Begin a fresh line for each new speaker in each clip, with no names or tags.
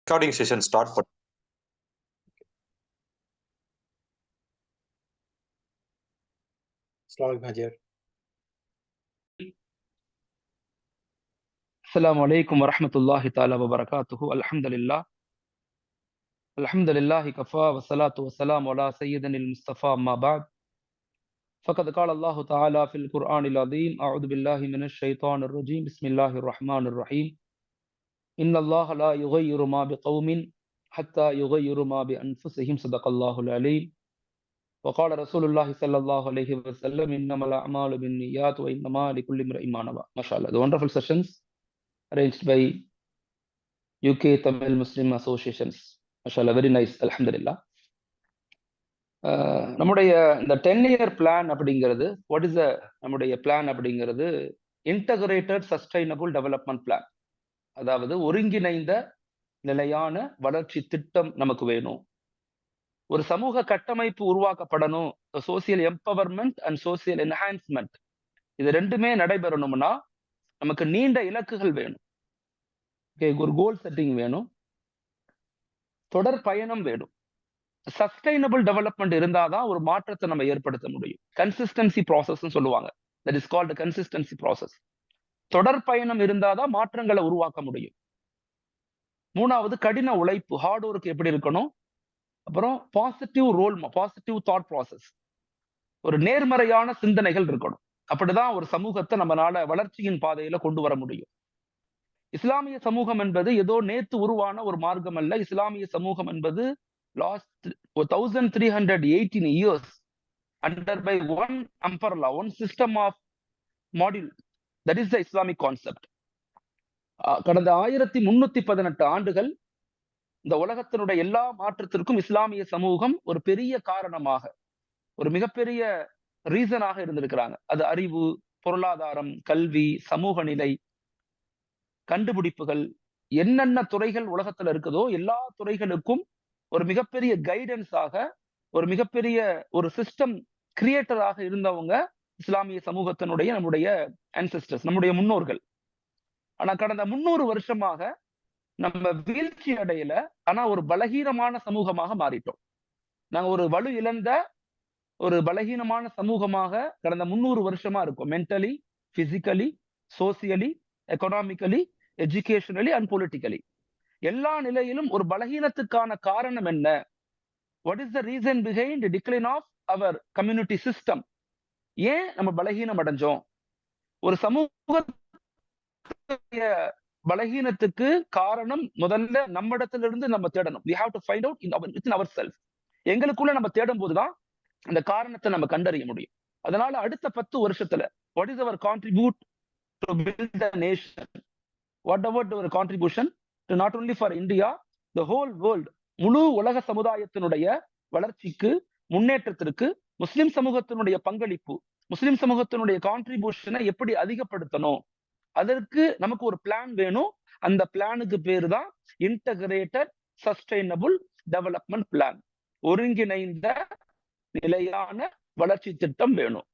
Recording session start பண்ண.
السلام عليكم ورحمة الله تعالى وبركاته. الحمد لله كفى والصلاة والسلام على سيدنا المصطفى أما بعد فقد قال الله تعالى في القرآن العظيم أعوذ بالله من الشيطان الرجيم بسم الله الرحمن الرحيم إن الله لا يغير ما بقوم حتى يغيروا ما بأنفسهم صدق الله العليم وقال رسول الله صلى الله عليه وسلم إنما الأعمال بالنيات وإنما لكل امرئ ما نوى. MashaAllah, the wonderful sessions arranged by UK Tamil Muslim Associations. MashaAllah, very nice. Alhamdulillah. நம்முடைய இந்த 10-year plan அப்படிங்கிறது நம்முடைய plan அப்படிங்கிறது integrated sustainable development plan. அதாவது ஒருங்கிணைந்த நிலையான வளர்ச்சி திட்டம் நமக்கு வேணும். ஒரு சமூக கட்டமைப்பு உருவாக்கப்படணும். Social empowerment and social enhancement, இது ரெண்டுமே நடைபெறணும்னா நமக்கு நீண்ட இலக்குகள் வேணும். ஒரு கோல் செட்டிங் வேணும், தொடர் பயணம் வேணும். சஸ்டைனபிள் டெவலப்மெண்ட் இருந்தாதான் ஒரு மாற்றத்தை நம்ம ஏற்படுத்த முடியும். கன்சிஸ்டன்சி ப்ராசஸ் சொல்லுவாங்க. That is called consistency process. தொடர் பயணம் இருந்தாதான் மாற்றங்களை உருவாக்க முடியும். மூணாவது கடின உழைப்பு, ஹார்ட் ஒர்க் எப்படி இருக்கணும். அப்புறம் பாசிட்டிவ் தாட் ப்ராசஸ், ஒரு நேர்மறையான சிந்தனைகள் இருக்கணும். அப்படிதான் ஒரு சமூகத்தை நம்மளால வளர்ச்சியின் பாதையில கொண்டு வர முடியும். இஸ்லாமிய சமூகம் என்பது ஏதோ நேத்து உருவான ஒரு மார்க்கம் அல்ல. இஸ்லாமிய சமூகம் என்பது last 1318 years under by one umbrella, one system of module, that is the Islamic concept. கடந்த 1318 ஆண்டுகள் இந்த உலகத்தினுடைய எல்லா மாற்றத்திற்கும் இஸ்லாமிய சமூகம் ஒரு பெரிய காரணமாக, ஒரு மிகப்பெரிய ரீசனாக இருந்திருக்கிறாங்க. அது அறிவு, பொருளாதாரம், கல்வி, சமூக நிலை, கண்டுபிடிப்புகள், என்னென்ன துறைகள் உலகத்துல இருக்குதோ எல்லா துறைகளுக்கும் ஒரு மிகப்பெரிய கைடன்ஸாக, ஒரு மிகப்பெரிய ஒரு சிஸ்டம் கிரியேட்டராக இருந்தவங்க இஸ்லாமிய சமூகத்தினுடைய நம்முடைய அன்செஸ்டர்ஸ், நம்முடைய முன்னோர்கள். ஆனா கடந்த 300 வருஷமாக நம்ம வீழ்ச்சி அடையல, ஆனா ஒரு பலகீனமான சமூகமாக மாறிட்டோம். நாங்க ஒரு வலு இழந்த ஒரு பலகீனமான சமூகமாக கடந்த 300 வருஷமா இருக்கும். Mentally, physically, socially, economically, educationally and politically, எல்லா நிலையிலும் ஒரு பலகீனத்துக்கான காரணம் என்ன? What is the reason behind decline of our community system? ஏன் நம்ம பலகீனம் அடைஞ்சோம்? ஒரு சமூக பலகீனத்துக்கு காரணம் முதல்ல நம்மிடத்திலிருந்து நம்ம தேடணும். we have to find out within ourselves. எங்களுக்குள்ள நம்ம தேடும் போதுதான் அந்த காரணத்தை நம்ம கண்டறிய முடியும். அதனால அடுத்த 10 வருஷத்துல what is our contribute to build the nation? What about our contribution to not only for India, the whole world? முழு உலக சமுதாயத்தினுடைய வளர்ச்சிக்கு, முன்னேற்றத்திற்கு முஸ்லிம் சமூகத்தினுடைய பங்களிப்பு, முஸ்லிம் சமூகத்தினுடைய கான்ட்ரிபியூஷனை எப்படி அதிகப்படுத்தணும்? அதற்கு நமக்கு ஒரு பிளான் வேணும். அந்த பிளானுக்கு பேரு தான் இன்டகிரேட்டட் சஸ்டைனபிள் டெவலப்மெண்ட் பிளான். ஒருங்கிணைந்த நிலையான வளர்ச்சி திட்டம் வேணும்.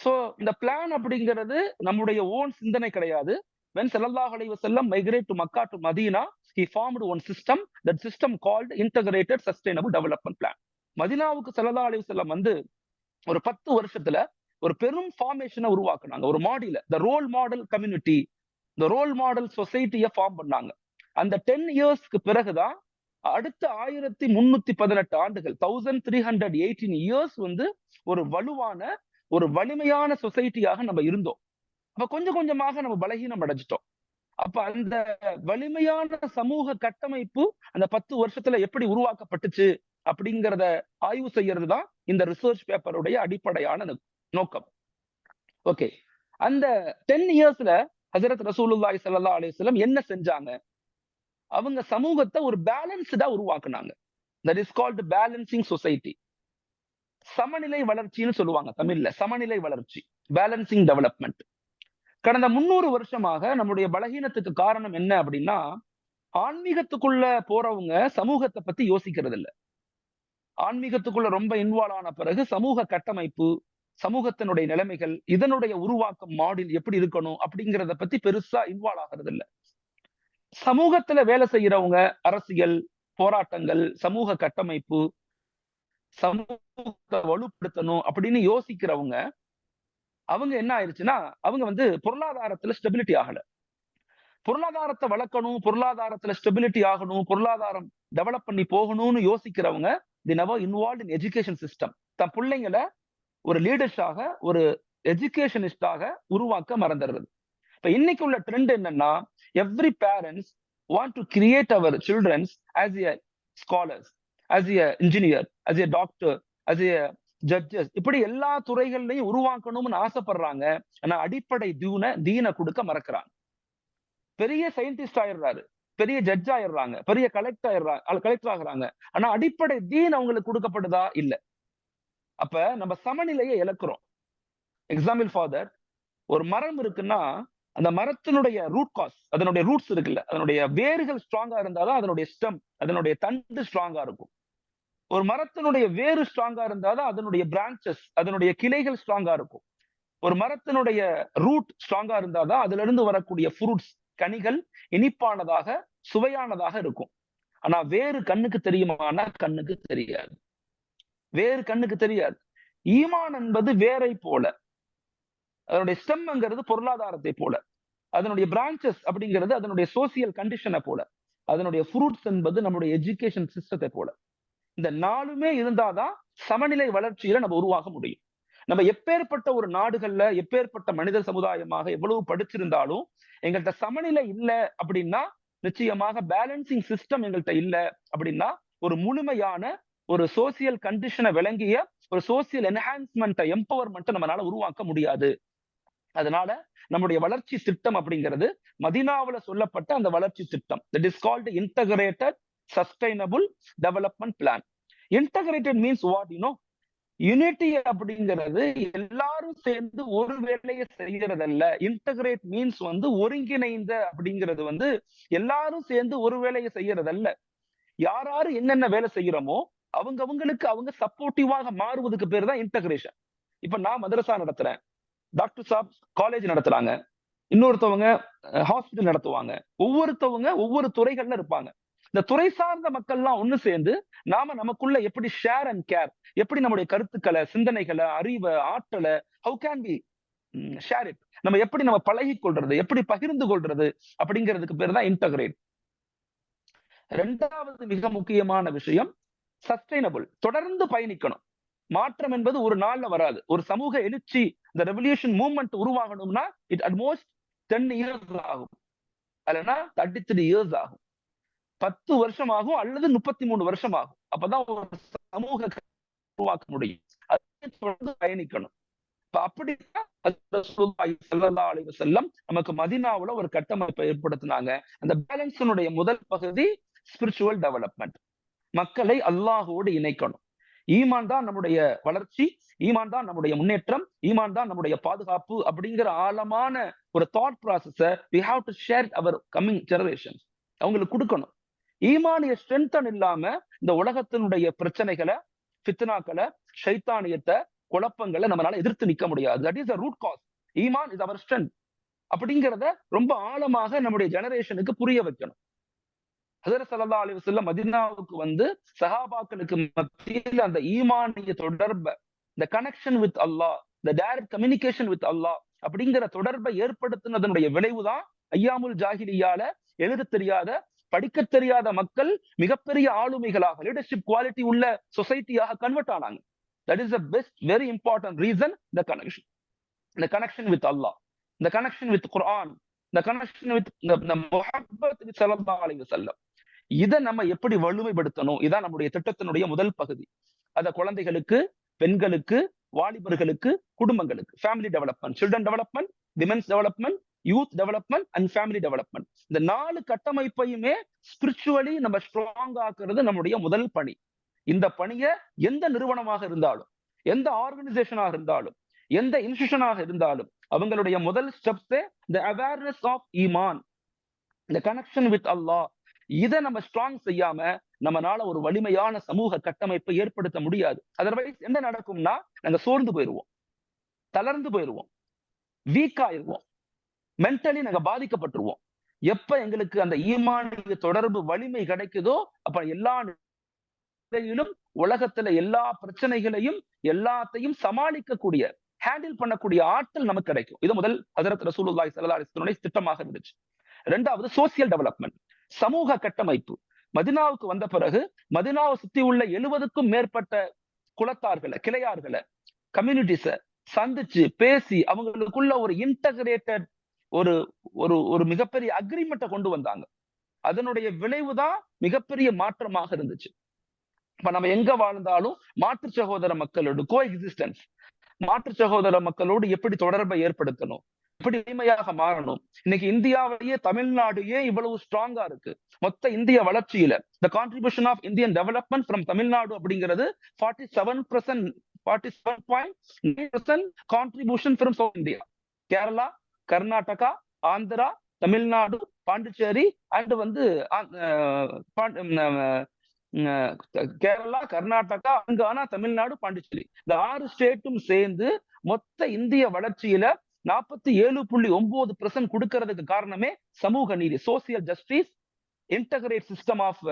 சோ இந்த பிளான் அப்படிங்கிறது நம்முடைய ஓன் சிந்தனை கிடையாது. when ஸல்லல்லாஹு அலைஹி வஸல்லம் migrate to Makkah to Medina, he formed one system, that system called integrated sustainable development plan. மதீனாவுக்கு ஸல்லல்லாஹு அலைஹி வஸல்லம் வந்து ஒரு 10 வருஷத்துல ஒரு பெரும் ஃபார்மேஷனை உருவாக்குனாங்க. ஒரு மாடியில the role model community, the role model சொசைட்டியை ஃபார்ம் பண்ணாங்க. அந்த 10 இயர்ஸ்க்கு பிறகுதான் அடுத்த 1318 ஆண்டுகள் 1318 இயர்ஸ் வந்து ஒரு வலுவான, ஒரு வலிமையான சொசைட்டியாக நம்ம இருந்தோம். அப்ப கொஞ்சம் கொஞ்சமாக நம்ம பலகீனம் அடைஞ்சிட்டோம். அப்ப அந்த வலிமையான சமூக கட்டமைப்பு அந்த 10 வருஷத்துல எப்படி உருவாக்கப்பட்டுச்சு அப்படிங்கிறத ஆய்வு செய்யறது தான் இந்த ரிசர்ச் பேப்பருடைய அடிப்படையான நோக்கம். ஓகே, அந்த 10 இயர்ஸ்ல ஹஜரத் ரசூலுல்லாஹி ஸல்லல்லாஹு அலைஹி வஸல்லம் என்ன செஞ்சாங்க? அவங்க சமூகத்தை ஒரு பேலன்ஸ்டா உருவாக்குனாங்க. That is called balancing society. சமநிலை வளர்ச்சின்னு சொல்லுவாங்க தமிழ்ல. சமநிலை வளர்ச்சி, பேலன்சிங் டெவலப்மெண்ட். கடந்த 300 வருஷமாக நம்முடைய பலகீனத்துக்கு காரணம் என்ன அப்படின்னா, ஆன்மீகத்துக்குள்ள போறவங்க சமூகத்தை பத்தி யோசிக்கிறது இல்லை. ஆன்மீகத்துக்குள்ள ரொம்ப இன்வால்வ் ஆன பிறகு சமூக கட்டமைப்பு, சமூகத்தினுடைய நிலைமைகள், இதனுடைய உருவாக்கம், மாடல் எப்படி இருக்கணும் அப்படிங்கிறத பத்தி பெருசா இன்வால்வ் ஆகிறது இல்லை. சமூகத்துல வேலை செய்யறவங்க, அரசியல் போராட்டங்கள், சமூக கட்டமைப்பு, சமூகத்தை வலுப்படுத்தணும் அப்படின்னு யோசிக்கிறவங்க, அவங்க என்ன ஆயிருச்சுன்னா, அவங்க வந்து பொருளாதாரத்துல ஸ்டெபிலிட்டி ஆகல. பொருளாதாரத்தை வளர்க்கணும், பொருளாதாரத்துல ஸ்டெபிலிட்டி ஆகணும், பொருளாதாரம் டெவலப் பண்ணி போகணும்னு யோசிக்கிறவங்க, they never involved in education system. தன் பிள்ளைங்களை ஒரு லீடர்ஸாக, ஒரு எஜுகேஷனிஸ்டாக உருவாக்க மறந்துடுறது. இப்ப இன்னைக்கு உள்ள ட்ரெண்ட் என்னன்னா, every parents want to create our childrens as a scholars, as a engineer, as a doctor, as a judges, இப்படி எல்லா துறைகள்லையும் உருவாக்கணும்னு ஆசைப்படுறாங்க. ஆனா அடிப்படை தீனை கொடுக்க மறக்கிறாங்க. பெரிய சயின்டிஸ்ட் ஆயிடுறாரு, பெரிய ஜட்ஜ் ஆயிடுறாங்க, பெரிய கலெக்டர் ஆகுறாங்க. ஆனா அடிப்படை தீன் அவங்களுக்கு கொடுக்கப்படுதா? இல்ல. அப்ப நம்ம சமநிலையை இழக்கிறோம். எக்ஸாம்பிள் ஃபாதர், ஒரு மரம் இருக்குன்னா, அந்த மரத்தினுடைய ரூட் காஸ், அதனுடைய ரூட்ஸ் இருக்குல்ல, அதனுடைய வேர்கள் ஸ்ட்ராங்கா இருந்தாதான் அதனுடைய ஸ்டெம், அதனுடைய தண்டு ஸ்ட்ராங்கா இருக்கும். ஒரு மரத்தினுடைய வேறு ஸ்ட்ராங்கா இருந்தாதான் அதனுடைய பிரான்ச்சஸ், அதனுடைய கிளைகள் ஸ்ட்ராங்கா இருக்கும். ஒரு மரத்தினுடைய ரூட் ஸ்ட்ராங்கா இருந்தாதான் அதுல இருந்து வரக்கூடிய ஃப்ரூட்ஸ், கனிகள் இனிப்பானதாக, சுவையானதாக இருக்கும். ஆனா வேறு கண்ணுக்கு தெரியுமானா கண்ணுக்கு தெரியாது. வேறு கண்ணுக்கு தெரியாது. ஈமான் என்பது வேரை போல, அதனுடைய ஸ்டெம்ங்கிறது பொருளாதாரத்தை போல, அதனுடைய பிரான்ச்சஸ் அப்படிங்கிறது அதனுடைய சோசியல் கண்டிஷனை போல, அதனுடைய ஃப்ரூட்ஸ் என்பது நம்முடைய எஜுகேஷன் சிஸ்டத்தை போல. இந்த நாலுமே இருந்தாதான் சமநிலை வளர்ச்சியில நம்ம உருவாக முடியும். நம்ம எப்பேற்பட்ட ஒரு நாடுகள்ல, எப்பேற்பட்ட மனித சமுதாயமாக எவ்வளவு படிச்சிருந்தாலும் எங்கள்கிட்ட சமநிலை இல்ல அப்படின்னா, நிச்சயமாக பேலன்சிங் சிஸ்டம் எங்கள்கிட்ட இல்ல அப்படின்னா, ஒரு முழுமையான ஒரு சோசியல் கண்டிஷனை விளங்கிய ஒரு சோசியல் என்ஹான்ஸ்மெண்ட், எம்பவர்மெண்ட் நம்மளால உருவாக்க முடியாது. அதனால நம்முடைய வளர்ச்சி திட்டம் அப்படிங்கிறது மதீனாவுல சொல்லப்பட்ட அந்த வளர்ச்சி திட்டம், that is called integrated sustainable development plan. Integrated means what? Unity அப்படிங்கிறது எல்லாரும் சேர்ந்து ஒரு வேலையை செய்யறதல்ல. இன்டகிரேட் மீன்ஸ் வந்து ஒருங்கிணைந்த அப்படிங்கிறது வந்து எல்லாரும் சேர்ந்து ஒரு வேலையை செய்யறதல்ல. யாரு என்னென்ன வேலை செய்யறோமோ அவங்களுக்கு அவங்க சப்போர்ட்டிவாக மாறுவதுக்கு பேர் தான் இன்டகிரேஷன். இப்ப நான் மதரசா நடத்துறேன், டாக்டர் சாப் காலேஜ் நடத்துறாங்க, இன்னொருத்தவங்க ஹாஸ்பிட்டல் நடத்துவாங்க, ஒவ்வொருத்தவங்க ஒவ்வொரு துறைகள்ல இருப்பாங்க. இந்த துறை சார்ந்த மக்கள்லாம் ஒண்ணு சேர்ந்து நாம நமக்குள்ள எப்படி ஷேர் அண்ட் கேர், எப்படி நம்முடைய கருத்துக்களை, சிந்தனைகளை, அறிவை, ஆற்றலை, how can be share it, நம்ம எப்படி நம்ம பழகி கொள்றது, எப்படி பகிர்ந்து கொள்றது அப்படிங்கிறதுக்கு பேர் தான் இன்டகிரேட். இரண்டாவது மிக முக்கியமான விஷயம் சஸ்டைனபிள், தொடர்ந்து பயணிக்கணும். மாற்றம் என்பது ஒரு நாள்ல வராது. ஒரு சமூக எழுச்சி, இந்த ரெவல்யூஷன் மூவ்மெண்ட் உருவாகணும்னா இட் அட்மோஸ்ட் 10 இயர்ஸ் ஆகும், அல்லனா 33 இயர்ஸ் ஆகும், 10 வருஷம் ஆகும், அல்லது 33 வருஷம் ஆகும். அப்பதான் ஒரு சமூக உருவாக்க முடியும். தொடர்ந்து பயணிக்கணும். அப்படின்னா ஸல்லல்லாஹு அலைஹி வஸல்லம் நமக்கு மதீனாவுல ஒரு கட்டமைப்பை ஏற்படுத்தினாங்க. அந்த பேலன்ஸினுடைய முதல் பகுதி ஸ்பிரிச்சுவல் டெவலப்மெண்ட். மக்களை அல்லாஹோடு இணைக்கணும். ஈமான் தான் நம்முடைய வளர்ச்சி, ஈமான் தான் நம்முடைய முன்னேற்றம், ஈமான் தான் நம்முடைய பாதுகாப்பு அப்படிங்கிற ஆழமான ஒரு thought ப்ராசஸ we have to share our coming generations. அவங்களுக்கு கொடுக்கணும். ஈமானிய ஸ்ட்ரென்தன் இல்லாம இந்த உலகத்தினுடைய பிரச்சனைகளை, ஃபித்னாக்களை, ஷைத்தானியத்தை, குழப்பங்களை நம்மளால எதிர்த்து நிக்க முடியாது. That is the root cause. ஈமான் இஸ் அவர் ஸ்ட்ரென்த் அப்படிங்கிறத ரொம்ப ஆழமாக நம்முடைய ஜெனரேஷனுக்கு புரிய வைக்கணும். ஹஜ்ரத் ஸல்லல்லாஹு அலைஹி வஸல்லம் மதீனாவுக்கு வந்து சஹாபாக்களுக்கு மத்தியில் அந்த ஈமானிய தொடர்பை, இந்த கனெக்ஷன் வித் அல்லாஹ், இந்த டைரக்ட் கம்யூனிகேஷன் வித் அல்லாஹ் அப்படிங்கிற தொடர்பை ஏற்படுத்தினதனுடைய விளைவுதான் ஐயாமுல் ஜாஹிலியால எழுத தெரியாத, படிக்க தெரியாத மக்கள் மிகப்பெரிய ஆளுமைகளாக, லீடர்ஷிப் குவாலிட்டி உள்ள சொசைட்டியாக கன்வெர்ட் ஆனாங்க. That is the best, very important reason, the connection. இந்த கனெக்ஷன் வித் அல்லாஹ், இந்த கனெக்ஷன் வித் குர்ஆன், இந்த கனெக்ஷன் வித் முஹப்பத் வித் ஸல்லல்லாஹு அலைஹி வஸல்லம். இதை நம்ம எப்படி வலுமைப்படுத்தணும்? இதான் நம்முடைய திட்டத்தினுடைய முதல் பகுதி. அத குழந்தைகளுக்கு, பெண்களுக்கு, வாலிபர்களுக்கு, குடும்பங்களுக்கு, family development, children development, women's development, youth development and family development. இந்த 4 கட்டமைப்பையுமே ஸ்பிரிச்சுவலி நம்ம ஸ்ட்ராங் ஆக்குறது நம்முடைய முதல் பணி. இந்த பணியை எந்த நிறுவனமாக இருந்தாலும், எந்த ஆர்கனைசேஷனாக இருந்தாலும், எந்த இன்ஸ்டிடியூஷனாக இருந்தாலும் அவங்களுடைய முதல் ஸ்டெப்ஸே தி அவேர்னஸ் ஆஃப் ஈமான், இந்த கனெக்ஷன் வித் அல்லாஹ். இதை நம்ம ஸ்ட்ராங் செய்யாம நம்மளால ஒரு வலிமையான சமூக கட்டமைப்பை ஏற்படுத்த முடியாது. அதர்வைஸ் என்ன நடக்கும்னா, நாங்க சோர்ந்து போயிருவோம், தளர்ந்து போயிருவோம், வீக் ஆயிருவோம், மென்டலி நாங்க பாதிக்கப்பட்டுருவோம். எப்ப எங்களுக்கு அந்த ஈமானிய தொடர்பு வலிமை கிடைக்குதோ அப்ப எல்லா நிலையிலும் உலகத்துல எல்லா பிரச்சனைகளையும் எல்லாத்தையும் சமாளிக்கக்கூடிய ஹேண்டில் பண்ணக்கூடிய ஆற்றல் நமக்கு கிடைக்கும். இது முதல் ஹஜரத் ரசூலுல்லாஹி ஸல்லல்லாஹு அலைஹி வஸல்லம் திட்டமாக இருந்துச்சு. இரண்டாவது சோசியல் டெவலப்மெண்ட், சமூக கட்டமைப்பு. மதினாவுக்கு வந்த பிறகு மதினாவை சுத்தி உள்ள 70க்கும் மேற்பட்ட குலத்தார்களை, கிளையார்களை, கம்யூனிட்டிஸ சந்திச்சு பேசி அவங்களுக்குள்ள ஒரு இன்டகிரேட்டட் ஒரு ஒரு ஒரு மிகப்பெரிய அக்ரிமெண்ட்டை கொண்டு வந்தாங்க. அதனுடைய விளைவுதான் மிகப்பெரிய மாற்றமாக இருந்துச்சு. இப்ப நம்ம எங்க வாழ்ந்தாலும் மாற்று சகோதர மக்களோடு கோ எக்ஸிஸ்டன்ஸ், மாற்று சகோதர மக்களோடு எப்படி தொடர்பை ஏற்படுத்தணும், எப்படி எளிமையாக மாறணும். இன்னைக்கு இந்தியாவிலேயே தமிழ்நாடு ஏன் இவ்வளவு ஸ்ட்ராங்கா இருக்கு? மொத்த இந்திய வளர்ச்சியில the contribution of Indian development from Tamil Nadu அப்படிங்கிறது 47%, 47.9% contribution from South India. Kerala, Karnataka, Andhra, Tamil Nadu, Pondicherry and வந்து கேரளா, கர்நாடகா, தெலுங்கானா, தமிழ்நாடு, பாண்டிச்சேரி, இந்த 6 ஸ்டேட்டும் சேர்ந்து மொத்த இந்திய வளர்ச்சியில 47.9% கொடுக்கறதுக்கு காரணமே சமூக நீதி, social justice, integrate system of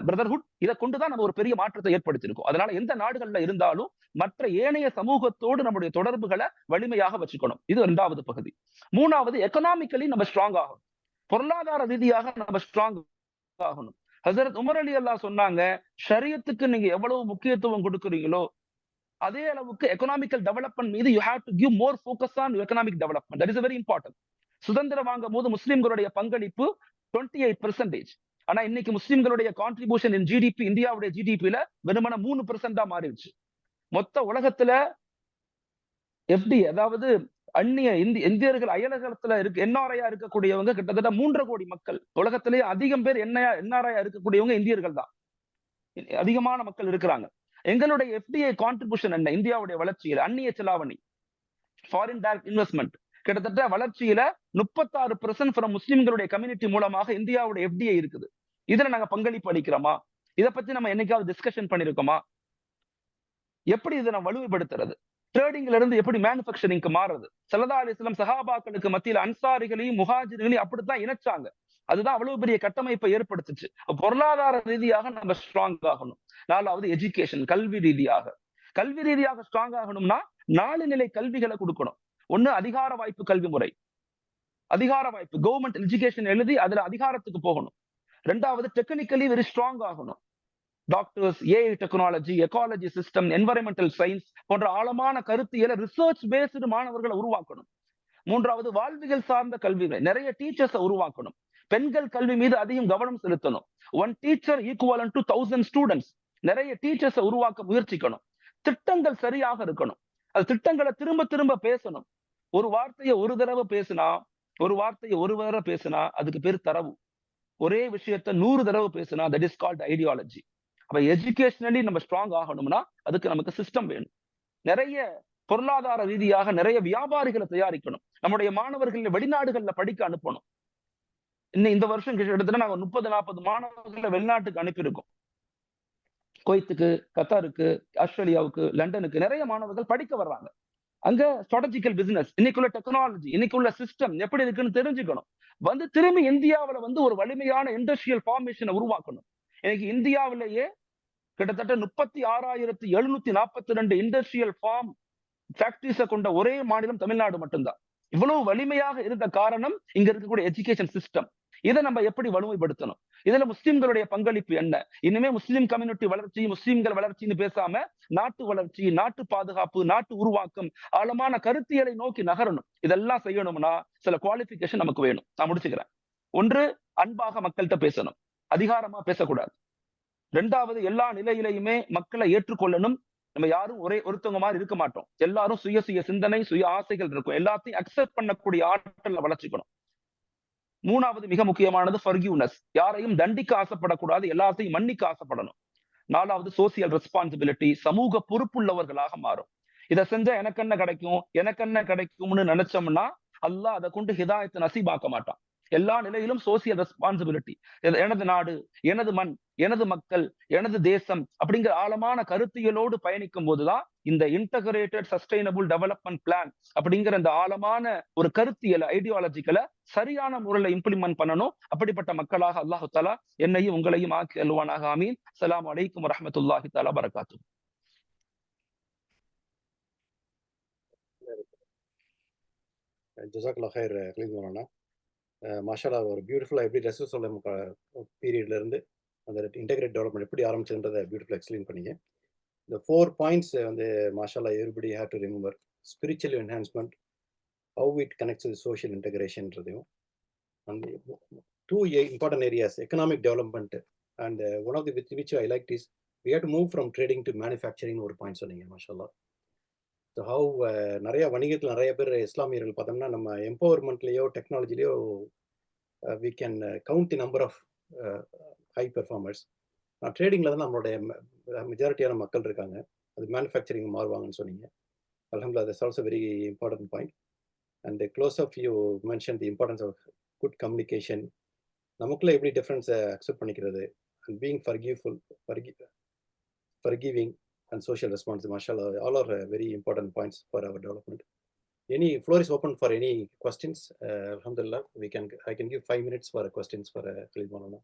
brotherhood. இதை கொண்டுதான் நம்ம ஒரு பெரிய மாற்றத்தை ஏற்படுத்தியிருக்கோம். அதனால எந்த நாடுகள்ல இருந்தாலும் மற்ற ஏனைய சமூகத்தோடு நம்முடைய தொடர்புகளை வலிமையாக வச்சுக்கணும். இது 2வது பகுதி. 3வது எக்கனாமிக்கலி நம்ம ஸ்ட்ராங் ஆகணும், பொருளாதார ரீதியாக நம்ம ஸ்ட்ராங் ஆகணும். ஹசரத் உமர் அலி அல்லாஹ் சொன்னாங்க, ஷரியத்துக்கு நீங்க எவ்வளவு முக்கியத்துவம் கொடுக்குறீங்களோ அதே அளவுக்கு எக்கனாமிக்கல் டெவலப்மெண்ட் மீது you have to give more focus on economic development. That is very important. சுதந்திரம் வாங்கும் போது முஸ்லிம்களுடைய பங்களிப்பு 28%. ஆனா இன்னைக்கு முஸ்லிம்களுடைய கான்ட்ரிபியூஷன் இன் ஜிடிபி, இந்தியாவுடைய ஜிடிபில வெறுமன 3% மாறிடுச்சு. மொத்த உலகத்துல எஃப்டி, அதாவது அந்நிய இந்தியர்கள் அயலகத்துல இருக்கு என்ஆர்ஐயா இருக்கக்கூடியவங்க கிட்டத்தட்ட 3.5 கோடி மக்கள். உலகத்திலேயே அதிகம் பேர் என்ஆர்ஐயா இருக்கக்கூடியவங்க இந்தியர்கள் தான், அதிகமான மக்கள் இருக்கிறாங்க. எங்களுடைய எஃப்டிஐ கான்ட்ரிபியூஷன் என்ன இந்தியாவுடைய வளர்ச்சியில? அந்நிய செலாவணி, ஃபாரின் டைரக்ட் இன்வெஸ்ட்மெண்ட் கிட்டத்தட்ட வளர்ச்சியில 36% ஃப்ரம் முஸ்லிம்களுடைய கம்யூனிட்டி மூலமாக இந்தியாவுடைய எஃப்டிஐ இருக்குது. இதுல நாங்க பங்களிப்பு அளிக்கிறோமா? இதை பத்தி நம்ம என்னைக்காவது டிஸ்கஷன் பண்ணிருக்கோமா? எப்படி இதை நம்ம வலுப்படுத்துறது? ட்ரேடிங்ல இருந்து எப்படி மேனுஃபேக்சரிங்க்கு மாறுறது? ஸல்லல்லாஹு அலைஹி வஸல்லம் சஹாபாக்களுக்கு மத்தியில அன்சாரிகளையும் முஹாஜிர்களையும் அப்படித்தான் இணைச்சாங்க. அதுதான் அவ்வளவு பெரிய கட்டமைப்பை ஏற்படுத்துச்சு. பொருளாதார ரீதியாக நம்ம ஸ்ட்ராங் ஆகணும். 4வது எஜுகேஷன், கல்வி ரீதியாக. கல்வி ரீதியாக ஸ்ட்ராங் ஆகணும்னா 4 நிலை கல்விகளை கொடுக்கணும். ஒண்ணு அதிகார வாய்ப்பு கல்வி முறை, அதிகார வாய்ப்பு கவர்மெண்ட் எஜுகேஷன் எழுதி அதுல அதிகாரத்துக்கு போகணும். 2வது டெக்னிக்கலி வெரி ஸ்ட்ராங் ஆகணும். Doctors, AI technology, ecology system, environmental science போன்ற ஆழமான கருத்தியல ரிசர்ச் பேஸ்டு மாணவர்களை உருவாக்கணும். 3வது வாழ்வியல் சார்ந்த கல்விகளை, நிறைய டீச்சர்ஸை உருவாக்கணும். பெண்கள் கல்வி மீது அதிகம் கவனம் செலுத்தணும். 1 டீச்சர் ஈக்குவலன்ட் டு 1000 ஸ்டூடெண்ட்ஸ், நிறைய டீச்சர்ஸை உருவாக்க முயற்சிக்கணும். திட்டங்கள் சரியாக இருக்கணும். அது திட்டங்களை திரும்ப திரும்ப பேசணும். ஒரு வார்த்தையை ஒரு தடவை பேசினா அதுக்கு பேர் தரவு. ஒரே விஷயத்த 100 தடவை பேசினா தட் இஸ் கால்ட் ஐடியாலஜி. அப்ப எஜுகேஷனலி நம்ம ஸ்ட்ராங் ஆகணும்னா அதுக்கு நமக்கு சிஸ்டம் வேணும். நிறைய பொருளாதார ரீதியாக நிறைய வியாபாரிகளை தயாரிக்கணும். நம்முடைய மாணவர்களை வெளிநாடுகள்ல படிக்க அனுப்பணும். இன்னும் இந்த வருஷம் கிட்டத்தட்ட நாங்க 30-40 மாணவர்களை வெளிநாட்டுக்கு அனுப்பியிருக்கோம். குவைத்துக்கு, கத்தாருக்கு, ஆஸ்திரேலியாவுக்கு, லண்டனுக்கு நிறைய மாணவர்கள் படிக்க வர்றாங்க. அங்க ஸ்ட்ராட்டஜிக்கல் பிசினஸ், இன்னைக்குள்ள டெக்னாலஜி, இன்னைக்குள்ள சிஸ்டம் எப்படி இருக்குன்னு தெரிஞ்சுக்கணும். வந்து திரும்பி இந்தியாவில வந்து ஒரு வலிமையான இண்டஸ்ட்ரியல் ஃபார்மேஷனை உருவாக்கணும். இன்னைக்கு இந்தியாவிலேயே கிட்டத்தட்ட 36,742 இண்டஸ்ட்ரியல் ஃபார்ம் ஃபேக்டரிஸை கொண்ட ஒரே மாநிலம் தமிழ்நாடு மட்டும்தான். இவ்வளவு வலிமையாக இருந்த காரணம் இங்க இருக்கக்கூடிய எஜுகேஷன் சிஸ்டம். இதை நம்ம எப்படி வலுமைப்படுத்தணும்? இதுல முஸ்லிம்களுடைய பங்களிப்பு என்ன? இனிமே முஸ்லிம் கம்யூனிட்டி வளர்ச்சி, முஸ்லிம்கள் வளர்ச்சின்னு பேசாம நாட்டு வளர்ச்சி, நாட்டு பாதுகாப்பு, நாட்டு உருவாக்கம், ஆழமான கருத்தியலை நோக்கி நகரணும். இதெல்லாம் செய்யணும்னா சில குவாலிபிகேஷன் நமக்கு வேணும். நான் முடிச்சுக்கிறேன். 1, அன்பாக மக்கள்கிட்ட பேசணும், அதிகாரமா பேசக்கூடாது. 2வது எல்லா நிலையிலையுமே மக்களை ஏற்றுக்கொள்ளணும். நம்ம யாரும் ஒருத்தவங்க மாதிரி இருக்க மாட்டோம். எல்லாரும் சுய சிந்தனை, சுய ஆசைகள் இருக்கும். எல்லாத்தையும் அக்செப்ட் பண்ணக்கூடிய ஆற்றலை வளர்ச்சிக்கணும். 3வது மிக முக்கியமானது ஃபர்கிவ்னஸ், யாரையும் தண்டிக்க ஆசைப்படக்கூடாது, எல்லாத்தையும் மன்னிக்க ஆசைப்படணும். 4வது சோசியல் ரெஸ்பான்சிபிலிட்டி, சமூக பொறுப்புள்ளவர்களாக மாறும். இதை செஞ்சா எனக்கு என்ன கிடைக்கும்னு நினைச்சோம்னா அல்லாஹ் அதை கொண்டு ஹிதாயத்தை நசீபாக்க மாட்டான். எல்லா நிலையிலும் சோசியல் ரெஸ்பான்சிபிலிட்டி, எனது நாடு, எனது மண், எனது மக்கள், எனது தேசம் அப்படிங்கிற ஆழமான கருத்தியலோடு பயணிக்கும் போதுதான் இந்த இன்டகிரேட்டட் சஸ்டைனபிள் டெவலப்மெண்ட் பிளான் அப்படிங்கிற இந்த ஆழமான ஒரு கருத்தியல ஐடியாலஜிக்கலை சரியான முறையில் இம்ப்ளிமெண்ட் பண்ணணும். அப்படிப்பட்ட மக்களாக அல்லாஹு தஆலா என்னையும் உங்களையும் ஆக்கி அல்வானாக. ஆமீன். அஸ்ஸலாமு அலைக்கும் வரஹ்மத்துல்லாஹி தஆலா பரகாத்துஹு.
ஜஸாக்கல்லாஹ் ஹைர் கலீல் மௌலானா. மாஷால்லா ஒரு பியூட்டிஃபுல்லாக எப்படி ரசூலுல்லாஹி பீரியட்ல இருந்து அந்த இன்டெகிரேட் டெவலப்மெண்ட் எப்படி ஆரம்பிச்சதுன்றதை பியூட்டிஃபுல்லாக எக்ஸ்பிளைன் பண்ணீங்க. இந்த 4 பாயிண்ட்ஸ் வந்து மாஷால்லா everybody have to remember. Spiritual enhancement, how it connects with social இன்டெகிரேஷன்றதையும், and 2 important areas, economic development and one of the which I liked is we have to move from trading to manufacturing ஒரு point சொன்னீங்க மாஷால்லா. So how நிறைய வணிகத்தில் நிறைய பேர் இஸ்லாமியர்கள் பார்த்தோம்னா நம்ம எம்பவர்மெண்ட்லேயோ டெக்னாலஜிலேயோ we can count the number of high performers. ட்ரேடிங்கில் தான் நம்மளுடைய மெஜாரிட்டியான மக்கள் இருக்காங்க. அது மேனுஃபேக்சரிங் மாறுவாங்கன்னு சொன்னீங்க. அல்ஹம்துலில்லாஹ், that's also very important point. And close of you mention the importance of good communication, நமக்குள்ளே எப்படி டிஃப்ரென்ஸை அக்செப்ட் பண்ணிக்கிறது, and being forgiving and social response. Mashallah, all are very important points for our development. Any floor is open for any questions. Alhamdulillah, I can give 5 minutes for questions for Khalid Maulana.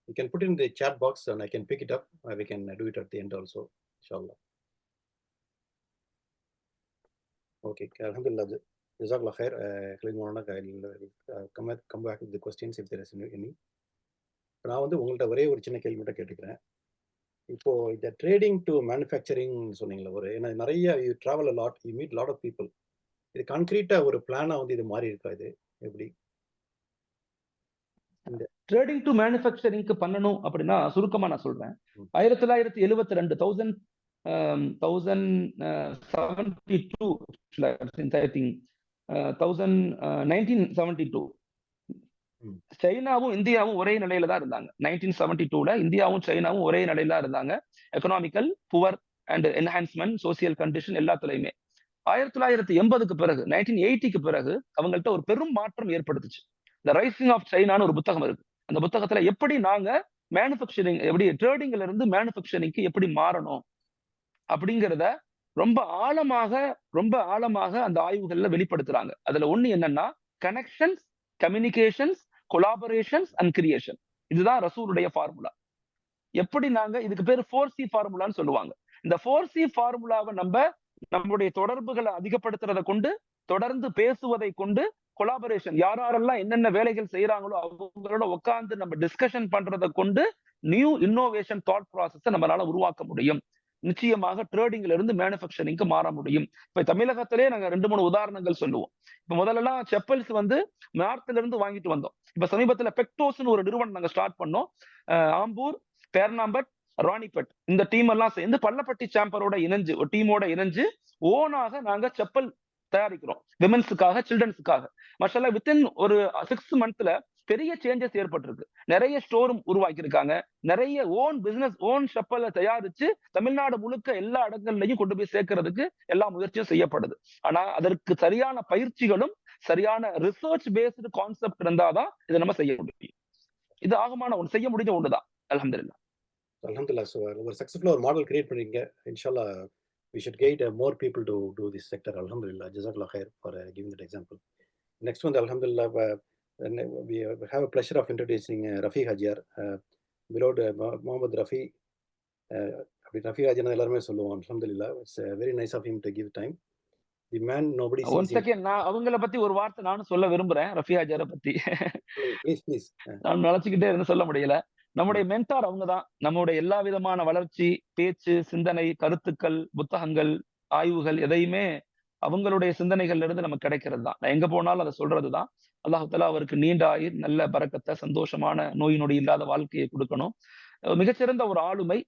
You can put in the chat box and I can pick it up. We can do it at the end also, inshallah. Okay, Alhamdulillah, Jazakallah khair. Khalid Maulana, I'll come back with the questions if there is any. நான் வந்து உங்கள்கிட்ட ஒரே ஒரு சின்ன கேள்வி மட்டும் கேட்டுக்கிறேன். இப்போ இந்த ட்ரேடிங் டு மேனுஃபேக்சரிங் சொன்னீங்களா, ஒரு ஏன்னா நிறைய you travel a lot, you meet lot of people. இது கான்கிரீட்டா ஒரு பிளானா வந்து இது மாறி இருக்கா? இது எப்படி இந்த
ட்ரேடிங் டு மேனுஃபேக்சரிங்க்கு பண்ணணும் அப்படின்னா சுருக்கமா நான் சொல்றேன். 1972 1972 சைனாவும் இந்தியாவும் ஒரே நிலையில தான் இருந்தாங்க. 1972ல இந்தியாவும் சைனாவும் ஒரே நிலையில தான் இருந்தாங்க. Economical poor and enhancement, social condition எல்லாத்துலயுமே. 1980க்கு பிறகு 1980க்கு பிறகு அவங்கள்ட்ட ஒரு பெரும் மாற்றம் ஏற்படுத்துச்சு. த ரைசிங் ஆஃப் சைனான்னு ஒரு புத்தகம் இருக்கு. அந்த புத்தகத்துல எப்படி நாங்க மேனுஃபேக்சரிங், எப்படி ட்ரேடிங்ல இருந்து மேனுஃபேக்சரிங்க்கு எப்படி மாறணும் அப்படிங்கிறத ரொம்ப ஆழமாக அந்த ஆய்வுகள்ல வெளிப்படுத்துறாங்க. அதுல ஒண்ணு என்னன்னா, connections, communications, collaborations and creation. இதுதான் ரசூலுடைய ஃபார்முலா. எப்படி நாங்க, இதுக்கு பேரு 4C ஃபார்முலான்னு சொல்லுவாங்க. இந்த 4C ஃபார்முலாவை நம்முடைய தொடர்புகளை அதிகப்படுத்துறதை கொண்டு, தொடர்ந்து பேசுவதை கொண்டு, கொலாபரேஷன் யாரெல்லாம் என்னென்ன வேலைகள் செய்யறாங்களோ அவங்களோட உட்கார்ந்து நம்ம டிஸ்கஷன் பண்றதை கொண்டு நியூ இன்னோவேஷன் தாட் ப்ராசஸை நம்மளால உருவாக்க முடியும். நிச்சயமாக ட்ரேடிங்ல இருந்து மேனுஃபேக்சரிங்க்கு மாற முடியும். இப்ப தமிழகத்திலே நாங்க 2-3 உதாரணங்கள் சொல்லுவோம். இப்ப முதல்ல செப்பல்ஸ் வந்து நார்த்ல இருந்து வாங்கிட்டு வந்தோம். இப்ப சமீபத்துல பெக்டோஸ்னு ஒரு நிறுவனம் நாங்க ஸ்டார்ட் பண்ணோம். ஆம்பூர், பேர்னாம்பட், ராணிப்பட் இந்த டீம் எல்லாம் சேர்ந்து பள்ளப்பட்டி சாம்பரோட இணைஞ்சு ஒரு டீமோட இணைஞ்சு ஓனாக நாங்க செப்பல் தயாரிக்கிறோம். விமென்ஸுக்காக, சில்ட்ரன்ஸுக்காக. மாஷாஅல்லாஹ் வித்தின் ஒரு 6 மந்த்ல பெரிய சேஞ்சஸ் ஏற்பட்டிருக்கு. நிறைய ஸ்டோர் உருவாக்கி இருக்காங்க. நிறைய ஓன் பிசினஸ், ஓன் செப்பலை தயாரிச்சு தமிழ்நாடு முழுக்க எல்லா இடங்கள்லயும் கொண்டு போய் சேர்க்கறதுக்கு எல்லா முயற்சியும் செய்யப்படுது. ஆனா அதற்கு சரியான பயிற்சிகளும் சரியான ரிசர்ச் பேஸ்டு கான்செப்ட் இருந்தாதான் இதை நம்ம செய்ய முடியும். இது ஆகமான ஒன்று, செய்ய முடிஞ்ச ஒண்ணுதான். அல்ஹம்துலில்லாஹ்.
அல்ஹம்துலில்லாஹ். ஸோ ஒரு சக்ஸஸ்ஃபுல்லாக ஒரு மாடல் கிரியேட் பண்ணீங்க. இன்ஷால்லா we should guide more people to do this sector. Alhamdulillah, jazakallah khair for giving that example. Next one, alhamdulillah, we have a pleasure of introducing Rafi Hajiar, beloved Muhammad Rafi. Rafi Hajiar எல்லாருமே சொல்லுவோம். Alhamdulillah, it's very nice of him to give time. The man nobody sees.
One second, நான் அவங்கள பத்தி ஒரு வார்த்தை நானும் சொல்ல விரும்புறேன். ரஃபி ஹாஜாரை பத்தி
ப்ளீஸ்.
நான் நினைச்சுக்கிட்டே இருந்து சொல்ல முடியல. நம்முடைய மென்டார் அவங்கதான். நம்முடைய எல்லா விதமான வளர்ச்சி, பேச்சு, சிந்தனை, கருத்துக்கள், புத்தகங்கள், ஆய்வுகள் எதையுமே அவங்களுடைய சிந்தனைகள்ல இருந்து நமக்கு கிடைக்கிறது தான். நான் எங்க போனாலும் அதை சொல்றதுதான். அல்லாஹ் தஆலா அவருக்கு நீண்ட ஆயுள், நல்ல பரக்கத்தை, சந்தோஷமான நோய் நொடி இல்லாத வாழ்க்கையை கொடுக்கணும். மிகச்சிறந்த ஒரு ஆளுமை,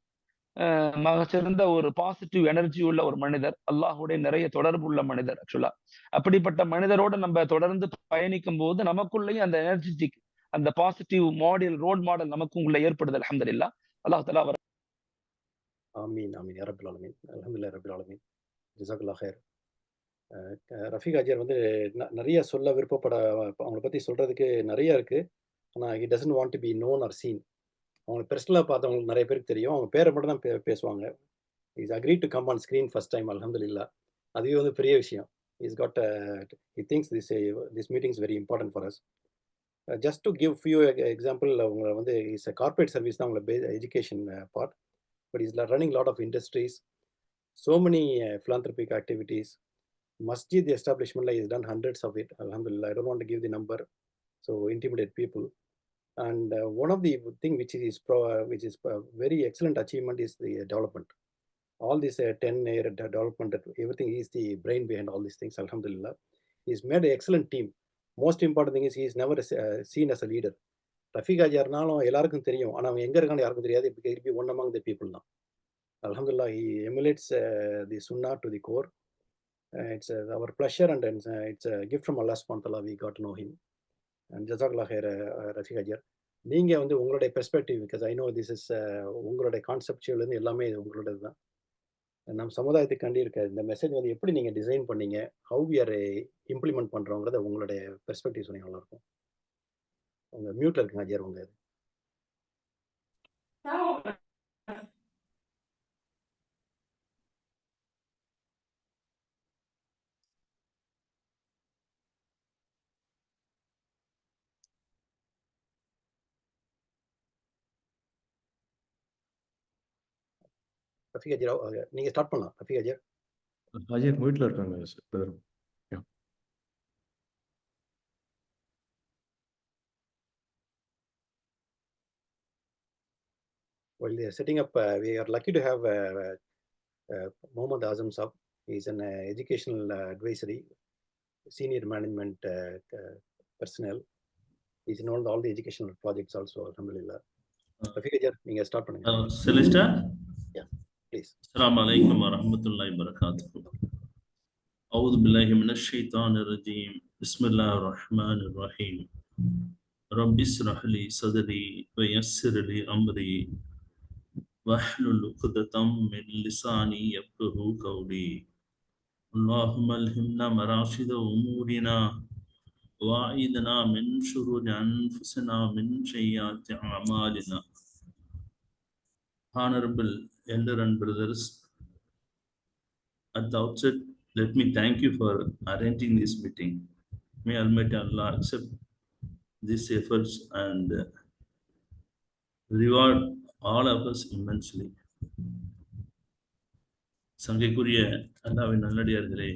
மிகச்சிறந்த ஒரு பாசிட்டிவ் எனர்ஜி உள்ள ஒரு மனிதர், அல்லாஹ்வுடைய நிறைய தொடர்பு உள்ள மனிதர். ஆக்சுவலா அப்படிப்பட்ட மனிதரோட நம்ம தொடர்ந்து பயணிக்கும் போது நமக்குள்ளேயும் அந்த எனர்ஜெட்டிக், அந்த பாசிட்டிவ் மாடல், ரோல் மாடல் நமக்கும் உள்ள ஏற்படுது. அல்ஹம்துலில்லாஹ். அல்லாஹ் தஆலா அவர்
ஆமீன் ஆமீன் யா ரப்பல் ஆலமீன். அல்ஹம்துலில்லாஹ் ரப்பல் ஆலமீன். ஜஸாக்கல்லாஹ் ஹைர். ரஃபீக் ஹாஜியார் வந்து நிறைய சொல்ல விருப்பப்பட அவங்கள பற்றி சொல்கிறதுக்கு நிறைய இருக்குது. ஆனால் he doesn't want to be known R scene. அவங்க பர்சனலாக பார்த்தவங்களுக்கு நிறைய பேருக்கு தெரியும். அவங்க பேரை மட்டும் தான் பேசுவாங்க. Is agree to come on screen first time, அல்ஹம்துலில்லாஹ். அதுவே வந்து பெரிய விஷயம். Is God he thinks this meeting is very important for us. Just to give few example, அவங்க வந்து இஸ் அ கார்பரேட் சர்வீஸ் தான் அவங்கள education part. But is running lot of industries, so many philanthropic activities. Masjid establishment is done hundreds of it, alhamdulillah. I don't want to give the number, so intimidate people. And one of the thing which is very excellent achievement is the development. All this 10-year development, everything is the brain behind all these things, alhamdulillah. He's made an excellent team. Most important thing is he is never seen as a leader. Rafeeq ஹாஜியார்னாலும் எல்லாருக்கும் தெரியும், ஆனால் அவன் எங்கே இருக்கான்னு யாருக்கும் தெரியாது. He'll be one among the people now. Alhamdulillah, he emulates the Sunnah to the core. It's our pleasure and it's a gift from Allah subhanahu wa ta'ala. We got to know him. And Jazakallah khair, Rafiq Hajjar. நீங்கள் வந்து உங்களுடைய perspective, because I know this is உங்களுடைய conceptual எல்லாமே உங்களோடது தான். நம் சமுதாயத்துக்காண்டி இருக்க இந்த மெசேஜ் வந்து எப்படி நீங்கள் டிசைன் பண்ணீங்க, ஹவு வி ஆர் இம்ப்ளிமெண்ட் பண்ணுறோங்கிறத உங்களுடைய பெர்ஸ்பெக்டிவ் சொன்னீங்க நல்லாயிருக்கும். உங்கள் மியூட்டில் இருக்குங்க ஹஜ்ஜர் உங்க இது. ரஃபீக் ஹஜ்ஜர் நீங்கள் ஸ்டார்ட் பண்ணலாம். ரஃபீக் ஹஜ்ஜர்
வீட்டில் இருக்காங்க sir.
While they are setting up, we are lucky to have Mohammad Azam Saab. He is an educational advisory, senior management personnel. He is involved in all the educational projects also, alhamdulillah. Rafiq Hajjar, you start பண்ணுங்க.
Celesta?
Yeah, please.
Assalamu alaikum wa rahmatullahi wa barakatuh. A'udhu billahi minash shaitanir rajim. Bismillahir rahmanir rahim. Rabbi ishrah li sadri wa yassir li amri wahlul 'uqdatam min lisani yafqahu qawli. Allahumma alhimna marashida umurina wa'idna min shururi anfusina min sayyiati a'malina. Honorable elder and brothers, at the outset, let me thank you for arranging this meeting. May Almighty Allah accept these efforts and reward all of us immensely. சங்கைக்குரிய அல்லாஹ்வின் நல்லடியார்களே,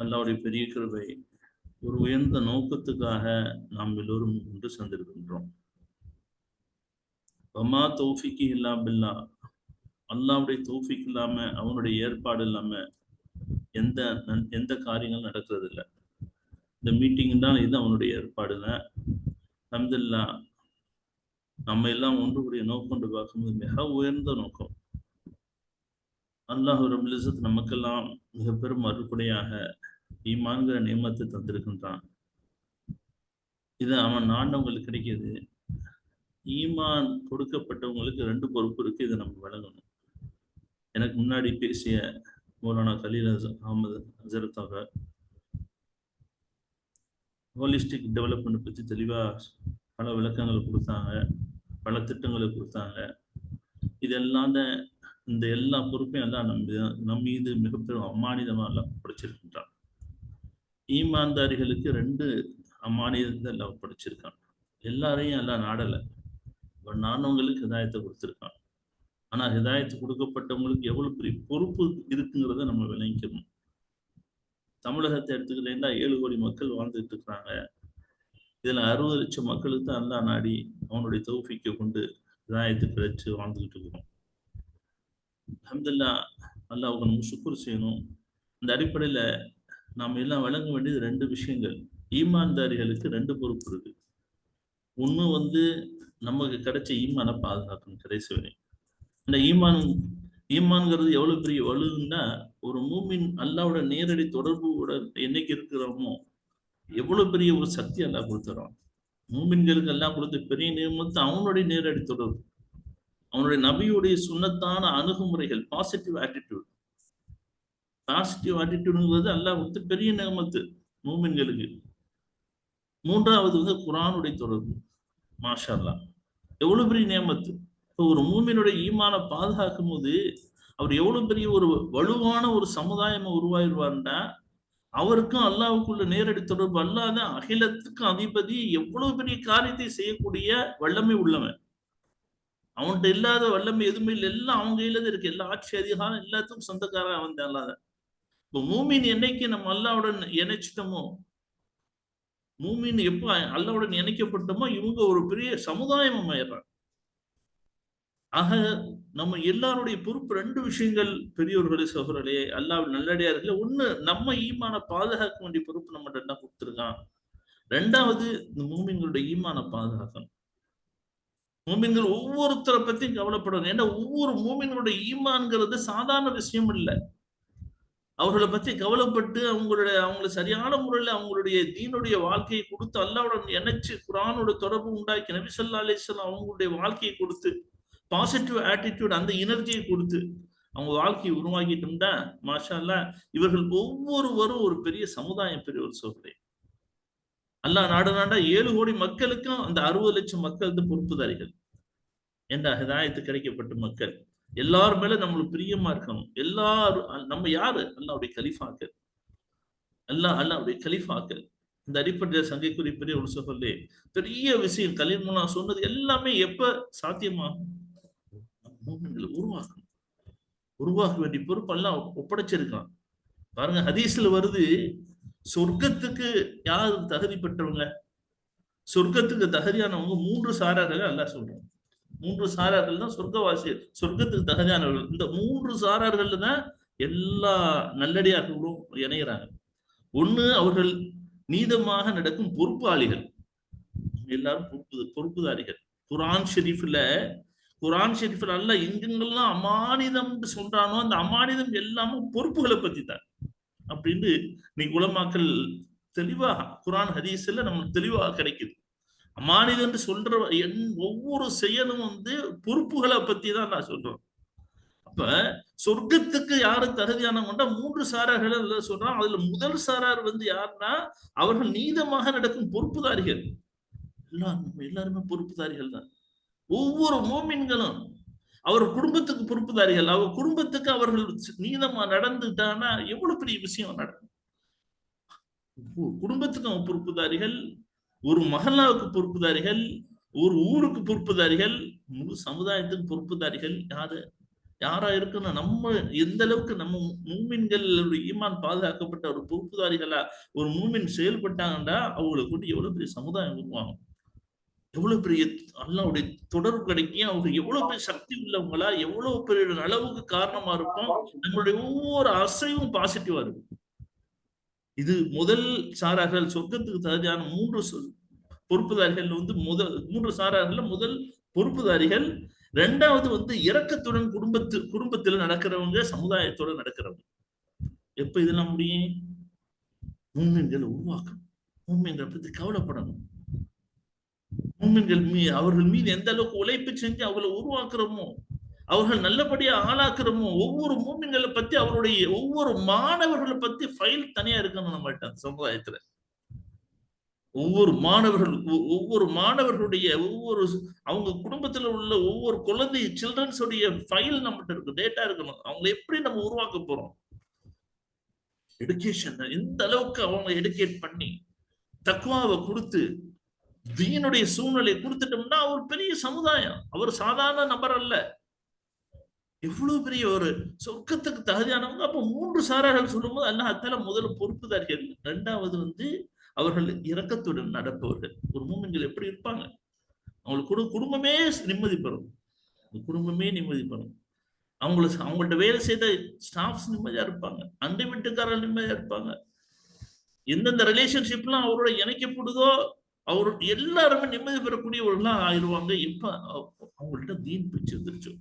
அல்லாஹ்வுடைய பெரிய கிருபை, ஒரு உயர்ந்த நோக்கத்துக்காக நாம் எல்லோரும் ஒன்று சேர்ந்திருக்கின்றோம். வமா தௌஃபீகி இல்லா பில்லாஹ், அல்லாஹ்வுடைய தௌஃபீக் இல்லாம, அவனுடைய ஏற்பாடு இல்லாம எந்த காரியங்களும் நடக்கிறது இல்லை. இந்த மீட்டிங் தான் இது அவனுடைய ஏற்பாடுங்க. அல்ஹம்துலில்லாஹ், நம்ம எல்லாம் ஒன்று கூடிய நோக்கொண்டு பார்க்கும்போது மிக உயர்ந்த நோக்கம். அல்லாஹ் ரப்பல் இஸ்ஸத் நமக்கெல்லாம் மிக பெரும் அருள்படையாக ஈமான்கிற நியமத்தை தந்திருக்கின்றான். இது அவன் நாண்டவங்களுக்கு கிடைக்கிது. ஈமான் கொடுக்கப்பட்டவங்களுக்கு 2 பொறுப்பு இருக்கு. இதை நம்ம வழங்கணும். எனக்கு முன்னாடி பேசிய மௌலானா கலீல் அஹமது ஹசரத் அவர் ஹோலிஸ்டிக் டெவலப்மெண்ட் பற்றி தெளிவாக பல விளக்கங்களை கொடுத்தாங்க, பல திட்டங்களை கொடுத்தாங்க. இதெல்லாம் தான் இந்த எல்லா பொறுப்பையும் எல்லாம் நம் மீது மிகப்பெரும் அம்மானிதமாக எல்லாம் படிச்சிருக்கின்றான். ஈமான்தாரிகளுக்கு 2 அம்மானிதத்தை எல்லாம் படிச்சிருக்கான். எல்லாரையும் எல்லாம் நாடலை, நானவங்களுக்கு ஹிதாயத்தை கொடுத்துருக்கான். ஆனால் ஹிதாயத்து கொடுக்கப்பட்டவங்களுக்கு எவ்வளவு பெரிய பொறுப்பு இருக்குங்கிறத நம்ம விளங்கிக்கணும். தமிழகத்தை எடுத்துக்கிட்டீங்கன்னா 7 கோடி மக்கள் வாழ்ந்துட்டு இருக்கிறாங்க. இதுல 60 லட்சம் மக்களுக்கு தான் அல்லாஹ் நாடி அவனுடைய தௌஃபீக்கை கொண்டு ஹிதாயத்து கிடைச்சு வாழ்ந்துகிட்டு இருக்கிறோம். அல்ஹம்துலில்லாஹ், அல்லாஹ்வுக்கு நம்ம ஷுக்ர் செய்யணும். அந்த அடிப்படையில நாம் எல்லாம் வழங்க வேண்டியது 2 விஷயங்கள். ஈமான்தாரிகளுக்கு 2 பொறுப்பு இருக்கு. ஒண்ணு வந்து நமக்கு கிடைச்ச ஈமானை பாதுகாக்கணும் கடைசி வரை. இந்த ஈமான்ங்கிறது எவ்வளவு பெரிய வலுன்னா, ஒரு மூமின் அல்லாஹ்வோட நேரடி தொடர்போட என்னைக்கு இருக்கிறோமோ எவ்வளவு பெரிய ஒரு சக்தி அல்லாஹ் கொடுத்துறான். மூமின்களுக்கு அல்லாஹ் கொடுத்த பெரிய நியமத்து அவனுடைய நேரடி தொடர்பு, அவனுடைய நபியுடைய சுன்னத்தான அணுகுமுறைகள், பாசிட்டிவ் ஆட்டிடியூட். பாசிட்டிவ் ஆட்டிடியூடுங்கிறது அல்லாஹ் கொடுத்த பெரிய நியமத்து மூமின்களுக்கு. மூன்றாவது வந்து குர்ஆனுடைய தொடர்பு. மாஷா அல்லாஹ், எவ்வளவு பெரிய நியமத்து. ஒரு மூமினுடைய ஈமான பாதுகாக்கும் போது அவர் எவ்வளவு பெரிய ஒரு வலுவான ஒரு சமுதாயமா உருவாயிருவார்னா, அவருக்கும் அல்லாஹ்வுக்குள்ள நேரடி தொடர்பு. அல்லாஹ் தான் அகிலத்துக்கும் அதிபதி, எவ்வளவு பெரிய காரியத்தை செய்யக்கூடிய வல்லமை உள்ளவன். அவன்கிட்ட இல்லாத வல்லமை எதுவுமே இல்லை, எல்லாம் அவங்க கையில தான் இருக்கு. எல்லா ஆட்சி அதிகாரம் எல்லாத்துக்கும் சொந்தக்காரன் அவன் தான் அல்லாஹ். இப்போ மூமின் என்னைக்கு நம்ம அல்லாஹ்வுடன் இணைச்சிட்டோமோ, மூமின் எப்போ அல்லாஹ்வுடன் இணைக்கப்பட்டோமோ, இவங்க ஒரு பெரிய சமுதாயம் ஆயிடுறாங்க. ஆக நம்ம எல்லாருடைய பொறுப்பு ரெண்டு விஷயங்கள் பெரியோர்களே, சகோதரர்களே, அல்லாஹ்வின் நல்லடியார்களே. ஒண்ணு, நம்ம ஈமான பாதுகாக்க வேண்டிய பொறுப்பு நம்மகிட்ட என்ன கொடுத்துருக்கான். ரெண்டாவது, இந்த மூமின்களுடைய ஈமான பாதுகாக்கணும். மூமின்கள் ஒவ்வொருத்தரை பத்தியும் கவலைப்படணும். ஏன்னா ஒவ்வொரு மூமின்களுடைய ஈமான்ங்கிறது சாதாரண விஷயம் இல்லை. அவர்களை பத்தி கவலைப்பட்டு அவங்களை சரியான முறையில் அவங்களுடைய தீனுடைய வாழ்க்கையை கொடுத்து அல்லாஹ்வுடன் இணைச்சு குர்ஆனோட தொடர்பு உண்டாக்கி நபி ஸல்லல்லாஹு அலைஹி வஸல்லம் அவங்களுடைய வாழ்க்கையை கொடுத்து பாசிட்டிவ் ஆட்டிடியூட், அந்த எனர்ஜியை கொடுத்து அவங்க வாழ்க்கையை உருவாக்கிட்டோம்னா மாஷா அல்லாஹ், இவர்கள் ஒவ்வொருவரும் ஒரு பெரிய சமுதாயம், பெரிய ஒரு சோதனை. அல்லாஹ் நாடு நாடா 7 கோடி மக்களுக்கும் அந்த 60 லட்சம் மக்கள் வந்து பொறுப்புதாரிகள் என்ற ஹிதாயத்து கிடைக்கப்பட்ட மக்கள். எல்லாரும் மேல நம்மளுக்கு பிரியமா இருக்கணும். எல்லாரும் நம்ம யாரு? அல்லாஹ்வுடைய கலீஃபாக்கள். அல்லாஹ்வுடைய கலீஃபாக்கள். இந்த அடிப்படையில் சங்கைக்குரிய பெரிய ஒரு சகோதரே, பெரிய விஷயம் கலீல் மூலா சொன்னது எல்லாமே எப்ப சாத்தியமாகும்? மூமின்களை உருவாக்கணும். உருவாக்க வேண்டிய பொறுப்பு எல்லாம் ஒப்படைச்சிருக்கான். பாருங்க, ஹதீஸ்ல வருது, சொர்க்கத்துக்கு யாரு தகுதி பெற்றவங்க? சொர்க்கத்துக்கு தகுதியானவங்க 3 சாரார்கள் அல்லாஹ் சொல்றாங்க. 3 சாரார்கள் தான் சொர்க்கவாசிகள், சொர்க்கத்துக்கு தகுதியானவர்கள். இந்த 3 சாரார்கள் தான் எல்லா நல்லடியார்களும் இணைகிறாங்க. ஒண்ணு, அவர்கள் நீதமாக நடக்கும் பொறுப்பாளிகள். எல்லாரும் பொறுப்புதாரிகள். குர்ஆன் ஷெரீஃப்ல அல்லாஹ் எங்கெங்கெல்லாம் அமானிதம் சொல்றானோ அந்த அமானிதம் எல்லாமே பொறுப்புகளை பத்தி தான் அப்படின்னு நீங்க உலமாக்கள் தெளிவா குர்ஆன் ஹதீஸ்ல நமக்கு தெளிவாக கிடைக்குது. அமானிதம் சொல்ற ஒவ்வொரு செயலும் வந்து பொறுப்புகளை பத்தி தான் நான் சொல்றோம். அப்ப சொர்க்கத்துக்கு யாரு தகுதியானவங்க? 3 சாரார்கள் சொல்றான். அதுல முதல் சாரார் வந்து யாருன்னா, அவர்கள் நீதமாக நடக்கும் பொறுப்புதாரிகள். எல்லாருமே பொறுப்புதாரிகள் தான். ஒவ்வொரு மூமின்களும் அவர் குடும்பத்துக்கு பொறுப்புதாரிகள். அவர் குடும்பத்துக்கு அவர்கள் நீதமா நடந்துட்டானா எவ்வளவு பெரிய விஷயம் நடக்கும். குடும்பத்துக்கு அவங்க பொறுப்புதாரிகள், ஒரு மஹல்லாவுக்கு பொறுப்புதாரிகள், ஒரு ஊருக்கு பொறுப்புதாரிகள், முழு சமுதாயத்துக்கு பொறுப்புதாரிகள். யாரா இருக்குன்னா, நம்ம எந்த அளவுக்கு நம்ம மூமின்கள் ஈமான் பாதுகாக்கப்பட்ட ஒரு பொறுப்புதாரிகளா ஒரு மூமின் செயல்பட்டாங்கன்னா அவங்களை கொண்டு எவ்வளவு பெரிய சமுதாயம் உருவாகும், எவ்வளவு பெரிய அல்லாஹ்வுடைய தொடர்பு கிடைக்கும், அவங்க எவ்வளவு பெரிய சக்தி உள்ளவங்களா, எவ்வளவு பெரிய அளவுக்கு காரணமா இருப்போம். நம்மளுடைய ஒவ்வொரு அசைவும் பாசிட்டிவா இருக்கும். இது முதல் சாரார்கள், சொர்க்கத்துக்கு தகுதியான 3 பொறுப்புதாரிகள் வந்து 3 சாரார்கள். முதல் பொறுப்புதாரிகள். ரெண்டாவது வந்து இரக்கத்துடன் குடும்பத்துல நடக்கிறவங்க, சமுதாயத்தோட நடக்கிறவங்க. எப்ப இதெல்லாம் முடியும்? மூமின்களை உருவாக்கணும், மூமின்களை பத்தி கவலைப்படணும். மூமின்கள் அவர்கள் மீது எந்த அளவுக்கு உழைப்பு செஞ்சு அவர்களை உருவாக்குறோமோ, அவர்கள் நல்லபடியா ஆளாக்குறோமோ, ஒவ்வொரு மூமின்களை பத்தி அவருடைய ஒவ்வொரு மாணவர்களை பத்தி ஃபைல் தனியா இருக்கணும் நம்மகிட்ட சமுதாயத்துல. ஒவ்வொரு மாணவர்களுடைய ஒவ்வொரு அவங்க குடும்பத்துல உள்ள ஒவ்வொரு குழந்தை சில்ட்ரன்ஸ் உடைய ஃபைல் நம்மகிட்ட இருக்கு, டேட்டா இருக்கணும். அவங்களை எப்படி நம்ம உருவாக்க போறோம்? எடுகேஷன் எந்த அளவுக்கு அவங்க எடுகேட் பண்ணி தக்வாவை கொடுத்து தீனுடைய சூழ்நிலையை கொடுத்துட்டோம்னா அவர் பெரிய சமுதாயம். அவர் சாதாரண நபர் அல்ல, எவ்வளவு பெரிய ஒரு சொர்க்கத்துக்கு தகுதியானவங்க. அப்ப 3 சாரார்கள் சொல்லும்போது அல்லாஹ் முதல்ல பொறுப்புதாரிகள், ரெண்டாவது வந்து அவர்கள் இரக்கத்துடன் நடப்பவர்கள். ஒரு மூமின்கள் எப்படி இருப்பாங்க? அவங்களுக்கு குடும்பமே நிம்மதி பெறும், குடும்பமே நிம்மதி பெறும். அவங்கள்ட்ட வேலை செய்த ஸ்டாஃப்ஸ் நிம்மதியா இருப்பாங்க, அண்டை வீட்டுக்காரர்கள் நிம்மதியா இருப்பாங்க. எந்தெந்த ரிலேஷன்ஷிப்லாம் அவரோட இணைக்கப்படுதோ அவர் எல்லாருமே நிம்மதி பெறக்கூடியவர்களா ஆயிடுவாங்க. இப்ப அவங்கள்ட்ட தீன் பிச்சு வந்துருச்சு.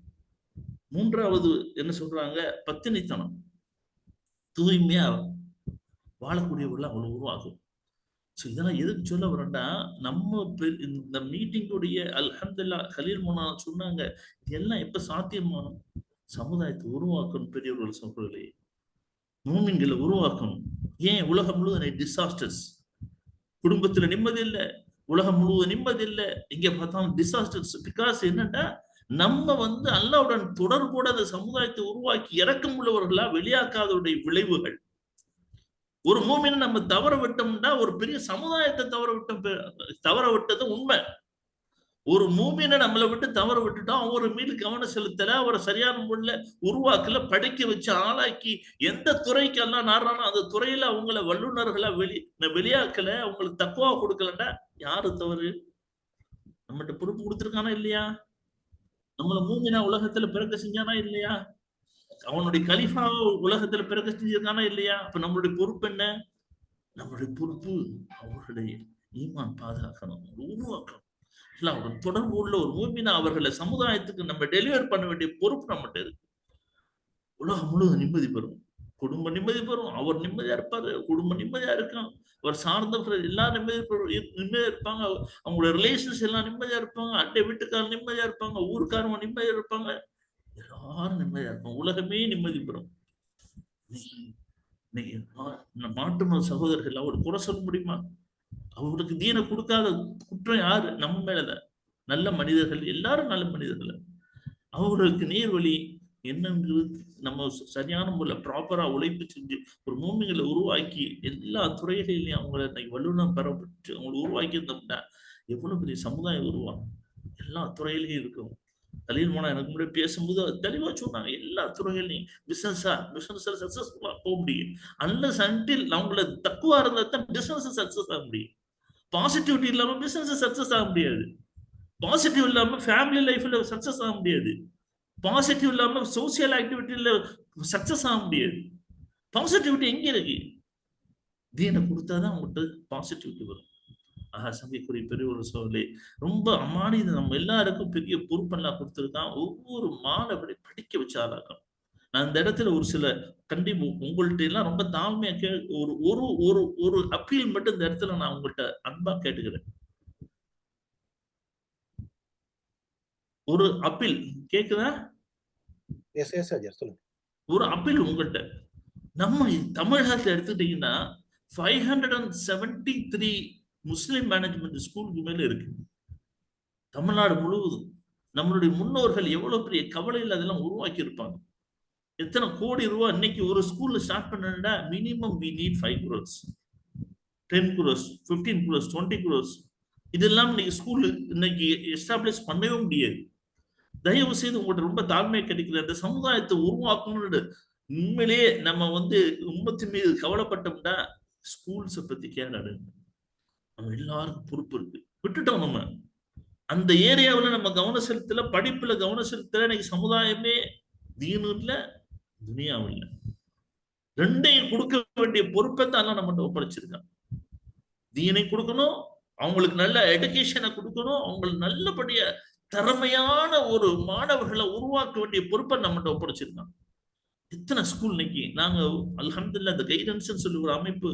மூன்றாவது என்ன சொல்றாங்க? பத்தினித்தனம், தூய்மையா வாழக்கூடியவர்கள் அவங்களை உருவாகும். இதெல்லாம் எதுக்கு சொல்ல வரேன்டா, நம்ம இந்த மீட்டிங்குடைய அல்ஹம்துலில்லாஹ் கலீல் மூலா சொன்னாங்க, இதெல்லாம் எப்ப சாத்தியமாகும்? சமுதாயத்தை உருவாக்கணும் பெரியவர்கள் சொல்றதுலே. மூமின்களை உருவாக்கணும். ஏன் உலகம் முழுவதும் டிசாஸ்டர்ஸ், குடும்பத்துல நிம்மதி இல்லை, உலகம் முழுவதும் நிம்மதி இல்லை, எங்க பார்த்தாலும் டிசாஸ்டர்ஸ். பிகாஸ் என்னன்னா நம்ம வந்து அல்லாஹ்வுடன் தொடர்போட அந்த சமுதாயத்தை உருவாக்கி இறக்கம் உள்ளவர்களா வெளியாக்காதோடைய விளைவுகள். ஒரு மூமினை நம்ம தவற விட்டோம்னா ஒரு பெரிய சமுதாயத்தை தவற விட்டது உண்மை. ஒரு மூமினை நம்மளை விட்டு தவற விட்டுட்டோம், அவரை மீது கவனம் செலுத்தல, அவரை சரியான முறையில உருவாக்கல, படிக்க வச்சு ஆளாக்கி எந்த துறைக்கு எல்லாம் நாடுறானோ அந்த துறையில அவங்கள வல்லுநர்களா வெளியாக்கல, அவங்களுக்கு தக்குவா கொடுக்கலன்னா யாரு தவறு? நம்மகிட்ட பொறுப்பு கொடுத்துருக்கானா இல்லையா? நம்மள மூமினா உலகத்துல பிறக்க செஞ்சானா இல்லையா? அவனுடைய கலிஃபா உலகத்துல பிறக்க செஞ்சிருக்கானா இல்லையா? அப்ப நம்மளுடைய பொறுப்பு என்ன? நம்மளுடைய பொறுப்பு அவர்களுடைய ஈமான் பாதுகாக்கணும், உருவாக்கணும். அவருடன் தொடர்பு உள்ள ஒரு மூமினா அவர்களை சமுதாயத்துக்கு நம்ம டெலிவர் பண்ண வேண்டிய பொறுப்பு நம்மகிட்ட இருக்கு. உலகம் முழுவதும் நிம்மதி பெறும், குடும்பம் நிம்மதி பெறும், அவர் நிம்மதியா இருப்பாரு, குடும்பம் நிம்மதியா இருக்கும், அவர் சார்ந்தவர்கள் எல்லாரும் நிம்மதியா இருப்பாங்க, அவங்களோட ரிலேஷன்ஸ் எல்லாம் நிம்மதியா இருப்பாங்க, அண்டை வீட்டுக்காரர் நிம்மதியா இருப்பாங்க, ஊருக்காரங்க நிம்மதியா இருப்பாங்க, எல்லாரும் நிம்மதியா இருப்பாங்க, உலகமே நிம்மதி பெறும். மாட்டு மத சகோதரர்கள் அவர் குறை சொல்ல முடியுமா? அவர்களுக்கு தீனை கொடுக்காத குற்றம் யாரு? நம்ம மேலதான். நல்ல மனிதர்கள், எல்லாரும் நல்ல மனிதர்கள். அவர்களுக்கு நேர்வழி என்னங்கிறது நம்ம சரியான முறையில் ப்ராப்பரா உழைப்பு செஞ்சு ஒரு மூமிகளை உருவாக்கி எல்லா துறைகளிலையும் அவங்கள வல்லுநர் பெறப்பட்டு அவங்களை உருவாக்கி இருந்தோம்னா எவ்வளவு பெரிய சமுதாயம் உருவாகும். எல்லா துறையிலையும் இருக்கும். தலையில் போனா எனக்கு முன்னாடி பேசும்போது தெளிவா சொன்னாங்க, எல்லா துறைகளையும் பிசினஸா சக்சஸ்ஃபுல்லா போக முடியும். அன்லஸ் அன்டில் அவங்கள தக்குவா இருந்தா தான் பிசினஸ் சக்சஸ் ஆக முடியும். பாசிட்டிவிட்டி இல்லாம பிசினஸ் சக்சஸ் ஆக முடியாது. பாசிட்டிவ் இல்லாம ஃபேமிலி லைஃப்ல சக்சஸ் ஆக முடியாது. பாசிட்டிவ் இல்லாம சோசியல் ஆக்டிவிட்டியில சக்சஸ் ஆக முடியாது. பாசிட்டிவிட்டி எங்க இருக்கு? தீனை கொடுத்தாதான் அவங்கள்ட்ட பாசிட்டிவிட்டி வரும். சபைக்குரிய பெரிய ஒரு சோழலை ரொம்ப அமானித நம்ம எல்லாருக்கும் பெரிய பொறுப்பெல்லாம் கொடுத்துருக்கான். ஒவ்வொரு மாணவரை படிக்க வச்சு ஆளாக்கணும். நான் இந்த இடத்துல ஒரு சில கண்டிப்பா உங்கள்ட்ட எல்லாம் ரொம்ப தாழ்மையா ஒரு ஒரு ஒரு ஒரு அப்பீல் மட்டும் இந்த இடத்துல நான் உங்கள்கிட்ட அன்பா கேட்டுக்கிறேன். ஒரு அப்பீல் கேக்குதா? ஒரு அப்பீல் உங்கள்கிட்ட. நம்ம தமிழகத்துல எடுத்துக்கிட்டீங்கன்னா 573 முஸ்லிம் மேனேஜ்மெண்ட் ஸ்கூலுக்கு மேல இருக்கு தமிழ்நாடு முழுவதும். நம்மளுடைய முன்னோர்கள் எவ்வளவு பெரிய கவலையில் அதெல்லாம் உருவாக்கி இருப்பாங்க. எத்தனை கோடி ரூபாய் இன்னைக்கு ஒரு ஸ்கூல்ல ஸ்டார்ட் பண்ணா minimum we need 5 crores, 10 crores, 15 crores, 20 crores. இதெல்லாம் இன்னைக்கு ஸ்கூல் இன்னைக்கு எஸ்டாப்ளிஷ் பண்ணவே முடியாது. தயவு செய்து உங்கள்கிட்ட ரொம்ப தாழ்மையை கிடைக்கிற அந்த சமுதாயத்தை உருவாக்கணும்னு உண்மையிலேயே நம்ம வந்து உம்மத்தின் மீது கவலைப்பட்டோம்னா ஸ்கூல்ஸை பத்தி கேள்வி நம்ம எல்லாருக்கும் பொறுப்பு இருக்கு. விட்டுட்டோம் நம்ம அந்த ஏரியாவில் நம்ம கவனம் செலுத்தல, படிப்புல கவனம் செலுத்தல. இன்னைக்கு சமுதாயமே தீனும் இல்ல துனியாவும் இல்லை. ரெண்டையும் கொடுக்க வேண்டிய பொறுப்பை தான் நம்மகிட்ட ஒப்படைச்சிருக்காங்க. தீனை கொடுக்கணும், அவங்களுக்கு நல்ல எடுகேஷனை கொடுக்கணும், அவங்களுக்கு நல்லபடிய திறமையான ஒரு மாணவர்களை உருவாக்க வேண்டிய பொறுப்பை நம்மகிட்ட ஒப்படைச்சிருக்காங்க. எத்தனை ஸ்கூல் இன்னைக்கு நாங்க அல்ஹம்துலில்லாஹ் இந்த கைடன்ஸ் சொல்லி ஒரு அமைப்பு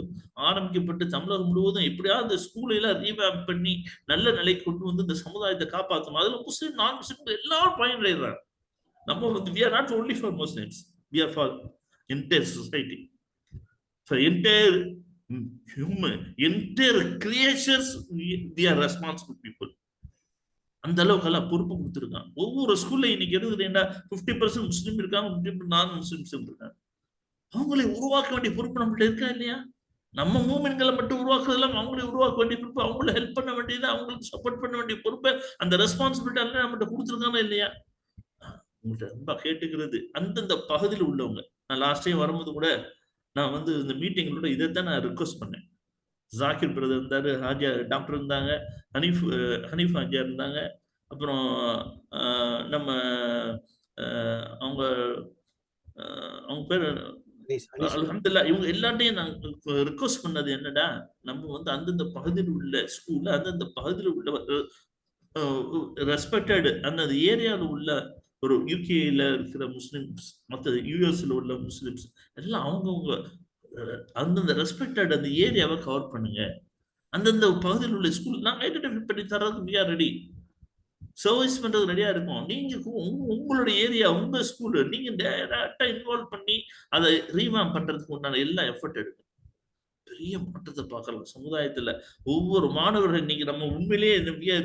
ஆரம்பிக்கப்பட்டு தமிழகம் முழுவதும் எப்படியாவது இந்த ஸ்கூலை எல்லாம் ரீவேம்ப் பண்ணி நல்ல நிலைக்கு கொண்டு வந்து இந்த சமுதாயத்தை காப்பாற்றணும். அதுல முஸ்லீம் நான் முஸ்லீம் எல்லாரும் பயனடைகிறாங்க. நம்ம வந்து we are not only for Muslims, we are for entire society, for entire human, entire creatures. We are responsible people. அந்த அளவுக்கு எல்லாம் பொறுப்பு கொடுத்துருக்காங்க. ஒவ்வொரு ஸ்கூல்ல இன்னைக்கு எடுத்துக்கிட்டீங்கன்னா 50% முஸ்லீம் இருக்காங்க, 50% நான் முஸ்லிம்ஸ் இருக்காங்க. அவங்களை உருவாக்க வேண்டிய பொறுப்பு நம்மகிட்ட இருக்கா இல்லையா? நம்ம மூமெண்ட்களை மட்டும் உருவாக்குறதெல்லாம் அவங்களே உருவாக்க வேண்டிய பொறுப்பு, அவங்கள ஹெல்ப் பண்ண வேண்டியது, அவங்களுக்கு சப்போர்ட் பண்ண வேண்டிய பொறுப்பை அந்த ரெஸ்பான்சிபிலிட்டி எல்லாம் நம்மகிட்ட கொடுத்துருக்காங்க இல்லையா? உங்கள்கிட்ட ரொம்ப கேட்டுக்கிறது அந்தந்த பகுதியில் உள்ளவங்க. நான் லாஸ்ட் டைம் வரும்போது கூட நான் வந்து இந்த மீட்டிங்களோட இதைத்தான் நான் ரிக்வஸ்ட் பண்ணேன். ஜாக்கிர் பிரதர் இருந்தாரு, ஹாஜியா டாக்டர் இருந்தாங்க, ஹனீஃப் ஹாஜியா இருந்தாங்க, அப்புறம் நம்ம அவங்க பேர் அல்ஹம்துலில்லாஹ். இவங்க எல்லாத்தையும் நான் ரிக்வஸ்ட் பண்ணது என்னடா, நம்ம வந்து அந்தந்த பகுதியில் உள்ள ஸ்கூல்ல அந்தந்த பகுதியில் உள்ள ரெஸ்பெக்டட் அந்த ஏரியாவில் உள்ள ஒரு யூகேல இருக்கிற முஸ்லிம்ஸ், மற்ற யூஎஸ்ல உள்ள முஸ்லிம்ஸ் எல்லாம் அவங்கவுங்க அந்தந்த ரெஸ்பெக்டட் அந்த ஏரியாவை கவர் பண்ணுங்க. அந்தந்த பகுதியில் உள்ள ஸ்கூல் நாங்கள் ஐடென்டிஃபை பண்ணி தர்றது we are ready. சர்வீஸ் பண்றது ரெடியா இருக்கும். நீங்க உங்களுடைய ஏரியா, உங்க ஸ்கூல் நீங்க டைரக்டா இன்வால்வ் பண்ணி அதை ரீவாம் பண்றதுக்கு உண்டான எல்லா எஃபர்ட் எடுக்கும். பெரிய மாற்றத்தை பார்க்கலாம் சமுதாயத்துல. ஒவ்வொரு மாணவர்கள் இன்னைக்கு நம்ம உண்மையிலேயே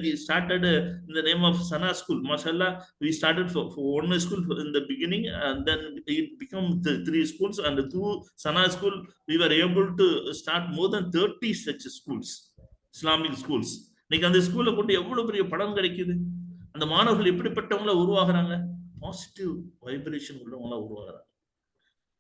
we started in the name of Sana School. Mashallah, we started for one school in the beginning, and then it became the 3 schools, and through Sana School we were able to start more than 30 such schools, Islamic schools. இன்னைக்கு அந்த ஸ்கூல்ல கொண்டு எவ்வளவு பெரிய படம் கிடைக்குது. அந்த மாணவர்கள் எப்படிப்பட்டவங்கள உருவாகுறாங்க, பாசிட்டிவ் வைப்ரேஷன் உள்ளவங்களா உருவாகுறாங்க.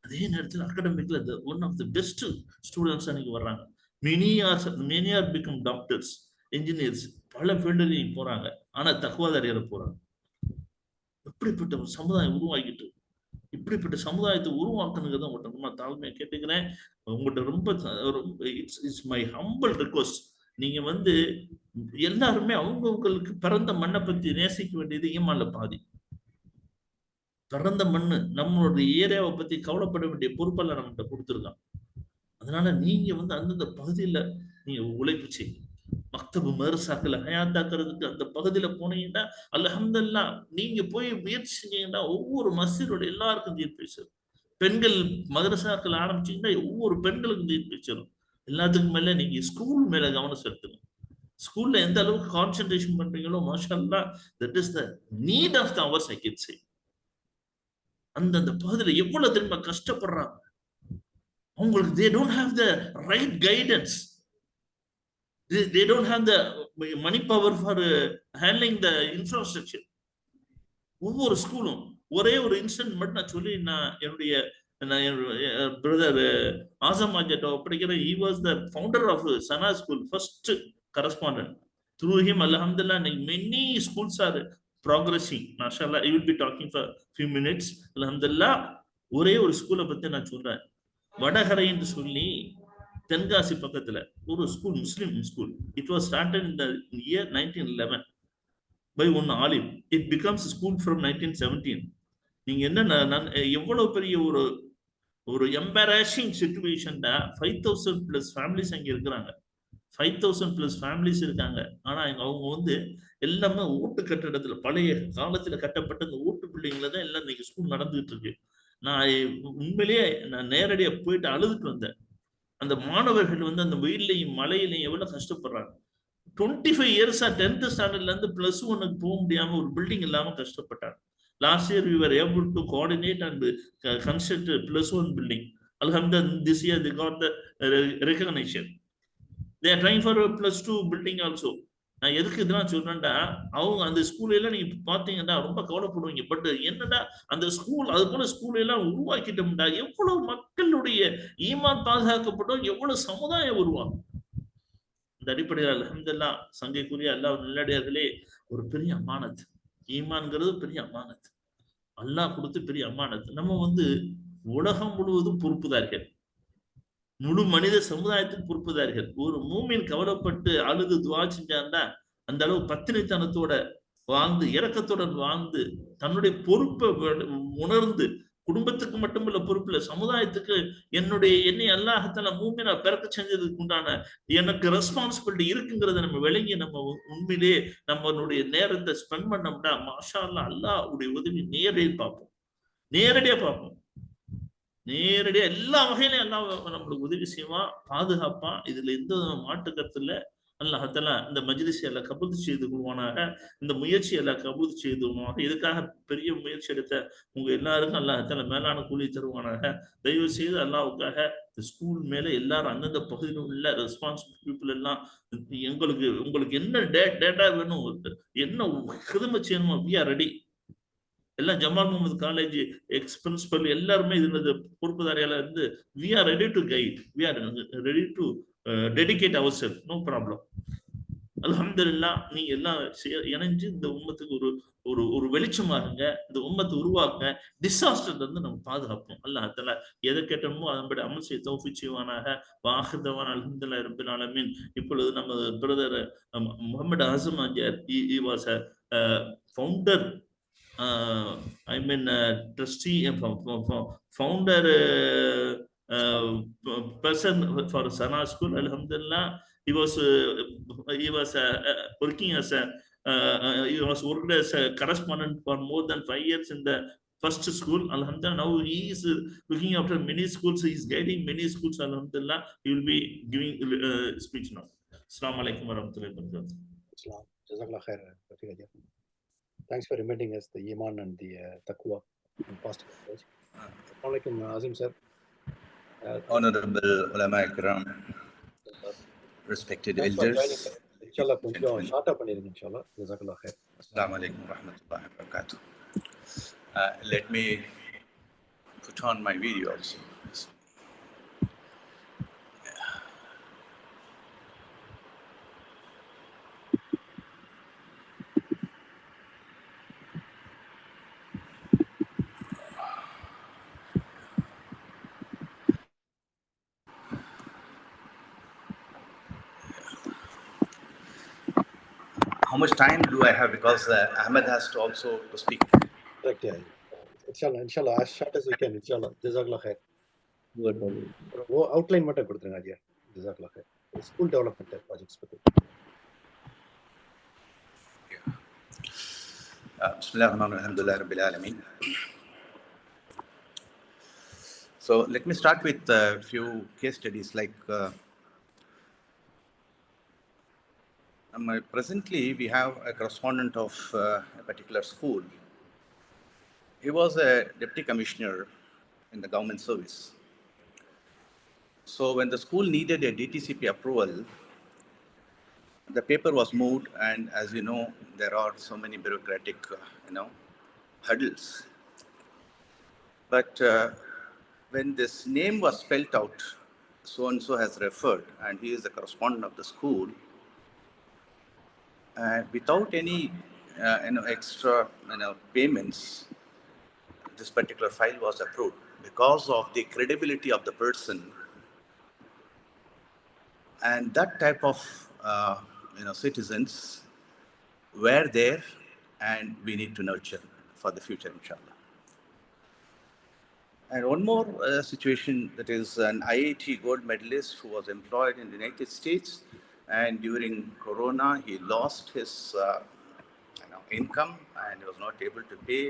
அதே நேரத்தில் அகாடமிக்ல one of the best students அன்னைக்கு வர்றாங்க. many are become doctors, engineers, பல ஃபீல்டுலையும் போறாங்க. ஆனா தக்குவாதாரியார போறாங்க. இப்படிப்பட்ட ஒரு சமுதாயம் உருவாக்கிட்டு, இப்படிப்பட்ட சமுதாயத்தை உருவாக்கணுங்கிறத உங்கள்கிட்ட ரொம்ப தாழ்மையா கேட்டுக்கிறேன். உங்கள்கிட்ட ரொம்ப இட்ஸ் மை ஹம்பிள் ரிக்வஸ்ட். நீங்க எல்லாருமே அவங்களுக்கு பிறந்த மண்ணை பத்தி நேசிக்க வேண்டியது ஈமான்ல பாதி. பிறந்த மண்ணு, நம்மளுடைய ஏரியாவை பத்தி கவலைப்பட வேண்டிய பொறுப்பெல்லாம் நம்மகிட்ட கொடுத்துருக்கான். அதனால நீங்க அந்தந்த பகுதியில நீங்க உழைப்பு செய்யுங்க. மக்தபு மதரசாக்களை ஹயாத்தாக்குறதுக்கு அந்த பகுதியில போனீங்கன்னா அல்ஹம்துலில்லாஹ், நீங்க போய் முயற்சி செஞ்சீங்கன்னா ஒவ்வொரு மஸ்ஜிதோட எல்லாருக்கும் தீர்ப்பு பேசும். பெண்கள் மதரசாக்கள் ஆரம்பிச்சீங்கன்னா ஒவ்வொரு பெண்களுக்கும் தீர்ப்பு பேசும். எல்லாத்துக்கும் மேல நீங்க ஸ்கூல் மேல கவனம் செலுத்தணும். ஸ்கூல்ல எந்த அளவுக்கு கான்சென்ட்ரேஷன் பண்றீங்களோ மாஷாஅல்லாஹ், that is the need of the hours I can say. அந்தந்த பகுதியில எவ்வளவு திரும்ப கஷ்டப்படுறாங்க. அவங்களுக்கு they don't have the right guidance, they don't have the money power for handling the infrastructure. ஒவ்வொரு ஸ்கூலும் ஒரே ஒரு இன்சிடென்ட் மட்டும் நான் சொல்லி என்னுடைய பிரதர் ஆசம் ஆஜட்ட ஒப்படைக்கிறேன். he was the founder of Sana School, first correspondent. through him alhamdulillah many schools are progressing. Mashallah, I will be talking for few minutes. Alhamdulillah, ஒரே ஒரு ஸ்கூலை பத்தி நான் சொல்றேன். வடகரை என்று சொல்லி தென்காசி பக்கத்துல ஒரு school, Muslim school. It was started in the year 1911 by one alim. It becomes a school from 1917. நீங்க என்ன எவ்வளவு பெரிய ஒரு எம்பராசிங் சிச்சுவேஷன்ல 5000 பிளஸ் ஃபேமிலிஸ் அங்க இருக்கிறாங்க. 5000 பிளஸ் ஃபேமிலிஸ் இருக்காங்க. ஆனா அவங்க எல்லாமே ஓட்டு கட்டடத்துல, பழைய காலத்துல கட்டப்பட்ட இந்த ஓட்டு பில்டிங்ல தான் எல்லாம் இன்னைக்கு ஸ்கூல் நடந்துட்டு இருக்கு. நான் உண்மையிலேயே நேரடியா போயிட்டு அழுதுட்டு வந்தேன். அந்த மாணவர்கள் அந்த வெயிலையும் மழையிலையும் எவ்வளவு கஷ்டப்படுறாங்க. 25 இயர்ஸா 10th ஸ்டாண்டர்ட்ல இருந்து +1 போக முடியாம ஒரு பில்டிங் இல்லாம கஷ்டப்பட்டாங்க. Last year we were able to coordinate and construct +1 building. Alhamdulillah, this year they got the recognition. They are trying for a +2 building also. நான் எதுக்கு இதெல்லாம் சொல்றேன்டா, அவங்க அந்த ஸ்கூல் எல்லாம் நீங்க பாத்தீங்கன்னா ரொம்ப கவலைப்படுவீங்க. பட் என்னடா அந்த ஸ்கூல், அது போல ஸ்கூல் எல்லாம் உருவாக்கிட்டோம்டா, எவ்வளவு மக்களுடைய ஈமான் பாதுகாக்கப்பட்டோம், எவ்வளவு சமுதாயம் உருவாகும். இந்த அடிப்படையில் அல்ஹம்துலில்லாஹ், சங்கைக்குரிய அல்லாஹ் நல்லடியார்களே, ஒரு பெரிய அமானத். ஈமான்ங்கிறது பெரிய அமானத், அல்லாஹ் கொடுத்து பெரிய அமானத். நம்ம உலகம் முழுவதும் பொறுப்புதார்கள், முழு மனித சமுதாயத்துக்கு பொறுப்புதார்கள். ஒரு மூமின் கவலைப்பட்டு அழுது துவா செஞ்சான்னா அந்த அளவு பத்தினித்தனத்தோட வாழ்ந்து, இரக்கத்துடன் வாழ்ந்து, தன்னுடைய பொறுப்பை உணர்ந்து, குடும்பத்துக்கு மட்டுமல்ல பொறுப்புல சமுதாயத்துக்கு என்னை அல்லாஹ்தால மூமினா பிறக்க செஞ்சதுக்கு உண்டான எனக்கு ரெஸ்பான்சிபிலிட்டி இருக்குங்கிறத நம்ம விளங்கி நம்ம உண்மையிலே நம்மளுடைய நேரத்தை ஸ்பெண்ட் பண்ணோம்னா மாஷா அல்லாஹ், அல்லாஹ்வுடைய உதவி நேரடியா பார்ப்போம். நேரடியா எல்லா வகையிலும் எல்லாம் நம்மளுக்கு உதவி செய்வான், பாதுகாப்பான். இதுல எந்த மாற்று கருத்து இல்ல. அல்லாஹ்தாலா இந்த மஜ்லிஸை எல்லாம் கபூல் செய்து கொள்வானாக, இந்த முயற்சி எல்லாம் கபூல் செய்து கொள்வானாக. இதுக்காக பெரிய முயற்சி எடுத்த உங்க எல்லாருக்கும் அல்லாஹ்தாலா மேலான கூலி தருவானாக. தயவு செய்து அல்லாஹ்வுக்காக இந்த ஸ்கூல் மேல எல்லாரும் அந்தந்த பகுதியில் உள்ள ரெஸ்பான்சிபிள் பீப்புள் எல்லாம் உங்களுக்கு என்ன டேட்டா வேணும், என்ன ஹிதமத் செய்யணுமோ, we are ready. எல்லாம் Jamal Mohammed college ex principal எல்லாருமே இதுல பொறுப்புதாரியால இருந்து we are ready to guide, we are ready to dedicate ourselves, no problem. அல்ஹம்துலில்லாஹ், நீங்க எல்லாம் இணைஞ்சு இந்த உம்மத்துக்கு ஒரு வெளிச்சமாகுங்க, இந்த உம்மத்தை உருவாக்குங்க, டிசாஸ்டர்ல இருந்து நம்ம பாதுகாப்போம். அல்லாஹ் தஆலா எதை கேட்டோமோ அதன்படி அமல் செய்ய தௌஃபீக் செய்வானாக. வாஹிதவான் அல்ஹம்துலில்லாஹி ரப்பில் ஆலமீன். இப்பொழுது நம்ம பிரதர் முகமது ஆசம் ஆஜர், he was a founder, trustee, founder person for Sana School. Alhamdulillah, he was working as a He was worked as a correspondent for more than 5 years in the first school. Alhamdulillah, now he is looking after many schools. He is guiding many schools. Alhamdulillah, he will be giving speech now. Assalamu alaikum warahmatullahi wabarakatuh.
Islam. Jazakallah khair, Rafiq Hajar. Thanks for reminding us the Iman and the Taqwa and positive approach. Assalamu alaikum, Azim sir.
Honorable ulama ikram, respected
Thanks for joining,
elders,
sir. Inshallah, கொஞ்சம்
gentlemen.
ஷார்ட்டா பண்ணிருங்க இன்ஷால்லா. ஜஸாக்கல்லாஹ் கhair.
Assalamu alaikum warahmatullahi wabarakatuh. Let me put on my video also. How much time do I have? Because Ahmed has to also to speak.
Correct, yeah. Inshallah, as short as we can, inshallah. Jazakallah khair. Outline மட்டும் கொடுத்துருங்க ஐயா. Jazakallah khair. School development projects பத்தி.
Bismillahirrahmanirrahim. Alhamdulillah Rabbil Alameen. So let me start with a few case studies. Like presently, we have a correspondent of a particular school. He was a deputy commissioner in the government service. So when the school needed a DTCP approval, the paper was moved, and as you know, there are so many bureaucratic, hurdles. But when this name was spelt out, so and so has referred, and he is the correspondent of the school, without any, extra, payments, this particular file was approved because of the credibility of the person, and that type of, citizens were there, and we need to nurture for the future, inshallah. And one more situation, that is an IIT gold medalist who was employed in the United States, and during Corona, he lost his income, and he was not able to pay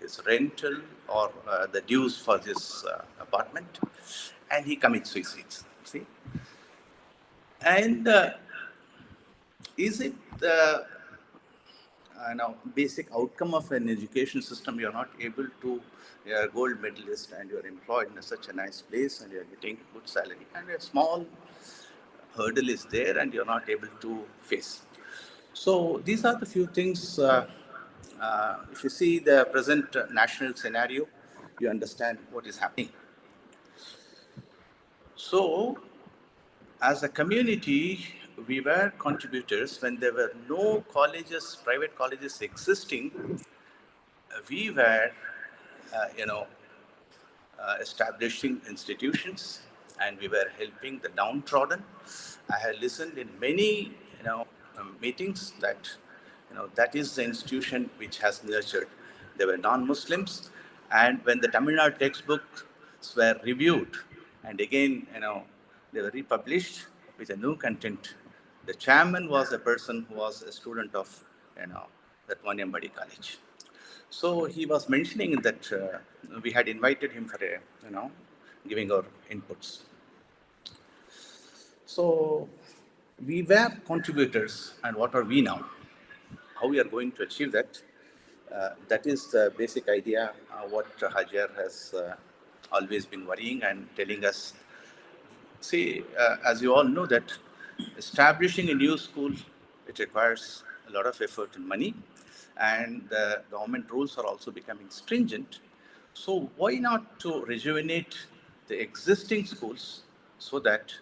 his rental or the dues for his apartment, and he commits suicide. See, and is it the basic outcome of an education system? You are not able to. You are a gold medalist, and you are employed in such a nice place, and you are getting good salary, and a small hurdle is there, and you are not able to face. So these are the few things. If you see the present national scenario, you understand what is happening. So, as a community, we were contributors when there were no colleges, private colleges existing. We were, establishing institutions, and we were helping the downtrodden. I had listened in many, meetings that, that is the institution which has nurtured. There were non-Muslims, and when the Tamil Nadu textbooks were reviewed, and again, they were republished with a new content, the chairman was a person who was a student of, that Vanyambadi College. So he was mentioning that we had invited him for a, giving our inputs. So we were contributors, and what are we now? How we are going to achieve that? That is the basic idea, what Hajar has always been worrying and telling us. See, as you all know, that establishing a new school, it requires a lot of effort and money, and the government rules are also becoming stringent. So why not to rejuvenate the existing schools so that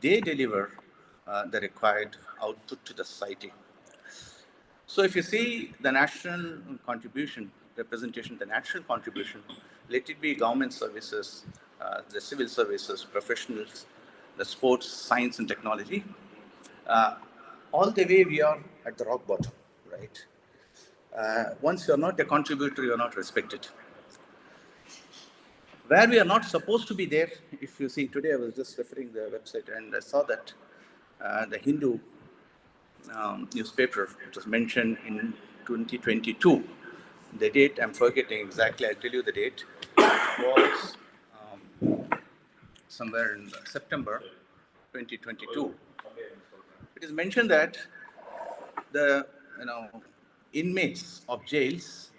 they deliver the required output to the society? So if you see the national contribution, representation, the national contribution, let it be government services, the civil services, professionals, the sports, science and technology, all the way we are at the rock bottom, right? Once you're not a contributor, you're not respected. Where we are not supposed to be there, if you see today, I was just referring the website and I saw that the Hindu newspaper. It was mentioned in 2022. The date, I'm forgetting exactly, I'll tell you the date. It was somewhere in September 2022. It is mentioned that the inmates of jails,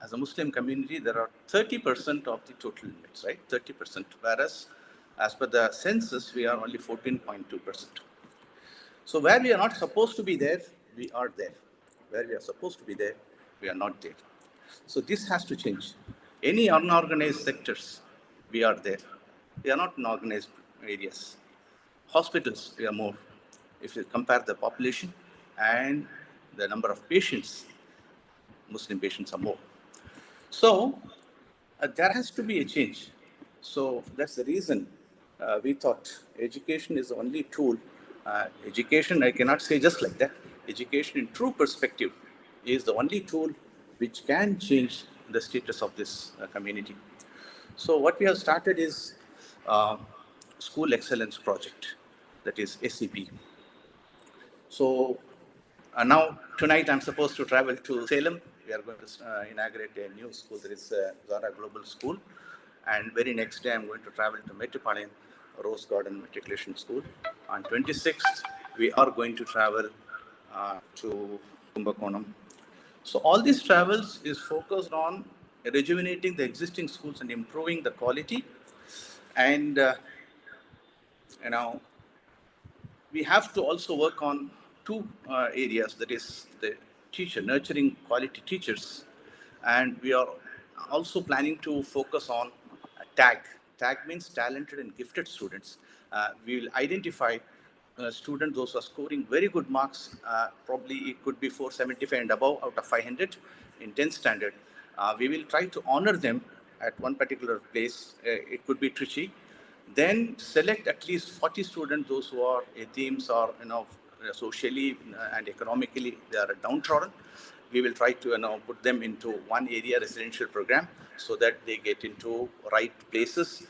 as a Muslim community, there are 30% of the total inmates, right? 30%, whereas as per the census, we are only 14.2%. So where we are not supposed to be there, we are there. Where we are supposed to be there, we are not there. So this has to change. Any unorganized sectors, we are there. We are not in organized areas. Hospitals, we are more. If you compare the population and the number of patients, Muslim patients are more. So there has to be a change. So that's the reason we thought education is the only tool. Education, I cannot say just like that. Education in true perspective is the only tool which can change the status of this community. So what we have started is School Excellence Project, that is SCP. So now tonight I'm supposed to travel to Salem. We are going to inaugurate a new school. There is Zara Global School. And very next day I'm going to travel to Mettupalayam Rose Garden Matriculation School. On 26th, we are going to travel to Kumbakonam. So all these travels is focused on rejuvenating the existing schools and improving the quality. And we have to also work on two areas, that is the teacher, nurturing quality teachers. And we are also planning to focus on TAG. TAG means talented and gifted students. We will identify students, those who are scoring very good marks, probably it could be 475 and above out of 500 in 10th standard. We will try to honor them at one particular place. It could be Trichy. Then select at least 40 students, those who are teams or socially and economically they are downtrodden. We will try to put them into one area residential program so that they get into right places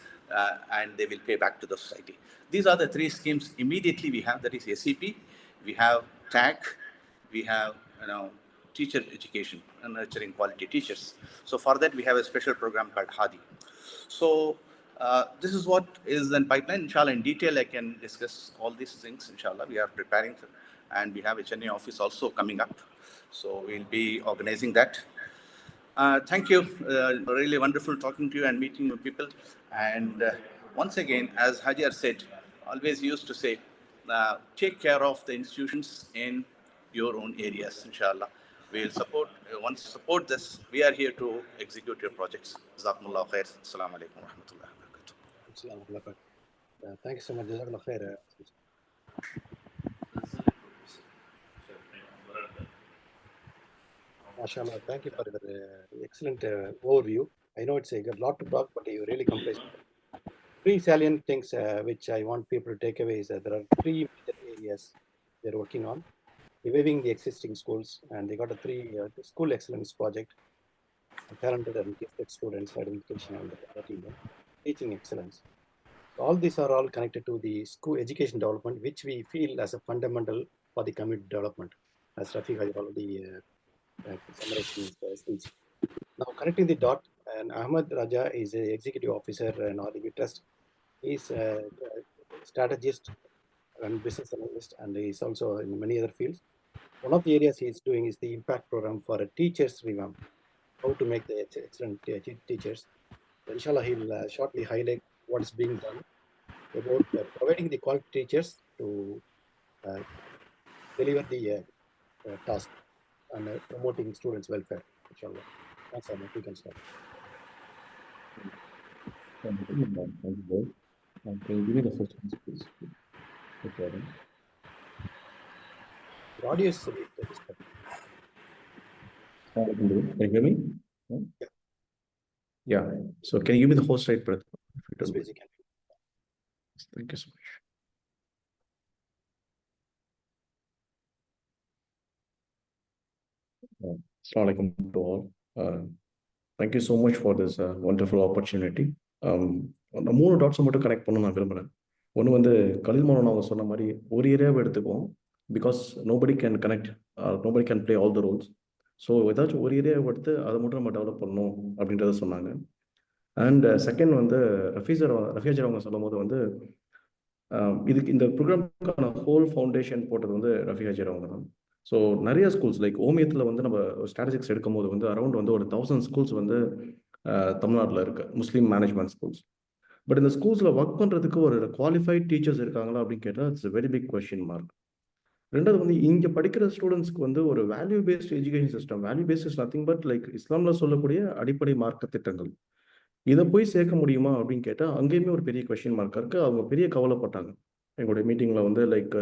and they will pay back to the society. These are the three schemes immediately we have. That is SCP, we have TAG, we have teacher education and nurturing quality teachers. So for that we have a special program called Hadi. So this is what is in pipeline. Inshallah, in detail I can discuss all these things. Inshallah, we are preparing for, and we have a Chennai office also coming up. So we'll be organizing that. Thank you. Really wonderful talking to you and meeting with people. And once again, as Hajar said, always used to say, take care of the institutions in your own areas, inshallah. We'll support, once you support this, we are here to execute your projects. Jazakumullah khair. Assalamu alaikum wa rahmatullahi wa barakatuh.
Thank you so much. Jazakallah khair. MashaAllah, thank you for the excellent overview. I know it's a lot to talk, but you really compressed. Three salient things which I want people to take away is that there are three major areas they're working on. Reviving the existing schools, and they got a school excellence project, talented and gifted students identification and teaching excellence. So all these are all connected to the school education development, which we feel as a fundamental for the community development, as Rafiq has already summarized in his speech. Now connecting the dot, and Ahmed Raja is an executive officer in RDB Trust. He's a strategist and business analyst, and he's also in many other fields. One of the areas he's doing is the impact program for a teachers revamp, how to make the excellent teachers. So inshallah, he'll shortly highlight what is being done about providing the quality teachers to deliver the task and promoting students' welfare, inshallah. Thanks, Ahmed. We can start.
Thank you. Can you give me the first one, please? Okay.
The audio is disturbed.
Can you hear me?
Yeah.
Yeah. So can you give me the whole slide, brother?
Yes, please, you can.
Thank you so much. Assalamu alaikum to all. Thank you so much for this wonderful opportunity. அந்த 3 டாட்ஸை மட்டும் connect பண்ண நான் விரும்புகிறேன். ஒன்று வந்து கலில் மௌலானா அவங்க சொன்ன மாதிரி ஒரு ஏரியாவை எடுத்துக்குவோம். Because nobody can connect, nobody can play all the roles. So ஏதாச்சும் ஒரு ஏரியாவை எடுத்து அதை மட்டும் நம்ம டெவலப் பண்ணணும் அப்படின்றத சொன்னாங்க. அண்ட் செகண்ட் வந்து ரஃபீஜர் அவங்க சொல்லும் போது வந்து இதுக்கு இந்த ப்ரோக்ராமுக்கான ஹோல் ஃபவுண்டேஷன் போட்டது வந்து ரஃபீஜர் அவங்க தான். ஸோ நிறைய ஸ்கூல்ஸ் லைக் ஓமியத்தில் வந்து நம்ம ஸ்டாட்டிஸ்டிக்ஸ் எடுக்கும் போது வந்து அரௌண்ட் வந்து ஒரு 1000 ஸ்கூல்ஸ் வந்து தமிழ்நாட்டில் இருக்கு, முஸ்லீம் மேனேஜ்மெண்ட் ஸ்கூல்ஸ். பட் இந்த ஸ்கூல்ஸில் ஒர்க் பண்ணுறதுக்கு ஒரு குவாலிஃபைட் டீச்சர்ஸ் இருக்காங்களா அப்படின்னு கேட்டால் it's very big question mark. ரெண்டாவது வந்து இங்கே படிக்கிற ஸ்டூடெண்ட்ஸ்க்கு வந்து ஒரு value based education system, value based is nothing but like இஸ்லாமில் சொல்லக்கூடிய அடிப்படை மார்க்க திட்டங்கள், இதை போய் சேர்க்க முடியுமா அப்படின்னு கேட்டால் அங்கேயுமே ஒரு பெரிய கொஸ்டின் மார்க் இருக்குது. அவங்க பெரிய கவலைப்பட்டாங்க எங்களுடைய மீட்டிங்கில் வந்து லைக்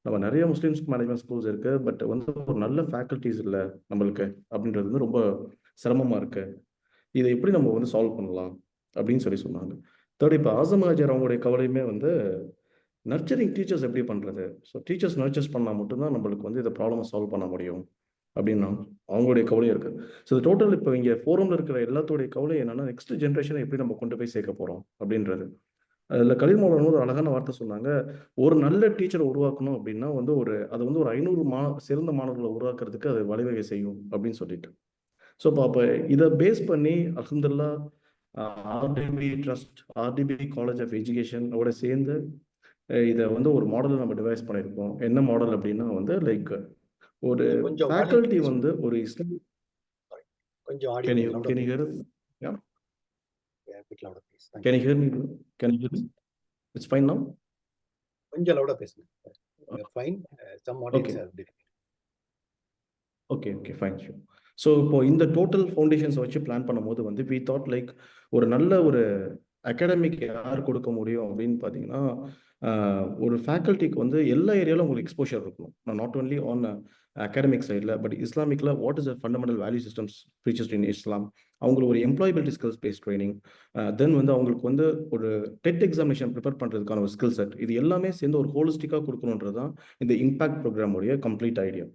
நம்ம நிறைய முஸ்லீம்ஸ் மேனேஜ்மெண்ட் ஸ்கூல்ஸ் இருக்குது, பட் வந்து ஒரு நல்ல ஃபேக்கல்ட்டிஸ் இல்லை நம்மளுக்கு அப்படின்றது வந்து ரொம்ப சிரமமாக இருக்குது, இதை எப்படி நம்ம வந்து சால்வ் பண்ணலாம் அப்படின்னு சொன்னாங்க. தேர்ட், இப்போ ஆசம் ஹாஜர் அவங்களுடைய கவலையுமே வந்து நர்ச்சரிங் டீச்சர்ஸ் எப்படி பண்ணுறது, ஸோ டீச்சர்ஸ் நர்ச்சர்ஸ் பண்ணால் மட்டும்தான் நம்மளுக்கு வந்து இந்த ப்ராப்ளமை சால்வ் பண்ண முடியும் அப்படின்னா அவங்களுடைய கவலையும் இருக்குது. ஸோ டோட்டல் இப்போ இங்கே ஃபோரமில் இருக்கிற எல்லாத்தோடைய கவலை என்னன்னா நெக்ஸ்ட் ஜென்ரேஷனை எப்படி நம்ம கொண்டு போய் சேர்க்க போகிறோம் அப்படின்றது. அதில் கலீல் மௌலானா ஒரு அழகான வார்த்தை சொன்னாங்க, ஒரு நல்ல டீச்சரை உருவாக்கணும் அப்படின்னா வந்து அது வந்து ஒரு 500 சிறந்த மாணவர்களை உருவாக்குறதுக்கு அது வழிவகை செய்யும் அப்படின்னு சொல்லிட்டு. ஸோ அப்போ இதை பேஸ் பண்ணி அல்ஹம்துலில்லாஹ் RTP trust, RTP college of எஜுகேஷனோட சேர்ந்து இதை வந்து ஒரு மாடல் நம்ம டிவைஸ் பண்ணியிருக்கோம். என்ன மாடல் அப்படின்னா வந்து லைக் ஒரு ஃபேக்கல்ட்டி வந்து ஒரு இஸ்லாமிக்
கொஞ்சம் audio
Can you hear it? Yeah. Can you hear me? Can you hear me? It's fine now?
கொஞ்சம் லவுடா பேசுங்க. Fine. Some audience
Okay.
have difficulty.
Okay, fine, sure. So இப்போ இந்த டோட்டல் ஃபவுண்டேஷன்ஸ் வச்சு plan பண்ணும்போது வந்து we thought like ஒரு நல்ல ஒரு அகாடமிக் யார் கொடுக்க முடியும் அப்படின்னு பார்த்தீங்கன்னா ஒரு ஃபேக்கல்ட்டிக்கு வந்து எல்லா ஏரியாவிலும் உங்களுக்கு எக்ஸ்போஷர் இருக்கணும். நாட் ஒன்லி ஆன் அகாடமிக் சைடில் பட் இஸ்லாமிக்கில் what is a fundamental value systems preaches in Islam, அவங்களுக்கு ஒரு employability skills based training, then வந்து அவங்களுக்கு வந்து ஒரு டெட் எக்ஸாமினேஷன் ப்ரிப்பேர் பண்ணுறதுக்கான ஒரு ஸ்கில் செட், இது எல்லாமே சேர்ந்து ஒரு ஹோலிஸ்டிக்காக கொடுக்கணுன்றது தான் இந்த இம்பாக்ட் ப்ரோக்ராமுடைய கம்ப்ளீட் ஐடியா.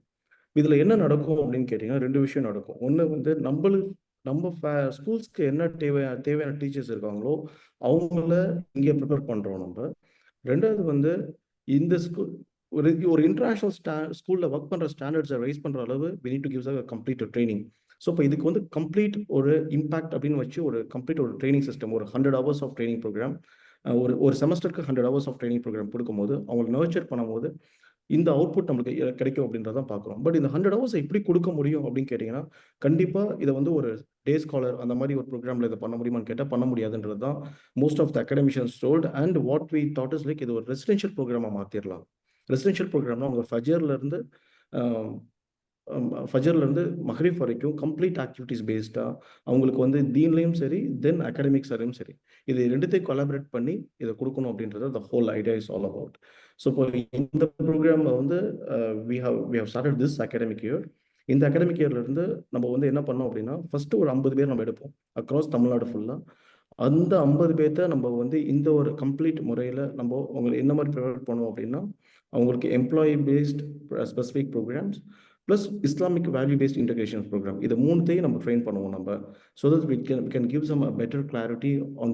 இதில் என்ன நடக்கும் அப்படின்னு கேட்டிங்கன்னா 2 விஷயம் நடக்கும். ஒன்று வந்து நம்ம ஸ்கூல்ஸ்க்கு என்ன தேவையான டீச்சர்ஸ் இருக்காங்களோ அவங்கள இங்கே ப்ரிப்பேர் பண்ணுறோம் நம்ம. ரெண்டாவது வந்து இந்த ஸ்கூல் ஒரு இன்டர்நேஷனல் ஸ்கூலில் ஒர்க் பண்ணுற ஸ்டாண்டர்ட்ஸை ரைஸ் பண்ணுற அளவு we need to give a complete training. So இப்போ இதுக்கு வந்து கம்ப்ளீட் ஒரு இம்பாக்ட் அப்படின்னு வச்சு ஒரு கம்ப்ளீட் ஒரு ட்ரைனிங் சிஸ்டம், ஒரு 100 hours ஆஃப் ட்ரைனிங் ப்ரோக்ராம், ஒரு செமஸ்டருக்கு 100 hours ஆஃப் ட்ரைனிங் ப்ரோக்ராம் கொடுக்கும்போது அவங்களை நர்ச்சர் பண்ணும்போது இந்த அவுட்புட் நம்மளுக்கு கிடைக்கும் அப்படின்றதான் பார்க்குறோம். பட் இந்த 100 hours எப்படி கொடுக்க முடியும் அப்படின்னு கேட்டிங்கன்னா கண்டிப்பாக இதை வந்து ஒரு டே ஸ்காலர் அந்த மாதிரி ஒரு ப்ரோக்ராமில் இதை பண்ண முடியுமான்னு கேட்டால் பண்ண முடியாதுன்றது தான் most of the academicians told. And what we thought is like இது ஒரு ரெசிடென்ஷியல் ப்ரோக்ராமாக மாற்றிடலாம். ரெசிடென்ஷியல் ப்ரோக்ராம்னா அவங்க ஃபஜர்லேருந்து மஹ்ரிப் வரைக்கும் கம்ப்ளீட் ஆக்டிவிட்டிஸ் பேஸ்டாக அவங்களுக்கு வந்து தீன்லையும் சரி தென் அகாடமிக்ஸ்லையும் சரி இது ரெண்டுத்தையும் கொலாபரேட் பண்ணி இதை கொடுக்கணும் அப்படின்றது the whole idea is all about. So இப்போ இந்த ப்ரோக்ராமில் வந்து we have started this academic year. இந்த அகாடமிக் இயர்லேருந்து நம்ம வந்து என்ன பண்ணோம் அப்படின்னா ஃபஸ்ட்டு ஒரு 50 பேர் நம்ம எடுப்போம் அக்ராஸ் தமிழ்நாடு ஃபுல்லாக. அந்த 50 பேர்த்த நம்ம வந்து இந்த ஒரு கம்ப்ளீட் முறையில் நம்ம அவங்களுக்கு என்ன மாதிரி ப்ரிப்பேர் பண்ணுவோம் அப்படின்னா அவங்களுக்கு employee based specific programs plus Islamic value based integration program, இது மூணுத்தையும் நம்ம ட்ரெயின் பண்ணுவோம் நம்ம. So that we can give some better clarity on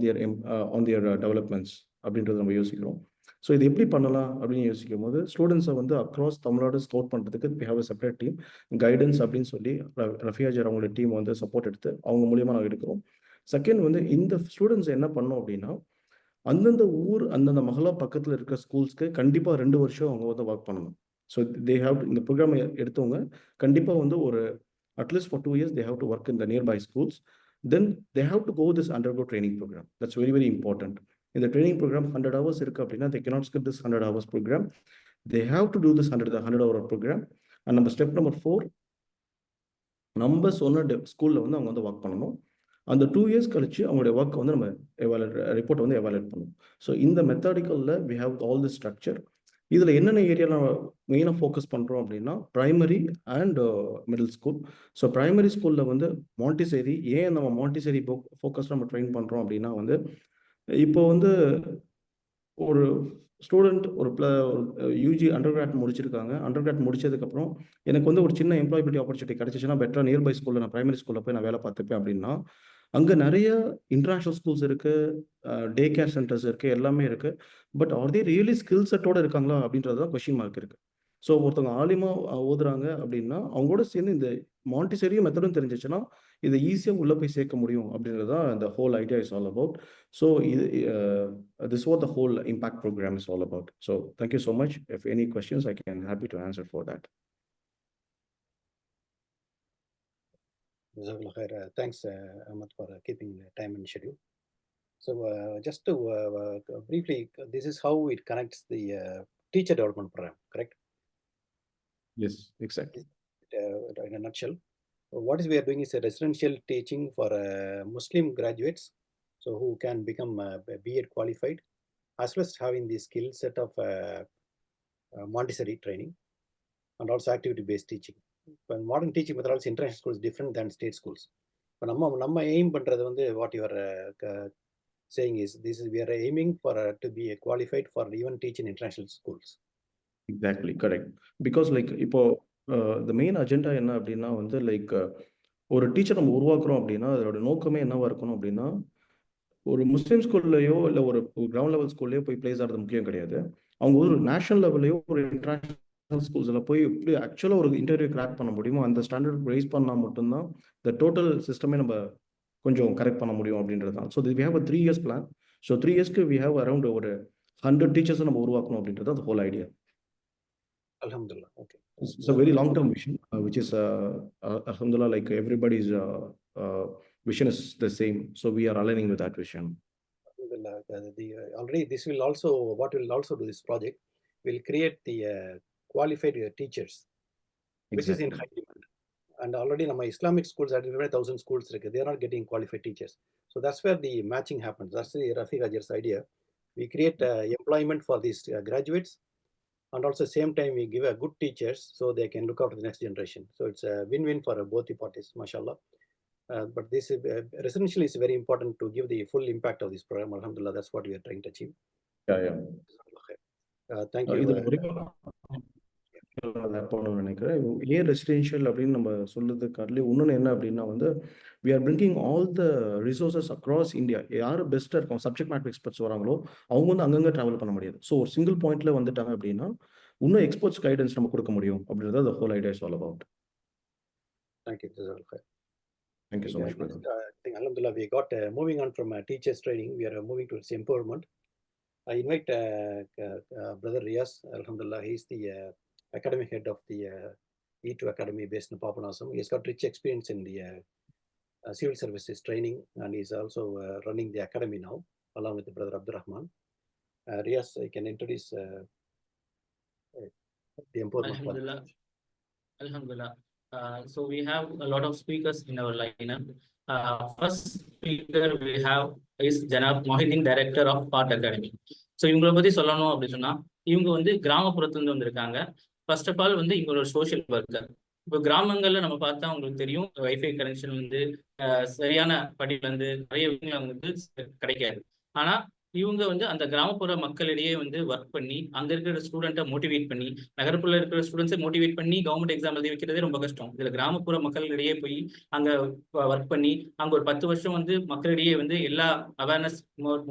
their developments அப்படின்றது நம்ம யோசிக்கிறோம். ஸோ இது எப்படி பண்ணலாம் அப்படின்னு யோசிக்கும் போது ஸ்டூடெண்ட்ஸை வந்து அக்ராஸ் தமிழ்நாடு ஸ்கவுட் பண்ணுறதுக்கு we have a separate team guidance அப்படின்னு சொல்லி ரஃபியாஜர் அவங்களோட டீம் வந்து சப்போர்ட் எடுத்து அவங்க மூலியமாக நாங்கள் எடுக்கிறோம். செகண்ட் வந்து இந்த ஸ்டூடெண்ட்ஸ் என்ன பண்ணோம் அப்படின்னா அந்தந்த ஊர் அந்தந்த மகளா பக்கத்தில் இருக்கிற ஸ்கூல்ஸ்க்கு கண்டிப்பாக 2 வருஷம் அவங்க வந்து ஒர்க் பண்ணணும். ஸோ தே ஹாவ் இந்த ப்ரோக்ராம் எடுத்தவங்க கண்டிப்பாக வந்து ஒரு at least for 2 years they have to work in the nearby schools. Then they have to go this undergo training program. That's very, very important. In the training program 100 hours இருக்கு அப்படின்னா they cannot skip this 100 hours program. They have to do this 100 hour program. And நம்ம step number 4 நம்ம சொன்ன ஸ்கூலில் வந்து அவங்க வந்து work பண்ணணும். அந்த 2 years கழிச்சு அவங்களுடைய ஒர்க்கை வந்து நம்ம ரிப்போர்ட்டை வந்து எவாலுவேட் பண்ணுவோம். ஸோ இந்த மெத்தடிக்கலில் we have all this structure. இதில் என்னென்ன ஏரியாவில் மெயினாக ஃபோக்கஸ் பண்ணுறோம் அப்படின்னா primary and middle school. So primary ஸ்கூலில் வந்து மாண்டிசேரி, ஏன் நம்ம மாண்டிசேரி ஃபோக்கஸ் நம்ம ட்ரெயின் பண்ணுறோம் அப்படின்னா வந்து இப்போ வந்து ஒரு ஸ்டூடெண்ட் ஒரு யூஜி அண்டர் கிராட் முடிச்சிருக்காங்க. அண்டர் கிராட் முடிச்சதுக்கப்புறம் எனக்கு வந்து ஒரு சின்ன எம்ப்ளாயபிலிட்டி ஆப்பர்ச்சுனிட்டி கிடச்சிச்சுன்னா பெட்டராக நியர்பை ஸ்கூலில் நான் ப்ரைமரி ஸ்கூலில் போய் நான் வேலை பார்த்துப்பேன் அப்படின்னா அங்கே நிறைய இன்டர்நேஷ்னல் ஸ்கூல்ஸ் இருக்குது, டே கேர் சென்டர்ஸ் இருக்குது, எல்லாமே இருக்குது. But are they really skill செட்டோடு இருக்காங்களா அப்படின்றது தான் கொஸ்டின் மார்க் இருக்குது. ஸோ ஒருத்தவங்க ஆலிமா ஓதுறாங்க அப்படின்னா அவங்களோட சேர்ந்து இந்த மாண்டிசரி மெத்தடும் தெரிஞ்சிச்சுன்னா இதை ஈஸியாக உள்ளே போய் சேர்க்க முடியும் அப்படின்றது தான் இந்த whole idea is all about. So இது this what the whole impact programme is all about. So thank you so much. If any questions I can happy to answer for that.
Jazakallah khair. Thanks, Ahmad, for keeping the time and schedule. So just to briefly, this is how it connects the teacher development program, correct?
Yes, exactly.
In a nutshell, what is we are doing is a residential teaching for Muslim graduates, so who can become B.Ed qualified, as well as having the skill set of Montessori training and also activity-based teaching. இப்போ modern teaching methodology international schools different தேன் state schools. இப்போ நம்ம aim பண்ணுறது வந்து what your saying is this is we are aiming for to be qualified for even teach in international schools.
Exactly, correct. Because like இப்போ the main agenda என்ன அப்படின்னா வந்து like ஒரு teacher நம்ம உருவாக்குறோம் அப்படின்னா அதோட நோக்கமே என்னவா இருக்கணும் அப்படின்னா ஒரு முஸ்லீம் ஸ்கூல்லையோ இல்லை ஒரு கிரவுண்ட் லெவல் ஸ்கூல்லையோ போய் பிளேஸ் ஆகிறது முக்கியம் கிடையாது. அவங்க ஒரு நேஷனல் லெவல்லையோ ஒரு இன்டர்நேஷனல் ஸ்கூல்ஸில் போய் எப்படி ஆக்சுவலாக ஒரு இன்டர்வியூ கிராக் பண்ண முடியுமோ அந்த ஸ்டாண்டர்ட் ரைஸ் பண்ணால் மட்டும்தான் இந்த டோட்டல் சிஸ்டமே நம்ம கொஞ்சம் கரெக்ட் பண்ண முடியும் அப்படின்றது தான். So we have a 3 years plan. So 3 yearsக்கு வி ஹேவ் அரௌண்ட் ஒரு 100 டீச்சர்ஸை நம்ம உருவாக்கணும் அப்படின்றது அந்த whole idea.
Alhamdulillah. Okay.
It's a very long-term vision, which is alhamdulillah, like everybody's vision is the same. So we are aligning with that vision.
Alhamdulillah. Already this will also, what will also do this project, will create the qualified teachers, which is in high demand. And already my Islamic schools, at 1,000 schools, they are not getting qualified teachers. So that's where the matching happens. That's the Rafiq Hajar's idea. We create employment for these graduates, and also same time we give a good teachers so they can look after the next generation. So it's a win-win for both the parties, mashallah. But this is residential is very important to give the full impact of this program. Alhamdulillah, that's what we are trying to achieve.
Yeah.
Thank you.
நினைக்கிறேன் ஏன் residential அப்படின்னு நம்ம சொல்றதுக்காட்டிலே இன்னொன்று என்ன அப்படின்னா வந்து we are bringing all the resources across India. யார் பெஸ்ட்டாக இருக்கும் சப்ஜெக்ட் மேட்டர் எக்ஸ்பர்ட்ஸ் வராங்களோ அவங்க வந்து அங்கங்கே ட்ராவல் பண்ண முடியாது. ஸோ ஒரு சிங்கிள் பாயிண்ட்ல வந்துட்டாங்க அப்படின்னா இன்னும் எக்ஸ்பர்ட்ஸ் கைடன்ஸ் நம்ம கொடுக்க முடியும் அப்படின்றது the whole idea is all about.
Thank you.
Thank you so much, brother.
I think Alhamdulillah we got moving on from teachers training, we are moving towards empowerment. I invite brother Riaz. Alhamdulillah, he is the academic head of the E2 Academy based in Papanasam. He has got rich experience in the civil services training, and he is also running the academy now along with the brother Abdurrahman. Riaz, I can introduce the empowerment.
Alhamdulillah. So we have a lot of speakers in our lineup. First speaker we have is Janab Mohideen, Director of Part Academy. So இவங்களை பத்தி சொல்லணும் அப்படின்னு சொன்னா இவங்க வந்து கிராமப்புறத்துல வந்திருக்காங்க. First of all வந்து இவங்க ஒரு சோஷியல் ஒர்க்கர். இப்போ கிராமங்கள்ல நம்ம பார்த்தா உங்களுக்கு தெரியும் வைஃபை கனெக்ஷன் வந்து சரியான படியில வந்து நிறைய விஷயங்கள் வந்து கிடைக்காது. ஆனா இவங்க வந்து அந்த கிராமப்புற மக்களிடையே வந்து ஒர்க் பண்ணி அங்க இருக்கிற ஸ்டூடெண்ட்டை மோட்டிவேட் பண்ணி நகரப்புற இருக்கிற ஸ்டூடெண்ட்ஸை மோட்டிவேட் பண்ணி கவர்மெண்ட் எக்ஸாம் எழுதி வைக்கிறதே ரொம்ப கஷ்டம். இதுல கிராமப்புற மக்களிடையே போய் அங்க ஒர்க் பண்ணி அங்க ஒரு 10 வருஷம் வந்து மக்களிடையே வந்து எல்லா அவேர்னஸ்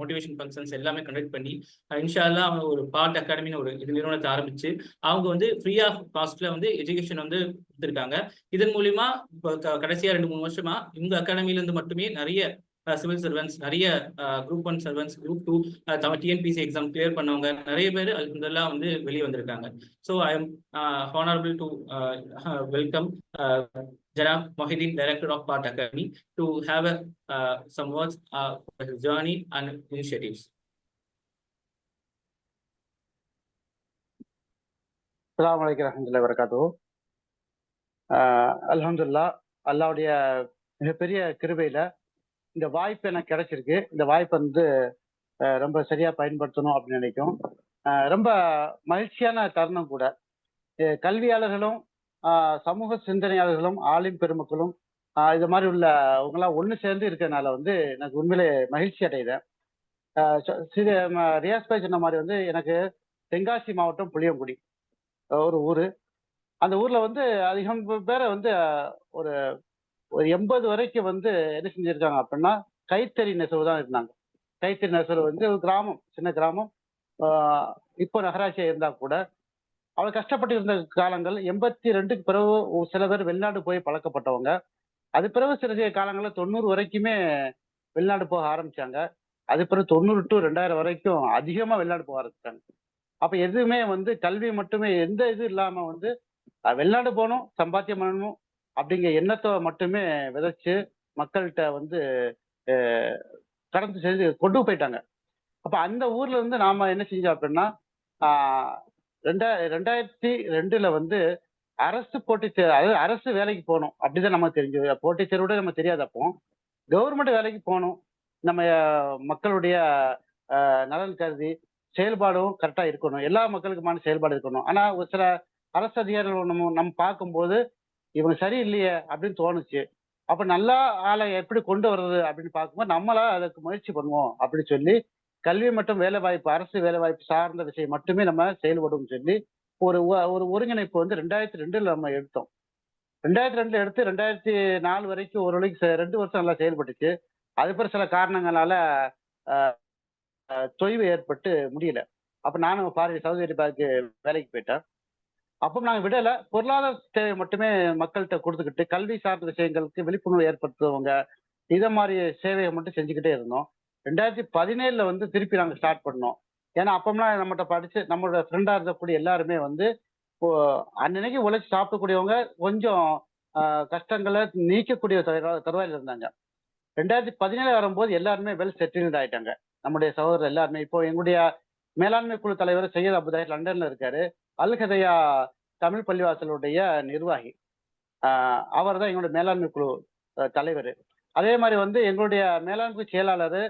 மோட்டிவேஷன் ஃபங்க்ஷன்ஸ் எல்லாமே கண்டக்ட் பண்ணி இன்ஷா அல்லாஹ் அவங்க ஒரு பார்ட் அகாடமின்னு ஒரு இது நிறுவனத்தை ஆரம்பிச்சு அவங்க வந்து ஃப்ரீ ஆஃப் காஸ்ட்ல வந்து எஜுகேஷன் வந்து கொடுத்துருக்காங்க. இதன் மூலியமா கடைசியா 2-3 வருஷமா இந்த அகாடமில இருந்து மட்டுமே நிறைய சிவில் சர்வன்ஸ், நிறைய group 1 servants, group 2 TNPSC exam clear பண்ணவங்க நிறைய பேர் அல்ஹம்துலில்லாஹ் வந்து வெளியே வந்திருக்காங்க. So I am honourable to welcome Janab Mohideen, Director of Part Academy, to have some words for his journey and initiatives.
அஸ்ஸலாமு அலைக்கும் வரஹ்மத்துல்லாஹி வபரகாத்துஹு. அல்ஹம்துலில்லாஹ், அல்லாஹ்வுடைய மிகப்பெரிய கிருபையில இந்த வாய்ப்பு எனக்கு கிடைச்சிருக்கு. இந்த வாய்ப்பை வந்து ரொம்ப சரியா பயன்படுத்தணும் அப்படின்னு நினைக்கும். ரொம்ப மகிழ்ச்சியான தருணம் கூட. கல்வியாளர்களும் சமூக சிந்தனையாளர்களும் ஆலிம் பெருமக்களும் இது மாதிரி உள்ளவங்களாம் ஒன்று சேர்ந்து இருக்கிறதுனால வந்து எனக்கு உண்மையிலே மகிழ்ச்சி அடைகிறேன். ரியாஸ் பாய் சொன்ன மாதிரி வந்து எனக்கு தென்காசி மாவட்டம் புளியங்குடி ஒரு ஊர். அந்த ஊர்ல வந்து அதிகம் பேரை வந்து ஒரு 80 வரைக்கும் வந்து என்ன செஞ்சிருக்காங்க அப்படின்னா கைத்தறி நெசவு தான் இருந்தாங்க. கைத்தறி நெசவு வந்து ஒரு கிராமம், சின்ன கிராமம். இப்போ நகராட்சியா இருந்தா கூட அவ்வளவு கஷ்டப்பட்டு இருந்த காலங்கள் 82க்கு பிறகு சில பேர் வெளிநாடு போய் பழக்கப்பட்டவங்க. அது பிறகு சில காலங்களில் 90 வரைக்குமே வெளிநாடு போக ஆரம்பிச்சாங்க. அது பிறகு 90 to 2000 வரைக்கும் அதிகமா வெளிநாடு போக ஆரம்பிச்சாங்க. அப்ப எதுவுமே வந்து கல்வி மட்டுமே எந்த இது இல்லாம வந்து வெளிநாடு போகணும், சம்பாத்தியம் பண்ணணும் அப்படிங்கிற எண்ணத்தை மட்டுமே விதைச்சு மக்கள்கிட்ட வந்து கடந்து செஞ்சு கொண்டு போயிட்டாங்க. அப்ப அந்த ஊர்ல இருந்து நாம என்ன செஞ்சோம் அப்படின்னா, ஆஹ் 2002ல வந்து அரசு போட்டித் தேர்வு, அதாவது அரசு வேலைக்கு போகணும் அப்படிதான் நமக்கு தெரிஞ்சது. போட்டித் தேர்வு கூட நம்ம தெரியாது அப்போ. கவர்மெண்ட் வேலைக்கு போகணும், நம்ம மக்களுடைய நலன் கருதி செயல்பாடும் கரெக்டா இருக்கணும், எல்லா மக்களுக்குமான செயல்பாடு இருக்கணும். ஆனா ஒரு சில அரசு அதிகாரிகள் நம்ம பார்க்கும்போது இவங்க சரியில்லையே அப்படின்னு தோணுச்சு. அப்ப நல்லா ஆளை எப்படி கொண்டு வர்றது அப்படின்னு பார்க்கும்போது நம்மளா அதுக்கு முயற்சி பண்ணுவோம் அப்படின்னு சொல்லி கல்வி மற்றும் வேலைவாய்ப்பு, அரசு வேலைவாய்ப்பு சார்ந்த விஷயம் மட்டுமே நம்ம செயல்படும் சொல்லி ஒரு ஒருங்கிணைப்பு வந்து 2002ல நம்ம எடுத்தோம். 2002ல எடுத்து 2004 வரைக்கும் ஓரளவுக்கு 2 வருஷம் நல்லா செயல்பட்டுச்சு. அது பிறகு சில காரணங்களால தொய்வு ஏற்பட்டு முடியல. அப்ப நானும் சவுதி அரேபியாவுக்கு வேலைக்கு போயிட்டேன். அப்போ நாங்க விடல. பொருளாதார தேவை மட்டுமே மக்கள்கிட்ட கொடுத்துக்கிட்டு கல்வி சார்ந்த விஷயங்களுக்கு விழிப்புணர்வு ஏற்படுத்துவங்க இதை மாதிரி சேவையை மட்டும் செஞ்சுக்கிட்டே இருந்தோம். 2017ல வந்து திருப்பி நாங்க ஸ்டார்ட் பண்ணோம். ஏன்னா அப்பம்லாம் நம்மகிட்ட படிச்சு நம்மளோட ஃப்ரெண்டா இருக்கக்கூடிய எல்லாருமே வந்து அன்னைக்கு உழைச்சி சாப்பிடக்கூடியவங்க, கொஞ்சம் கஷ்டங்களை நீக்கக்கூடிய தருவாயில் இருந்தாங்க. 2017 வரும்போது எல்லாருமே வெல் செட்டில்டு ஆயிட்டாங்க. நம்முடைய சகோதரர் எல்லாருமே இப்போ எங்களுடைய மேலாண்மை குழு தலைவர் சையத் அபுதாஹிர் லண்டன்ல இருக்காரு. அல்ஹதயா தமிழ் பள்ளிவாசலுடைய நிர்வாகி. அவர் தான் எங்களுடைய மேலாண்மை குழு தலைவர். அதே மாதிரி வந்து எங்களுடைய மேலாண்மை செயலாளர்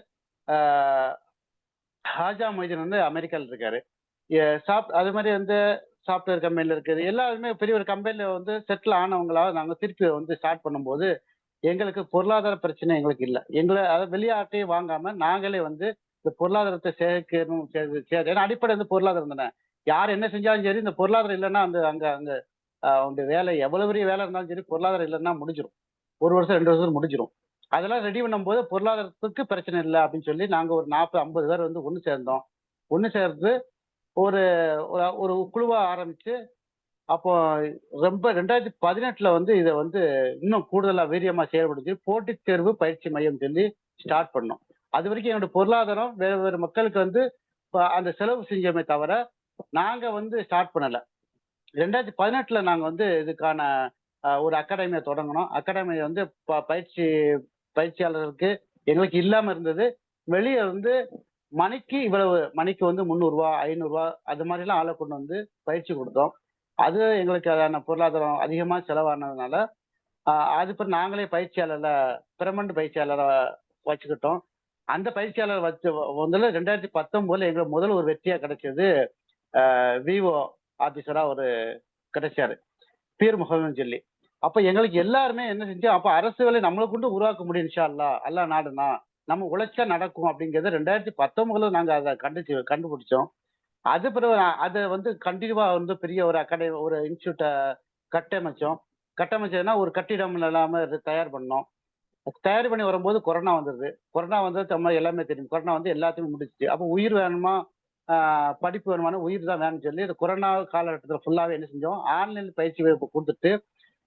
ஹாஜா மொய்தீன் வந்து அமெரிக்காவில் இருக்காரு. அது மாதிரி வந்து சாஃப்ட்வேர் கம்பெனில இருக்குது. எல்லாருமே பெரிய ஒரு கம்பெனில வந்து செட்டில் ஆனவங்களா நாங்கள் திருப்பி வந்து ஸ்டார்ட் பண்ணும்போது எங்களுக்கு பொருளாதார பிரச்சனை எங்களுக்கு இல்லை. எங்களை அதை வெளியாட்டையும் வாங்காம நாங்களே வந்து இந்த பொருளாதாரத்தை சேர்க்கணும். ஏன்னா அடிப்படை வந்து பொருளாதாரம் தானே. யார் என்ன செஞ்சாலும் சரி, இந்த பொருளாதாரம் இல்லைன்னா அந்த அங்க அங்க அவங்க வேலை எவ்வளவு பெரிய வேலை இருந்தாலும் சரி, பொருளாதாரம் இல்லைன்னா முடிஞ்சிடும். 1 வருஷம் 2 வருஷம் முடிஞ்சிடும். அதெல்லாம் ரெடி பண்ணும்போது பொருளாதாரத்துக்கு பிரச்சனை இல்லை அப்படின்னு சொல்லி நாங்க ஒரு 40-50 பேர் வந்து ஒன்று சேர்ந்தோம். ஒன்று சேர்ந்து ஒரு ஒரு குழுவா ஆரம்பிச்சு அப்போ ரொம்ப 2018ல வந்து இதை வந்து இன்னும் கூடுதலா வீரியமா செயல்படுத்தி போட்டித் தேர்வு பயிற்சி மையம் சொல்லி ஸ்டார்ட் பண்ணோம். அது வரைக்கும் என்னோட பொருளாதாரம் வேறு வேறு மக்களுக்கு வந்து அந்த செலவு செஞ்சோமே தவிர நாங்க வந்து ஸ்டார்ட் பண்ணல. 2018ல நாங்க வந்து இதுக்கான ஒரு அகாடமியை தொடங்கணும். அகாடமி வந்து பயிற்சியாளர்களுக்கு எங்களுக்கு இல்லாம இருந்தது. வெளியே வந்து மணிக்கு இவ்வளவு, மணிக்கு வந்து 300 ரூபா 500 ரூபா அது மாதிரி எல்லாம் ஆளை கொண்டு வந்து பயிற்சி கொடுத்தோம். அது எங்களுக்கு அதான பொருளாதாரம் அதிகமா செலவானதுனால அது பிறகு நாங்களே பயிற்சியாளர்ல பெர்மனன்ட் பயிற்சியாளரை வச்சுக்கிட்டோம். அந்த பயிற்சியாளர் வச்சு முதல்ல 2019ல எங்களுக்கு முதல்ல ஒரு வெற்றியா கிடைச்சது. விவோ ஆபீசரா ஒரு கிடைச்சாரு, பீர் முகமது சொல்லி. அப்ப எங்களுக்கு எல்லாருமே என்ன செஞ்சோம், அப்ப அரசு வேலை நம்மளை கொண்டு உருவாக்க முடியும், இன்ஷா அல்லாஹ், அல்லாஹ் நாடுனா நம்ம உழைச்சா நடக்கும் அப்படிங்கிறத 2019ல நாங்க அதை கண்டுபிடிச்சோம். அது பிறகு அதை வந்து கண்டினியூவா வந்து பெரிய ஒரு அகாடமி, ஒரு இன்ஸ்டியூட்டை கட்டமைச்சதுன்னா ஒரு கட்டிடம் இல்லாம தயார் பண்ணோம். தயார் பண்ணி வரும்போது கொரோனா வந்தது. கொரோனா வந்தது நம்ம எல்லாமே தெரியும். கொரோனா வந்து எல்லாத்தையும் முடிச்சிச்சு. அப்போ உயிர் வேணுமா படிப்பு வேணுமான உயிர் தான் வேணும்னு சொல்லி இந்த கொரோனா காலகட்டத்தில் ஃபுல்லாவே என்ன செஞ்சோம், ஆன்லைன் பயிற்சி வகுப்பு கொடுத்துட்டு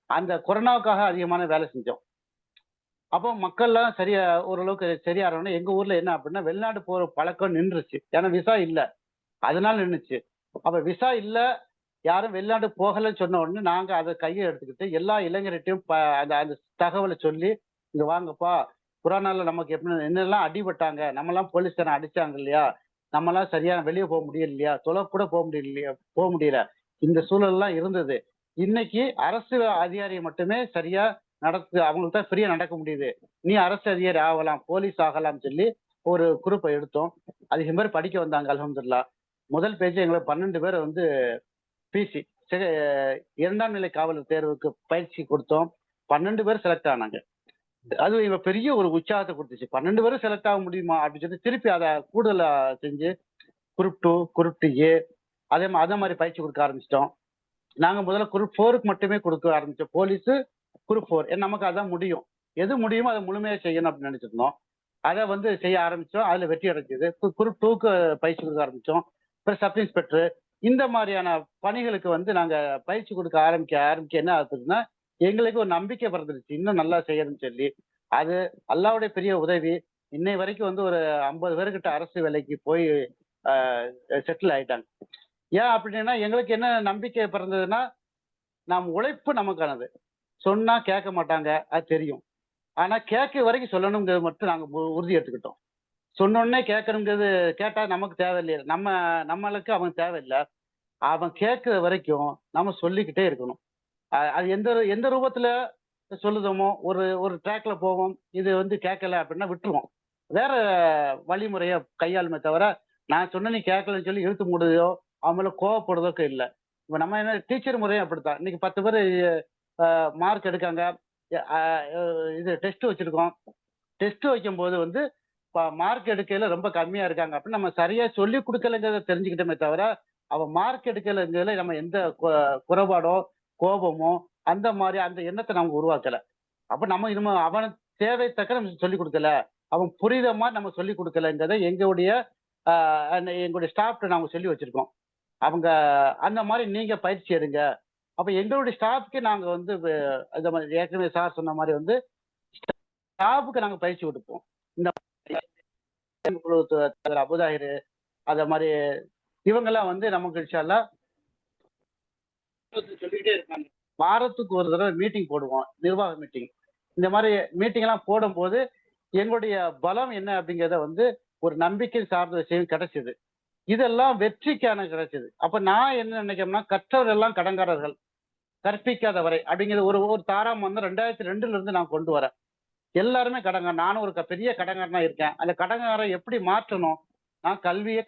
அந்த கொரோனாவுக்காக அதிகமான வேலை செஞ்சோம். அப்போ மக்கள்லாம் சரியா ஓரளவுக்கு சரியாகணும்னா எங்க ஊர்ல என்ன அப்படின்னா வெளிநாடு போற பழக்கம் நின்றுச்சு. ஏன்னா விசா இல்லை, அதனால நின்றுச்சு. அப்ப விசா இல்லை, யாரும் வெளிநாடு போகலன்னு சொன்ன உடனே நாங்க அதை கையை எடுத்துக்கிட்டு எல்லா இளைஞர்கிட்டையும் அந்த தகவலை சொல்லி, இங்க வாங்கப்பா, கொரோனால நமக்கு எப்படி என்னெல்லாம் அடிபட்டாங்க, நம்மலாம் போலீஸ்காரன் அடிச்சாங்க இல்லையா, நம்மளாம் சரியான வெளியே போக முடியல இல்லையா, தொலை கூட போக முடியல, இந்த சூழல்லாம் இருந்தது. இன்னைக்கு அரசு அதிகாரியை மட்டுமே சரியா அவங்களுக்கு தான் ஃப்ரீயா நடக்க முடியுது, நீ அரசு அதிகாரி ஆகலாம், போலீஸ் ஆகலாம் சொல்லி ஒரு குரூப்பை எடுத்தோம். அதிகம் பேர் படிக்க வந்தாங்க. அல்ஹம்துலில்லாஹ் முதல் பேஜ் எங்களை 12 பேர் வந்து பிசி 2ஆம் நிலை காவலர் தேர்வுக்கு பயிற்சி கொடுத்தோம். 12 பேர் செலக்ட் ஆனாங்க. அது இவ பெரிய ஒரு உற்சாகத்தை கொடுத்துச்சு. 12 பேரும் செலக்ட் ஆக முடியுமா அப்படின்னு சொல்லி திருப்பி அதை கூடுதலா செஞ்சு குரூப் 2, குரூப் 2A அதே மாதிரி பயிற்சி கொடுக்க ஆரம்பிச்சிட்டோம். நாங்க முதல்ல குரூப் 4க்கு மட்டுமே கொடுக்க ஆரம்பிச்சோம். போலீஸ் குரூப் 4 நமக்கு அதான் முடியும், எது முடியுமோ அதை முழுமையா செய்யணும் அப்படின்னு நினைச்சிருந்தோம். அதை வந்து செய்ய ஆரம்பிச்சோம். அதுல வெற்றி அடைஞ்சது. குரூப் 2க்கு பயிற்சி கொடுக்க ஆரம்பிச்சோம். அப்புறம் சப் இன்ஸ்பெக்டர், இந்த மாதிரியான பணிகளுக்கு வந்து நாங்க பயிற்சி கொடுக்க ஆரம்பிக்க என்ன ஆகுதுன்னா எங்களுக்கு ஒரு நம்பிக்கை பிறந்துருச்சு, இன்னும் நல்லா செய்யணும்னு சொல்லி. அது அல்லாவுடைய பெரிய உதவி. இன்னை வரைக்கும் வந்து ஒரு 50 பேர்கிட்ட அரசு வேலைக்கு போய் செட்டில் ஆயிட்டாங்க. ஏன் அப்படின்னா எங்களுக்கு என்ன நம்பிக்கை பிறந்ததுன்னா, நாம் உழைப்பு நமக்கானது. சொன்னா கேட்க மாட்டாங்க, அது தெரியும். ஆனா கேட்க வரைக்கும் சொல்லணுங்கிறது மட்டும் நாங்க உறுதி எடுத்துக்கிட்டோம். சொன்னோடனே கேட்கணுங்கிறது கேட்டா நமக்கு தேவையில்லையே, நம்மளுக்கு அவன் தேவையில்லை. அவன் கேட்கிற வரைக்கும் நம்ம சொல்லிக்கிட்டே இருக்கணும். அது எந்த எந்த ரூபத்துல சொல்லுதோமோ, ஒரு ஒரு ட்ராக்ல போவோம், இது வந்து கேட்கல அப்படின்னா விட்டுருவோம். வேற வழிமுறைய கையாளுமே தவிர, நான் சொன்ன நீ கேட்கலன்னு சொல்லி இழுத்து மூடுதோ, அவன் மேல கோவப்படுறதுக்கு இல்ல. இப்ப நம்ம என்ன டீச்சர் முறையும் அப்படித்தான். இன்னைக்கு 10 பேரு மார்க் எடுக்காங்க. அ இது டெஸ்ட் வச்சிருக்கோம். டெஸ்ட் வைக்கும்போது வந்து மார்க் எடுக்கையில ரொம்ப கம்மியா இருக்காங்க அப்படின்னு நம்ம சரியா சொல்லி கொடுக்கலங்கிறத தெரிஞ்சுக்கிட்டோமே தவிர, அவன் மார்க் எடுக்கலைங்கிறதுல நம்ம எந்த குறைபாடோ, கோபமோ அந்த மாதிரி அந்த எண்ணத்தை நம்ம உருவாக்கல. அப்ப நம்ம இனிமே அவன் தேவை தக்க நம்ம சொல்லிக் கொடுக்கல, அவன் புரியுத மாதிரி நம்ம சொல்லிக் கொடுக்கலங்கிறத எங்களுடைய எங்களுடைய ஸ்டாஃப்ட்ட நாங்க சொல்லி வச்சிருக்கோம். அவங்க அந்த மாதிரி நீங்க பயிற்சி எடுங்க. அப்ப எங்களுடைய ஸ்டாஃப்க்கு நாங்க வந்து இந்த மாதிரி ஏற்கனவே சார் சொன்ன மாதிரி வந்து ஸ்டாஃப்க்கு நாங்க பயிற்சி கொடுப்போம். இந்த அபுதாயிரு அத மாதிரி இவங்கெல்லாம் வந்து நமக்கு இன்ஷால்லா சொல்லிக்கிட்டே இருக்காங்க. வாரத்துக்கு ஒரு தடவை மீட்டிங் போடுவோம், நிர்வாக மீட்டிங். இந்த மாதிரி மீட்டிங் எல்லாம் போடும்போது எங்களுடைய பலம் என்ன அப்படிங்கிறத வந்து ஒரு நம்பிக்கை சார்ந்த விஷயம் கிடைச்சது. இதெல்லாம் வெற்றிக்கான கிடைச்சது. அப்ப நான் என்ன நினைக்கிறேன்னா, கற்றவர் எல்லாம் கடங்காரர்கள், கற்பிக்காத வரை அப்படிங்கிறது ஒரு தாராம் வந்து 2002ல இருந்து நான் கொண்டு வரேன். எல்லாருமே கடங்காரன். நானும் ஒரு பெரிய கடங்காரனா இருக்கேன். அந்த கடங்காரன் எப்படி மாற்றணும்? நான் கல்வியை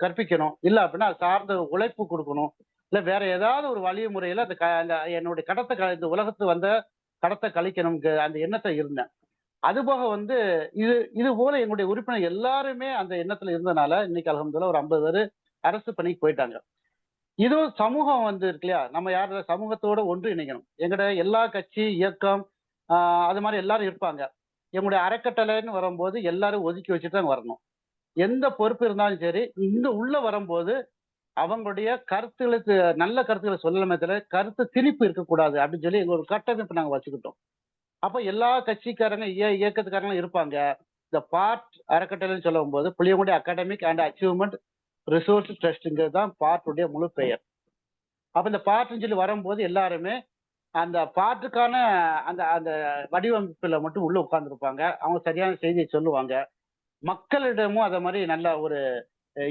கற்பிக்கணும். இல்ல அப்படின்னா அது சார்ந்த உழைப்பு கொடுக்கணும். இல்ல வேற ஏதாவது ஒரு வழிமுறையில அந்த என்னுடைய இந்த உலகத்துக்கு வந்த கடத்தை கழிக்கணும் அந்த எண்ணத்தை இருந்தேன். அதுபோக வந்து இது போல எங்களுடைய உறுப்பினர் எல்லாருமே அந்த எண்ணத்துல இருந்தனால இன்னைக்கு அல்ஹம்துலில்லாஹ் ஒரு 50 பேர் அரசு பணிக்கு போயிட்டாங்க. இதுவும் சமூகம் வந்து இருக்கு இல்லையா, நம்ம யார சமூகத்தோட ஒன்று இணைக்கணும். எங்கட எல்லா கட்சி இயக்கம் அது மாதிரி எல்லாரும் இருப்பாங்க. எங்களுடைய அறக்கட்டளைன்னு வரும்போது எல்லாரும் ஒதுக்கி வச்சுட்டு தான் வரணும். எந்த பொறுப்பு இருந்தாலும் சரி, உள்ள வரும்போது அவங்களுடைய கருத்துகளுக்கு நல்ல கருத்துக்களை சொல்லலாமே தவிர கருத்து திணிப்பு இருக்கக்கூடாது அப்படின்னு சொல்லி எங்க ஒரு கட்டமைப்பு நாங்க வச்சுக்கிட்டோம். அப்ப எல்லா கட்சிக்காரங்க இயக்கத்துக்காரங்க இருப்பாங்க. இந்த பார்ட் அறக்கட்டளைன்னு சொல்லும் போது Puliyangudi academic and achievement resource ட்ரஸ்ட்ங்கிறது தான் பார்ட்டுடைய முழு பெயர். அப்ப இந்த பார்ட்னு சொல்லி வரும்போது எல்லாருமே அந்த பாட்டுக்கான அந்த அந்த வடிவமைப்புல மட்டும் உள்ள உட்கார்ந்துருப்பாங்க. அவங்க சரியான செய்தியை சொல்லுவாங்க. மக்களிடமும் அதை மாதிரி நல்ல ஒரு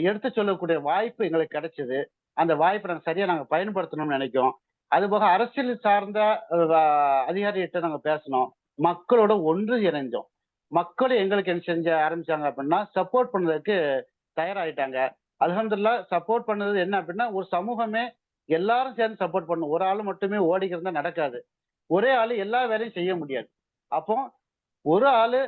எடுத்து சொல்லக்கூடிய வாய்ப்பு எங்களுக்கு கிடைச்சது. அந்த வாய்ப்பை நாங்க பயன்படுத்தணும்னு நினைக்கிறோம். அதுபோக அரசியல் சார்ந்த அதிகாரிகிட்ட நாங்க பேசணும். மக்களோட ஒன்று இணைஞ்சோம். மக்களும் எங்களுக்கு என்ன செஞ்ச ஆரம்பிச்சாங்க அப்படின்னா சப்போர்ட் பண்ணதுக்கு தயாராயிட்டாங்க. அல்ஹம்துலில்லாஹ் சப்போர்ட் பண்ணது என்ன அப்படின்னா ஒரு சமூகமே எல்லாரும் சேர்ந்து சப்போர்ட் பண்ணணும். ஒரு ஆள் மட்டுமே ஓடிக்கிறதா நடக்காது. ஒரே ஆளு எல்லா வேலையும் செய்ய முடியாது. அப்போ ஒரு ஆளு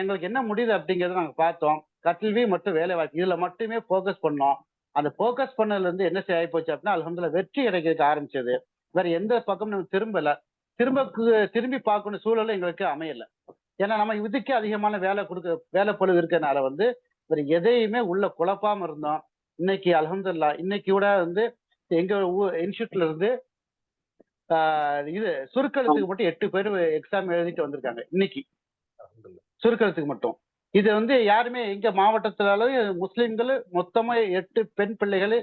எங்களுக்கு என்ன முடியுது அப்படிங்கறத நாங்க பார்த்தோம். கல்வி மற்றும் வேலை வாய்ப்பு இதுல மட்டுமே போக்கஸ் பண்ணோம். அந்த போக்கஸ் பண்ணதுல இருந்து என்ன ஆகி போச்சு அப்படின்னா அல்ஹம்துலில்லாஹ் வெற்றி கிடைக்க ஆரம்பிச்சது. வேற எந்த பக்கமும் நம்ம திரும்பி பார்க்கணும் சூழலும் எங்களுக்கு அமையல. ஏன்னா நம்ம இதுக்கே அதிகமான வேலை பொழுது இருக்கனால வந்து வேற எதையுமே உள்ள குழப்பாம இருந்தோம். இன்னைக்கு அல்ஹம்துலில்லாஹ் இன்னைக்கு கூட வந்து எங்க இன்ஸ்டியூட்ல இருந்து இது சுருக்கெழுத்துக்கு மட்டும் 8 பேர் எக்ஸாம் எழுதிட்டு வந்திருக்காங்க இன்னைக்கு. சுருக்கெழுத்துக்கு மட்டும். இது வந்து யாருமே எங்க மாவட்டத்துல முஸ்லிம்கள் மொத்தமா 8 பெண் பிள்ளைகள்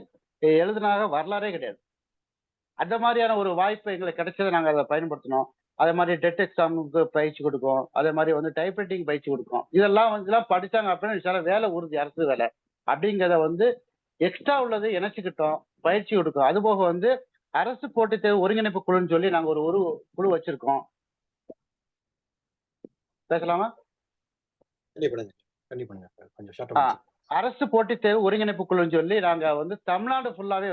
எழுதினாக வரலாறே கிடையாது. அந்த மாதிரியான ஒரு வாய்ப்பு எங்களுக்கு கிடைச்சதை நாங்க அதை பயன்படுத்தினோம். அதே மாதிரி டெட் எக்ஸாமுக்கு பயிற்சி கொடுக்கும். அதே மாதிரி வந்து டைப்ரைட்டிங் பயிற்சி கொடுக்கும். இதெல்லாம் வந்து படிச்சாங்க அப்படின்னா வேலை உறுதி, அரசு வேலை அப்படிங்கிறத வந்து எக்ஸ்ட்ரா உள்ளது இணைச்சுக்கிட்டோம், பயிற்சி கொடுக்கும். அதுபோக வந்து அரசு போட்டித் தேர்வு ஒருங்கிணைப்பு குழுன்னு சொல்லி நாங்க ஒரு குழு வச்சிருக்கோம். பேசலாமா? அரசு போட்டித் தேர்வு ஒருங்கிணைப்பு குழுன்னு சொல்லி நாங்க வந்து தமிழ்நாடு ஃபுல்லாவே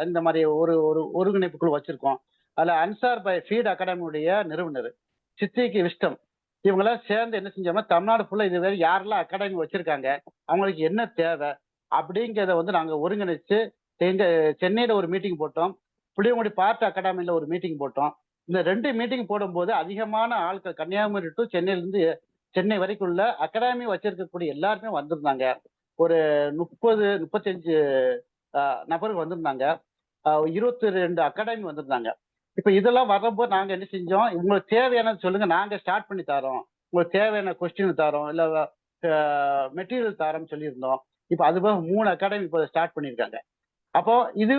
இந்த மாதிரி ஒரு ஒருங்கிணைப்பு குழு வச்சிருக்கோம். அதுல அன்சார் பை ஃபீட் அகாடமியுடைய நிறுவனர் சித்திக்கு விஸ்டம் இவங்கெல்லாம் சேர்ந்து என்ன செஞ்சோம்னா தமிழ்நாடு ஃபுல்லா இது வேற யாரெல்லாம் அகாடமி வச்சிருக்காங்க, அவங்களுக்கு என்ன தேவை அப்படிங்கிறத வந்து நாங்க ஒருங்கிணைச்சு சென்னையில ஒரு மீட்டிங் போட்டோம். புளியங்குடி பார்ட் அகாடமியில ஒரு மீட்டிங் போட்டோம். இந்த 2 மீட்டிங் போடும்போது அதிகமான ஆட்கள் கன்னியாகுமரி டு சென்னை வரைக்கும் உள்ள அகாடமி வச்சிருக்கக்கூடிய எல்லாருமே வந்திருந்தாங்க. ஒரு 30-35 நபர்கள் வந்திருந்தாங்க. 22 அகாடமி வந்திருந்தாங்க. இப்ப இதெல்லாம் வரப்போ நாங்க என்ன செஞ்சோம், உங்களுக்கு தேவையானது சொல்லுங்க, நாங்க ஸ்டார்ட் பண்ணி தரோம். உங்களுக்கு தேவையான கொஸ்டின் தரோம், இல்ல மெட்டீரியல் தரோம்னு சொல்லியிருந்தோம். இப்ப அது போக 3 அகாடமி இப்போ ஸ்டார்ட் பண்ணியிருக்காங்க. அப்போ இது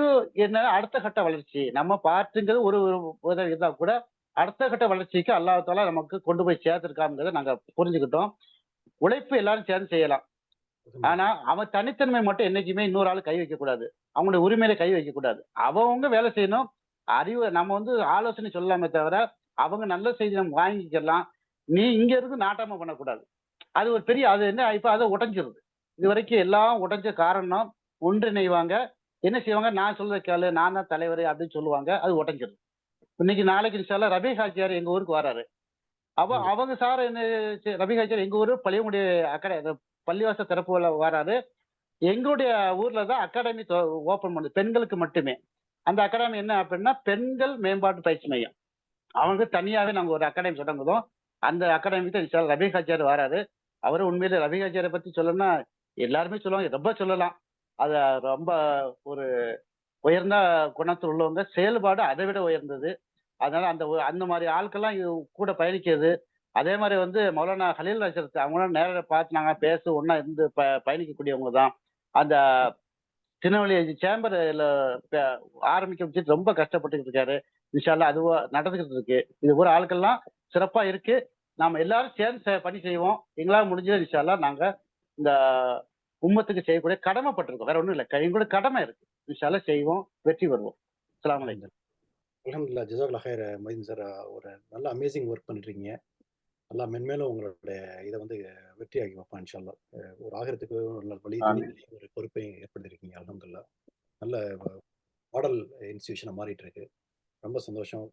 என்ன அடுத்த கட்ட வளர்ச்சி. நம்ம பார்ட்டுங்கிறது ஒரு உதவி இருந்தா கூட அடுத்த கட்ட வளர்ச்சிக்கு அல்லாஹ் தஆலா நமக்கு கொண்டு போய் சேர்த்திருக்காங்கிறத நாங்க புரிஞ்சுக்கிட்டோம். உழைப்பு எல்லாரும் சேர்ந்து செய்யலாம். ஆனா அவன் தனித்தன்மை மட்டும் என்னைக்குமே இன்னொரு ஆளு கை வைக்க கூடாது. அவங்களுடைய உரிமையில கை வைக்க கூடாது. அவங்க வேலை செய்யணும். அறிவு நம்ம வந்து ஆலோசனை சொல்லலாமே தவிர அவங்க நல்ல செய்தி நம்ம வாங்கிக்கலாம். நீ இங்க இருந்து நாட்டாம பண்ணக்கூடாது. அது ஒரு பெரிய அது என்ன இப்ப அதை உடைஞ்சிருது. இது வரைக்கும் எல்லாம் உடைஞ்ச காரணம் ஒன்றிணைவாங்க. என்ன செய்வாங்க, நான் சொல்றத கேளு, நான் தான் தலைவர் அப்படின்னு சொல்லுவாங்க. அது உடைஞ்சிருது. இன்னைக்கு நாளைக்கு இன்ஷால்லா ரபி ஹாஜியார் எங்க ஊருக்கு வராரு. அவங்க சார் என்ன ரபி ஹாஜியார் எங்க ஊரு பழையமுடைய பள்ளிவாச திறப்புல வராரு. எங்களுடைய ஊர்ல தான் அகாடமி ஓபன் பண்ணுது பெண்களுக்கு மட்டுமே. அந்த அகாடமி என்ன அப்படின்னா பெண்கள் மேம்பாட்டு பயிற்சி மையம். அவங்க தனியாவே நாங்க ஒரு அகாடமி தொடங்குதோம். அந்த அகாடமிக்கு தான் இன்ஷால்லா ரபி ஹாஜியார் வராரு. அவரு உண்மையிலே ரபி ஹாஜியாரை பத்தி சொல்லணும்னா எல்லாருமே சொல்லுவாங்க, ரொம்ப சொல்லலாம். அத ரொம்ப ஒரு உயர்ந்த குணத்தில் உள்ளவங்க, செயல்பாடு அதை விட உயர்ந்தது. அதனால அந்த மாதிரி ஆட்கள்லாம் கூட பயணிக்கிறது. அதே மாதிரி வந்து மௌலானா ஹலீல் அஷரத் அவங்களும் நேரில் பார்த்து நாங்க பேச ஒண்ணா இருந்து பயணிக்கக்கூடியவங்க தான். அந்த திருநெல்வேலி சேம்பர்ல ஆரம்பிக்க வச்சுட்டு ரொம்ப கஷ்டப்பட்டுக்கிட்டு இருக்காரு. இன்ஷால்லா அதுவா நடந்துகிட்டு இருக்கு. இது ஒரு ஆட்கள்லாம் சிறப்பா இருக்கு. நாம எல்லாரும் சேர்ந்து பணி செய்வோம். எங்களால் முடிஞ்சது இன்ஷால்லா நாங்க இந்த உம்மத்துக்கு செய்யக்கூடிய கடமைப்பட்டிருக்கோம். வேற ஒண்ணும் இல்லை, எங்களோட கடமை இருக்கு. இன்ஷால்லா செய்வோம், வெற்றி பெறுவோம். அஸ்ஸலாமு அலைக்கும்.
அல்ஹம்துலில்லாஹ், ஜஸாக்கல்லாஹ் ஹைர் மொய்தீன் சார். ஒரு நல்ல அமேசிங் ஒர்க் பண்ணிருக்கீங்க. நல்லா மென்மேலும் உங்களுடைய இதை வந்து வெற்றியாகி வைப்பான் இன்ஷால்லா. ஒரு ஆகிறதுக்கு நல்ல வழி ஒரு பொறுப்பை ஏற்படுத்திருக்கீங்க. அல்ஹம்துலில்லாஹ். நல்ல மாடல் இன்ஸ்டிடியூஷனாக மாறிட்டு இருக்கு. ரொம்ப சந்தோஷம்.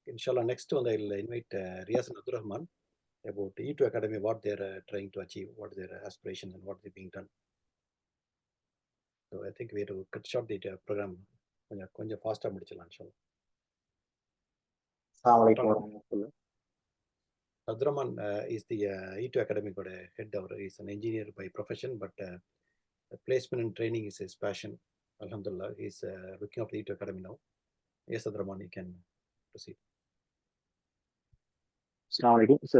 இன்ஷால்லா நெக்ஸ்ட் வந்து I invite Riyaz Abdul Rahman about E2 Academy, what they're trying to achieve, what their aspirations and what they're being done. So I think we have to cut short the program. கொஞ்சம் ஃபாஸ்ட்டாக முடிச்சிடலாம் இன்ஷால்லா. Abdurrahman is the E2 Academy head. He's an engineer by profession, but placement and training is his passion. Alhamdulillah, he's looking after the E2 Academy now. Yes, Abdurrahman, you can proceed.
Assalamu alaikum. So,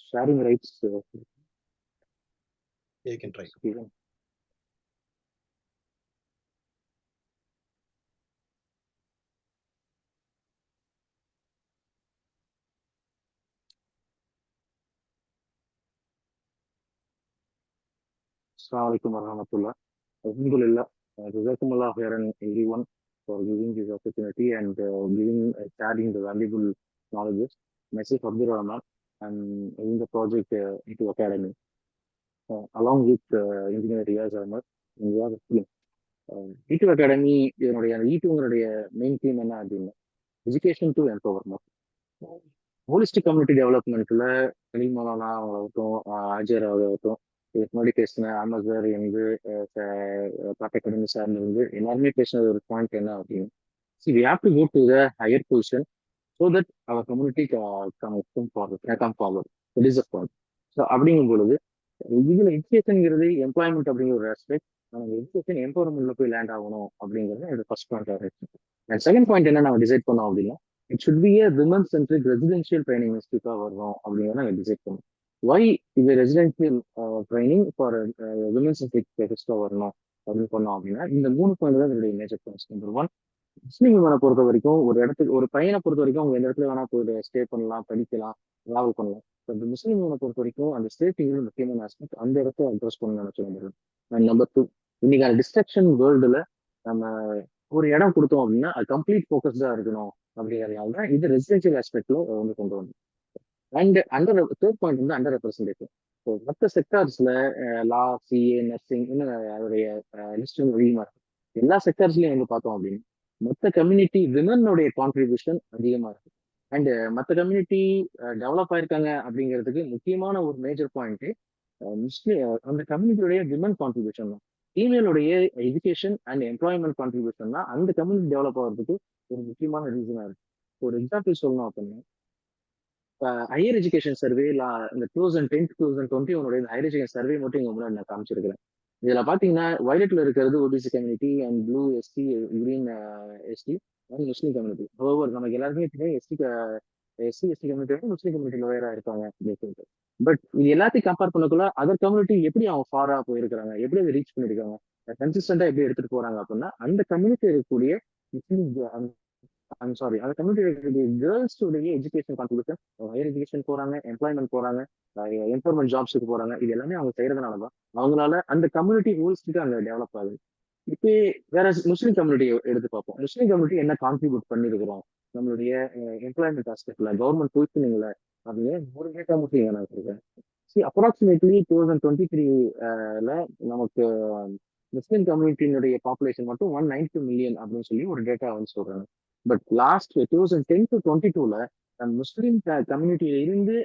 sharing rights.
Yeah, you can try.
Assalamu alaikum warahmatullah. Alhamdulillah. Jazakumullah khairan everyone for giving this opportunity and sharing the valuable knowledge. Myself Abdul Rahman, I'm in the project E2 Academy along with engineer Riyaz Ahmad. E2 Academy இதனுடைய E2ங்களுடைய main theme என்ன அப்படின்னா education to empowerment. Holistic community டெவலப்மெண்ட்ல கலிமானா ஆகட்டும், ஆஜர் ஆகட்டும், இதுக்கு முன்னாடி பேசின அஹமத் சார் இருந்து பாட் அகாடமி சார்ந்து இருந்து எல்லாருமே பேசின ஒரு பாயிண்ட் என்ன அப்படின்னு, we have to go to the higher position so that our community come forward. That is the point. So அப்படிங்கும் பொழுது இதுல எஜுகேஷன்ங்கிறது எம்ப்ளாய்மெண்ட் அப்படிங்கிற ஒரு ஆஸ்பெக்ட். நம்ம எஜுகேஷன் எம்பவர்மெண்ட்ல போய் லேண்ட் ஆகணும் அப்படிங்கிறது என்னோட ஃபர்ஸ்ட் பாயிண்ட் இருக்கு. அண்ட் செகண்ட் பாயிண்ட் என்ன நாங்கள் டிசைட் பண்ணோம் அப்படின்னா, it should be a women centric residential training institute வரும் அப்படிங்கிறத நாங்கள் டிசைட் பண்ணோம். Why இது residential training for women centric ஃபெஸ்ட்டாக வரணும் அப்படின்னு பண்ணோம் அப்படின்னா, இந்த 3 பாயிண்ட் தான் என்னுடைய மேஜர் பாயிண்ட்ஸ். நம்பர் 1, முஸ்லீம் விமனை பொறுத்த வரைக்கும் ஒரு இடத்துக்கு ஒரு பையனை பொறுத்த வரைக்கும் அவங்க எந்த இடத்துல வேணா போயிட்டு ஸ்டே பண்ணலாம், படிக்கலாம், ட்ராவல் பண்ணலாம். இந்த முஸ்லீம் விமனை பொறுத்த வரைக்கும் அந்த ஸ்டேட்டிங்கிறது முக்கியமான ஆஸ்பெக்ட், அந்த இடத்த அட்ரஸ் பண்ணணும்னு நினைச்சு. அண்ட் நம்பர் 2, இன்னைக்கான டிஸ்ட்ரக்ஷன் வேர்ல்டுல நம்ம ஒரு இடம் கொடுத்தோம் அப்படின்னா அது கம்ப்ளீட் ஃபோக்கஸ்டா இருக்கணும் அப்படிங்கிறதுனால தான் இது ரெசிடென்ஷியல் ஆஸ்பெக்ட்ல வந்து கொண்டு வந்தோம். அண்ட் தேர்ட் பாயிண்ட் வந்து அண்டர் ரெப்ரஸன்டேட்டிவ். ஸோ மற்ற செக்டார்ஸ்ல லா, சிஏ, நர்சிங் இன்னும் அதோடைய லிஸ்ட் வந்து அதிகமாக இருக்கு. எல்லா செக்டார்ஸ்லையும் வந்து பார்த்தோம் அப்படின்னு மற்ற கம்யூனிட்டி விமனுடைய கான்ட்ரிபியூஷன் அதிகமாக இருக்கு. அண்ட் மற்ற கம்யூனிட்டி டெவலப் ஆயிருக்காங்க அப்படிங்கிறதுக்கு முக்கியமான ஒரு மேஜர் பாயிண்ட் முஸ்லீம் அந்த கம்யூனிட்டியுடைய விமன் கான்ட்ரிபியூஷன் தான். ஃபீமேலுடைய எஜுகேஷன் அண்ட் எம்ப்ளாய்மெண்ட் கான்ட்ரிபியூஷன் தான் அந்த கம்யூனிட்டி டெவலப் ஆகிறதுக்கு ஒரு முக்கியமான ரீசனாக இருக்கு. ஒரு எக்ஸாம்பிள் சொல்லணும் அப்படின்னா, ஹையர் எஜுகேஷன் சர்வே இந்த 2010 2021 ஹையர் எஜுகேஷன் சர்வே மட்டும் இங்க முன்னாடி நான் காமிச்சிருக்கிறேன். இதுல பாத்தீங்கன்னா வயலட்ல இருக்கிறது OBC community and blue ST, green ST and Muslim community. நமக்கு எல்லாருமே தெரியும் எஸ்டி கம்யூனிட்டி முஸ்லீம் கம்யூனிட்டில வேற இருக்காங்க அப்படின்னு சொல்லிட்டு. பட் இது எல்லாத்தையும் கம்பேர் பண்ணக்குள்ள அதர் கம்யூனிட்டி எப்படி அவங்க ஃபாரா போயிருக்காங்க, எப்படி அதை ரீச் பண்ணிருக்காங்க, கன்சிஸ்டண்டா எப்படி எடுத்துட்டு போறாங்க அப்படின்னா அந்த கம்யூனிட்டி இருக்கக்கூடிய அந்த கம்யூனிட்டி கேர்ள்ஸுடைய எஜுகேஷன் கான்ட்ரிபியூஷன், ஹையர் எஜுகேஷன் போறாங்க, எம்ப்ளாய்மெண்ட் போறாங்க, எம்பவர்மெண்ட் ஜாப்ஸுக்கு போறாங்க. இது எல்லாமே அவங்க செய்யறதுனால தான் அவங்களால அந்த கம்யூனிட்டி ஹோல்ஸ்டிக்கா அங்க டெவலப் ஆகுது. இப்போ வேற முஸ்லீம் கம்யூனிட்டி எடுத்து பார்ப்போம். முஸ்லீம் கம்யூனிட்டி என்ன கான்ட்ரிபியூட் பண்ணிருக்கிறோம் நம்மளுடைய எம்ப்ளாய்மெண்ட் ஆஸ்பெக்ட்ல, கவர்மெண்ட் பொசிஷனிங்ல அப்படின்னு ஒரு டேட்டா மட்டும் நான் வச்சிருக்கேன். அப்ராக்சிமேட்லி 2023ல நமக்கு முஸ்லீம் கம்யூனிட்டியினுடைய பாப்புலேஷன் மட்டும் 192 மில்லியன் அப்படின்னு சொல்லி ஒரு டேட்டா வந்து சொல்றாங்க. பட் லாஸ்ட் 2010 to 22ல முஸ்லீம் கம்யூனிட்டியில இருந்து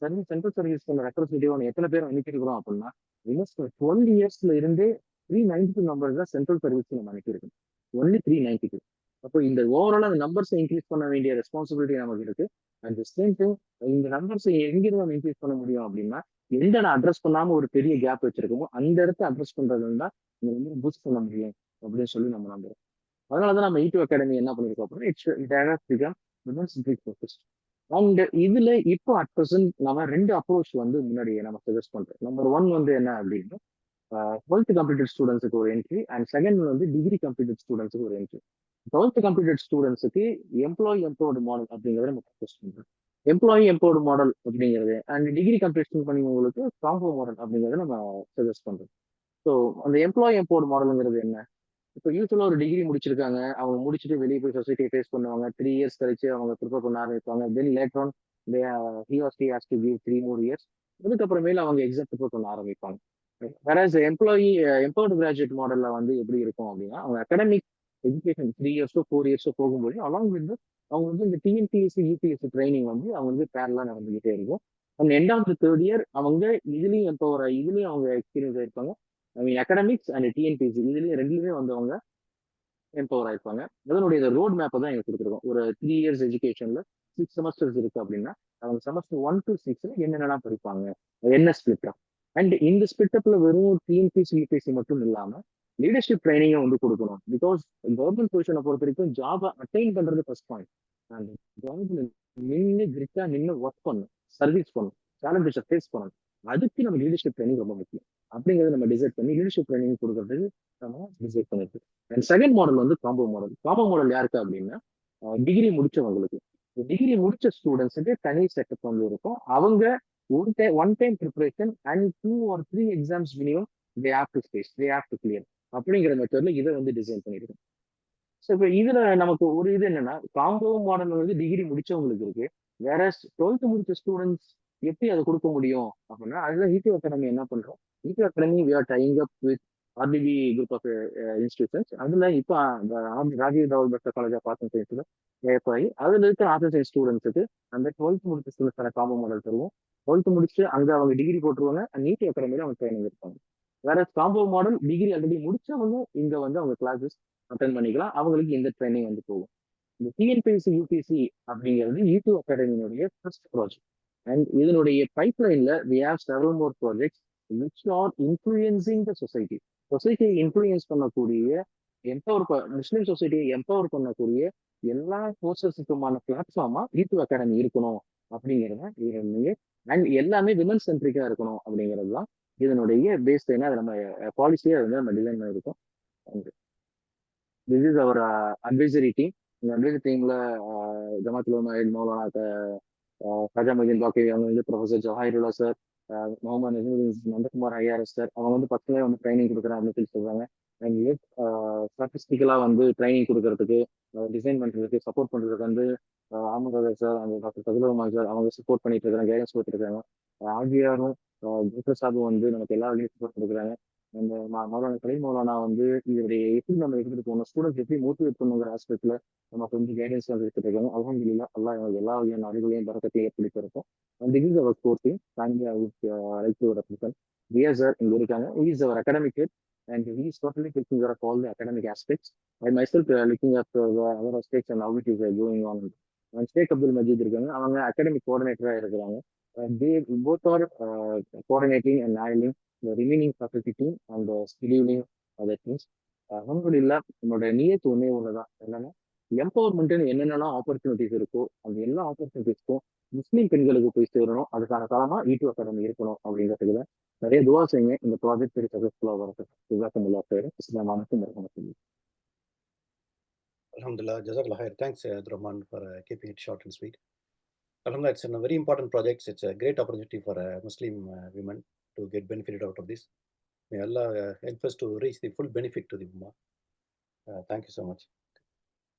சென்ட்ரல் சர்வீஸ் ரெப்ரஸன்டேட்டிவ் எத்தனை பேர் அனுப்பியிருக்கிறோம் அப்படின்னா 12 இயர்ஸ்ல இருந்து 392 நம்பர்ஸ் தான் சென்ட்ரல் சர்வீஸ் நம்ம அனுப்பியிருக்கோம். ஒன்லி 392. அப்போ இந்த ஓவரால் அந்த நம்பர்ஸை இன்க்ரீஸ் பண்ண வேண்டிய ரெஸ்பான்சிபிலிட்டி நமக்கு இருக்கு. அண்ட் சேம் டைம் இந்த நம்பர்ஸை எங்கிருந்து நம்ம இன்க்ரீஸ் பண்ண முடியும் அப்படின்னா எந்த நான் அட்ரஸ் பண்ணாம ஒரு பெரிய கேப் வச்சிருக்கோமோ அந்த இடத்த அட்ரஸ் பண்றது தான் இந்த வந்து பூஸ்ட் பண்ண முடியும் அப்படின்னு சொல்லி நம்ம நம்புறோம். அதனாலதான் நம்ம E2 அகாடமி என்ன பண்ணிருக்கோம் அப்படின்னா அண்ட் இதுல இப்போ அட் ப்ரெசென்ட் நம்ம 2 அப்ரோச் வந்து முன்னாடி நம்ம சஜஸ்ட் பண்றோம். நம்பர் 1 வந்து என்ன அப்படின்னா 12th கம்ப்ளீட்டட் ஸ்டூடெண்ட்ஸுக்கு ஒரு என்ட்ரி, அண்ட் செகண்ட் வந்து டிகிரி கம்ப்ளீட்டட் ஸ்டூடெண்ட்ஸுக்கு ஒரு என்ட்ரி. 12th கம்ப்ளீட்டட் ஸ்டூடெண்ட்ஸுக்கு எம்ப்ளாயி எம்பவர்டு மாடல் அப்படிங்கிறத நம்ம ப்ரொபோஸ் பண்றோம். எம்ப்ளாயி எம்பவர்டு மாடல் அப்படிங்கிறது அண்ட் டிகிரி கம்ப்ளீஷன் பண்ணவங்களுக்கு காம்போ மாடல் அப்படிங்கிறத நம்ம சஜஸ்ட் பண்றோம். ஸோ அந்த எம்ப்ளாயி எம்பவர்டு மாடலுங்கிறது என்ன? இப்போ யூஸ்வலா ஒரு டிகிரி முடிச்சிருக்காங்க, அவங்க முடிச்சுட்டு வெளியே போய் சொசைட்டியை ஃபேஸ் பண்ணுவாங்க. 3 இயர்ஸ் கழிச்சு அவங்க ப்ரிப்பேர் பண்ண ஆரம்பிப்பாங்க. Then later on he or she has to give 3 more years. அதுக்கப்புறமேல அவங்க எக்ஸாம் ப்ரிப்பேர் பண்ண ஆரம்பிப்பாங்க. வேறஸ் எம்பவர்டு கிராஜுவேட் மாடல்ல வந்து எப்படி இருக்கும் அப்படின்னா அவங்க அகாடமிக் எஜுகேஷன் 3 இயர்ஸோ 4 இயர்ஸோ போகும்போது அலாங் வித் அவங்க வந்து இந்த டிஎன்பிஎஸ்சி யூபிஎஸ்சி ட்ரைனிங் வந்து அவங்க வந்து பேரலா நடந்துகிட்டே இருக்கும். அந்த end of the 3rd year அவங்க இதுலயும் இதுலயும் அவங்க எக்ஸ்பீரியன்ஸ் ஆயிருப்பாங்க. அகாடமிக்ஸ் அண்ட் டிஎன்பிஎஸ்சி இதுலயும் ரெண்டுலயுமே வந்து அவங்க எம்பவர் ஆயிருப்பாங்க. அதனுடைய ரோட் மேப்பை தான் எங்களுக்கு கொடுத்துருக்கோம். ஒரு 3 இயர்ஸ் எஜுகேஷன்ல 6 செமஸ்டர்ஸ் இருக்கு அப்படின்னா அவங்க செமஸ்டர் 1 to 6 என்னென்னலாம் படிப்பாங்க, என்ன ஸ்பிளிட் அப். அண்ட் இந்த ஸ்பிளிட் அப்ல வெறும் டிஎன்பிஎஸ்சி யூபிஎஸ்சி மட்டும் இல்லாம லீடர்ஷிப் ட்ரைனிங்கை வந்து கொடுக்கணும். பிகாஸ் கவர்மெண்ட் பொசிஷனை பொறுத்த வரைக்கும் ஜாபை அட்டைன் பண்றது ஃபர்ஸ்ட் பாயிண்ட். அண்ட் ஜாப்ல நின்று கிரிட்டா நின்று ஒர்க் பண்ணணும், சர்வீஸ் பண்ணணும், சேலஞ்சஸை ஃபேஸ் பண்ணணும். அதுக்கு நம்ம லீடர்ஷிப் ட்ரைனிங் ரொம்ப முக்கியம். அப்படிங்கிறத நம்ம டிசைட் பண்ணி லீடர்ஷிப் ட்ரைனிங் கொடுக்கறதுக்கு நம்ம டிசைட் பண்ணிருக்கு. அண்ட் செகண்ட் மாடல் வந்து காம்போ மாடல். காம்போ மாடல் யாருக்கு அப்படின்னா டிகிரி முடிச்சவங்களுக்கு. டிகிரி முடிச்ச ஸ்டூடெண்ட்ஸுக்கு தனி செட்டப் வந்து இருக்கும். அவங்க one time preparation and 2 or 3 exams minimum they have to clear அப்படிங்கிற மெத்தட்ல இதை வந்து டிசைன் பண்ணியிருக்கோம். ஸோ இப்போ இதுல நமக்கு ஒரு இது என்னன்னா காம்போ மாடல் வந்து டிகிரி முடிச்சவங்களுக்கு இருக்கு. வேற 12th முடிச்ச ஸ்டூடெண்ட்ஸ் எப்படி அதை கொடுக்க முடியும் அப்படின்னா அதுதான் E2 அகாடமி என்ன பண்றோம். E2 academy we are tying up with RDB group of institutions. அதுல இப்போ ராஜீவ் தவல் best college of arts and சயின்ஸ்ல ஏற்பாய் அதுல இருக்கிற ஆர்ட்ஸ் அண்ட் சயின்ஸ் ஸ்டூடெண்ட்ஸுக்கு அந்த 12th முடிச்ச ஸ்டூடெண்ட்ஸான காம்போ மாடல் தருவோம். 12th முடிச்சு அங்க அவங்க டிகிரி போட்டுருவாங்க. E2 அகாடமியில அவங்க ட்ரைனிங் இருப்பாங்க. வேற காம்போ மாடல் டிகிரி ஆல்ரெடி முடிச்சவங்க இங்க வந்து அவங்க கிளாஸஸ் அட்டென்ட் பண்ணிக்கலாம். அவங்களுக்கு இந்த ட்ரைனிங் வந்து போகும். இந்த டிஎன்பிஎஸ்சி யூபிஎஸ்சி அப்படிங்கிறது E2 அகாடமியினுடைய ஃபர்ஸ்ட் ப்ராஜெக்ட். அண்ட் இதனுடைய பைப்லைன்ல we have several more projects which are influencing the society. சொசைட்டியை இன்ஃப்ளூயன்ஸ் பண்ணக்கூடிய முஸ்லீம் சொசைட்டியை எம்பவர் பண்ணக்கூடிய எல்லா கோர்சஸுக்குமான பிளாட்ஃபார்மா E2 அகாடமி இருக்கணும் அப்படிங்கிறத இதனுடைய அண்ட் எல்லாமே விமன் சென்ட்ரிக்கா இருக்கணும் அப்படிங்கிறது தான் இதனுடைய பேஸ் லைனா அதை நம்ம பாலிசியா வந்து நம்ம டிசைன் பண்ணியிருக்கோம். This is our advisory team. இந்த அட்வைசரி டீம்ல ஜமாத் உலமா மௌலானா ராஜா மொய்தீன் பாக்கி, அவங்க வந்து professor Jawahirullah sir, Mohammed Najmuddin Nandakumar IRS sir, அவங்க வந்து பசங்களே வந்து ட்ரைனிங் கொடுக்குறேன் அப்படின்னு சொல்லி சொல்றாங்க. அண்ட் ஸ்டாட்டிஸ்டிக்கலா வந்து ட்ரைனிங் கொடுக்கறதுக்கு, டிசைன் பண்றதுக்கு, சப்போர்ட் பண்றதுக்கு வந்து ஆமது சார், அந்த டாக்டர் சதுரகுமார் சார் அவங்க சப்போர்ட் பண்ணிட்டு இருக்காங்க, கைடன்ஸ் கொடுத்துருக்காங்க. ஆகியாரும் டாக்டர் சாபும் வந்து நமக்கு எல்லா வகையும் சப்போர்ட் கொடுக்குறாங்க. அந்த மௌலானா கலீம் மௌலானா வந்து இதனுடைய எப்படி நம்ம எடுத்துட்டு போகணும், ஸ்டூடெண்ட்ஸ் எப்படி மோட்டிவேட் பண்ணுங்கிற ஆஸ்பெக்ட்ல நமக்கு வந்து கைடன்ஸ் வந்து எடுத்துட்டு இருக்காங்க. அல்ஹம்துலில்லாஹ் அல்லாஹ் எல்லா வகையான அறிவுகளையும் பரக்கத்தையும் ஏற்படுத்தி இருக்கும். And this is our core team. Finally, I would like to represent Riya sir in Gurikanga. He is our academic head and he is totally taking care of all the academic aspects. I myself looking after the other aspects and how it is going on. And Sheikh Abdul Majid இருக்காங்க, அவங்க academic coordinator இருக்கிறாங்க. They both are coordinating and handling the remaining faculty team and the scheduling other things. அல்ஹம்துலில்லாஹ் என்னோட நியத்து ஒன்னே ஒண்ணுதான், என்னன்னா எம்பவர்மெண்ட்னு என்னென்னலாம் ஆப்பர்ச்சுனிட்டிஸ் இருக்கோ அந்த எல்லா ஆப்பர்ச்சுனிட்டிஸ்க்கும் முஸ்லீம் பெண்களுக்கு போய் சேரணும். அதுக்கான காலமா ஈட்டு அகாடமி இருக்கணும் அப்படிங்கிறதுக்கு தான் நிறைய துவா செய்யுங்க. இந்த ப்ராஜெக்ட் பெரிய சக்சஸ்ஃபுல்லாக வரட்டும். ஜஸாக்கமுல்லாஹ் khairan. அஸ்ஸலாமு அலைக்கும் வரஹ்மத்துல்லாஹி.
Alhamdulillah, Jazakallah khair. Thanks, Abdurrahman, for keeping it short and sweet. Alhamdulillah, it's a very important project. It's a great opportunity for Muslim women to get benefited out of this. May Allah help us to reach the full benefit to the Ummah. Thank you so much.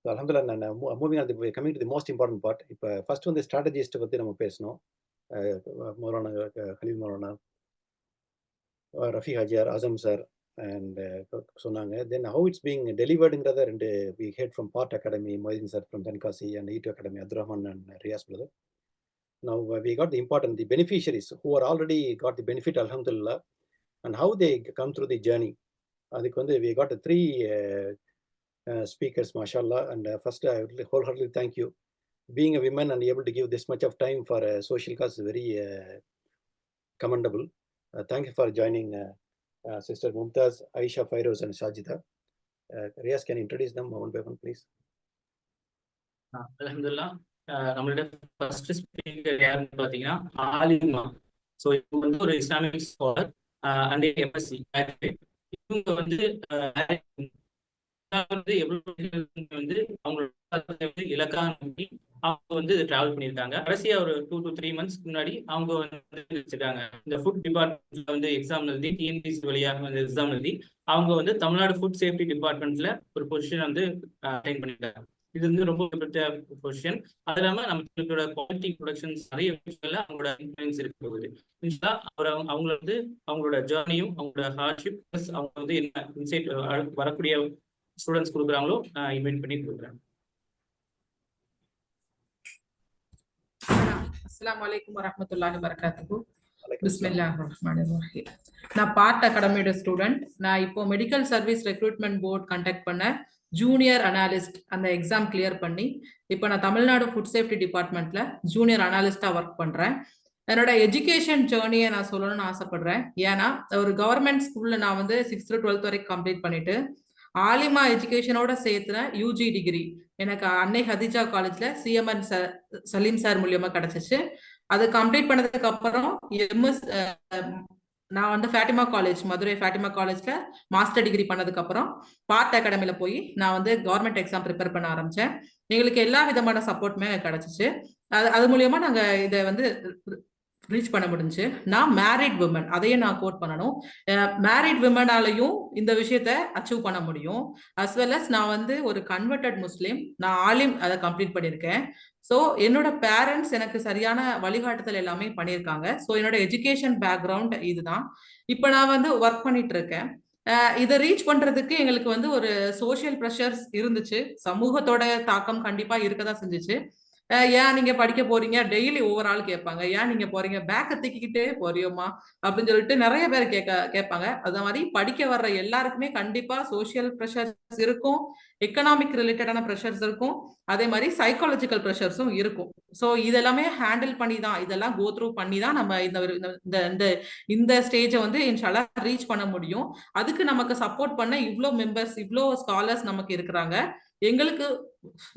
So, Alhamdulillah, moving on, coming to the most important part. இப்போ first வந்து strategist பற்றி நம்ம பேசணும். Maulana Khalil Maulana, Rafi Hajiyar, Azam sir and சொன்னாங்க. Then how it's being டெலிவர்டுங்கிறத we heard from Part Academy, Moidin sir from Tenkasi, and E2 Academy, Abdurrahman and Riyaz brother. Now we got the beneficiaries who are already got the benefit, Alhamdulillah, and how they come through the journey. அதுக்கு வந்து we got 3 speakers, mashallah, and first I would wholeheartedly thank you. Being a woman and able to give this much of time for social cause is very commendable. Thank you for joining Sister Mumtaz, Aisha, Fairoz and Sajida. Riyaz, can you introduce them one by one, please?
அல்ஹம்துலில்லாஹ். நம்மளோட first speaker யாருன்னு பார்த்தீங்கன்னா ஆலிமா. So இவங்க வந்து ஒரு Islamic scholar and MSc. இவங்க வந்து வந்து அவங்களோட இலக்கா நம்பி அவங்க வந்து டிராவல் பண்ணியிருக்காங்க. கடைசியா ஒரு 2 to 3 months முன்னாடி அவங்க வந்து வச்சிருக்காங்க. இந்த ஃபுட் டிபார்ட்மெண்ட்ல வந்து எக்ஸாம் எழுதி, டிஎன்பிசி வழியாக வந்து எக்ஸாம் எழுதி அவங்க வந்து தமிழ்நாடு ஃபுட் சேஃப்டி டிபார்ட்மெண்ட்ல ஒரு பொசிஷன் வந்து அட்டைன் பண்ணிட்டாங்க. இது வந்து ரொம்ப பெரிய பொசிஷன். அது இல்லாம நம்மளோட குவாலிட்டி ப்ரொடக்ஷன்ஸ் நிறைய விஷயங்கள்ல அவங்களோட இன்ஃப்ளூயன்ஸ் இருக்கு போகுது. அவங்கள வந்து அவங்களோட ஜேர்னியும் அவங்களோட ஹார்ட்ஷிப் அவங்க வந்து என்ன இன்சைட் வரக்கூடிய ஸ்டூடெண்ட்ஸ் கொடுக்குறாங்களோ இன்வைட் பண்ணி கொடுக்குறாங்க.
அஸ்ஸலாமு அலைக்கும் வரஹ்மத்துல்லாஹி வபரகாத்துஹு. பிஸ்மில்லாஹிர் ரஹ்மானிர் ரஹீம். நான் பார்ட் அகாடமியோட ஸ்டூடெண்ட். நான் இப்போ medical service recruitment board conduct பண்ண ஜூனியர் அனாலிஸ்ட் அந்த எக்ஸாம் கிளியர் பண்ணி இப்போ நான் தமிழ்நாடு ஃபுட் சேஃப்டி டிபார்ட்மெண்ட்ல ஜூனியர் அனாலிஸ்டா ஒர்க் பண்றேன். என்னோட எஜுகேஷன் ஜேர்னியை நான் சொல்லணும்னு ஆசைப்படுறேன். ஏன்னா ஒரு கவர்மெண்ட் ஸ்கூல்ல நான் வந்து 6th to 12th வரைக்கும் கம்ப்ளீட் பண்ணிட்டு ஆலிமா எஜுகேஷனோட சேர்த்துன யூஜி டிகிரி எனக்கு அன்னை ஹதிஜா காலேஜ்ல சிஎம்என் சலீம் சார் மூலியமா கிடைச்சிச்சு. அது கம்ப்ளீட் பண்ணதுக்கு அப்புறம் எம்எஸ் நான் வந்து ஃபேட்டிமா காலேஜ், மதுரை ஃபேட்டிமா காலேஜ்ல மாஸ்டர் டிகிரி பண்ணதுக்கு அப்புறம் பார்ட் அகாடமில போய் நான் வந்து கவர்மெண்ட் எக்ஸாம் ப்ரிப்பேர் பண்ண ஆரம்பிச்சேன். எங்களுக்கு எல்லா விதமான சப்போர்ட்டுமே கிடைச்சிச்சு. அது மூலியமா நாங்க இதை வந்து ரீச் பண்ண முடிஞ்சு. நான் மேரிட் விமன், அதையும் நான் கோட் பண்ணணும். மேரிட் விமனாலையும் இந்த விஷயத்த அச்சீவ் பண்ண முடியும். அஸ் வெல் அஸ் நான் வந்து ஒரு கன்வெர்டட் முஸ்லீம், நான் ஆலிம் அதை கம்ப்ளீட் பண்ணியிருக்கேன். ஸோ என்னோட பேரண்ட்ஸ் எனக்கு சரியான வழிகாட்டுதல் எல்லாமே பண்ணியிருக்காங்க. ஸோ என்னோட எஜுகேஷன் பேக்ரவுண்ட் இதுதான். இப்போ நான் வந்து ஒர்க் பண்ணிட்டு இருக்கேன். இதை ரீச் பண்றதுக்கு எங்களுக்கு வந்து ஒரு சோசியல் ப்ரெஷர்ஸ் இருந்துச்சு. சமூகத்தோட தாக்கம் கண்டிப்பா இருக்கதான் செஞ்சுச்சு. ஏன் நீங்க படிக்க போறீங்க, டெய்லி ஒவ்வொரு ஆள் கேட்பாங்க. ஏன் நீங்க போறீங்க, பேக்கை தூக்கிக்கிட்டே போறியோமா அப்படின்னு சொல்லிட்டு நிறைய பேர் கேட்பாங்க. அது மாதிரி படிக்க வர்ற எல்லாருக்குமே கண்டிப்பா சோசியல் ப்ரெஷர்ஸ் இருக்கும், எக்கனாமிக் ரிலேட்டடான ப்ரெஷர்ஸ் இருக்கும், அதே மாதிரி சைக்காலஜிக்கல் ப்ரெஷர்ஸும் இருக்கும். ஸோ இதெல்லாமே ஹேண்டில் பண்ணி தான், இதெல்லாம் கோ த்ரூ பண்ணி தான் நம்ம இந்த ஸ்டேஜை வந்து இன்ஷால்லா ரீச் பண்ண முடியும். அதுக்கு நமக்கு சப்போர்ட் பண்ண இவ்வளோ மெம்பர்ஸ், இவ்வளோ ஸ்காலர்ஸ் நமக்கு இருக்கிறாங்க. எங்களுக்கு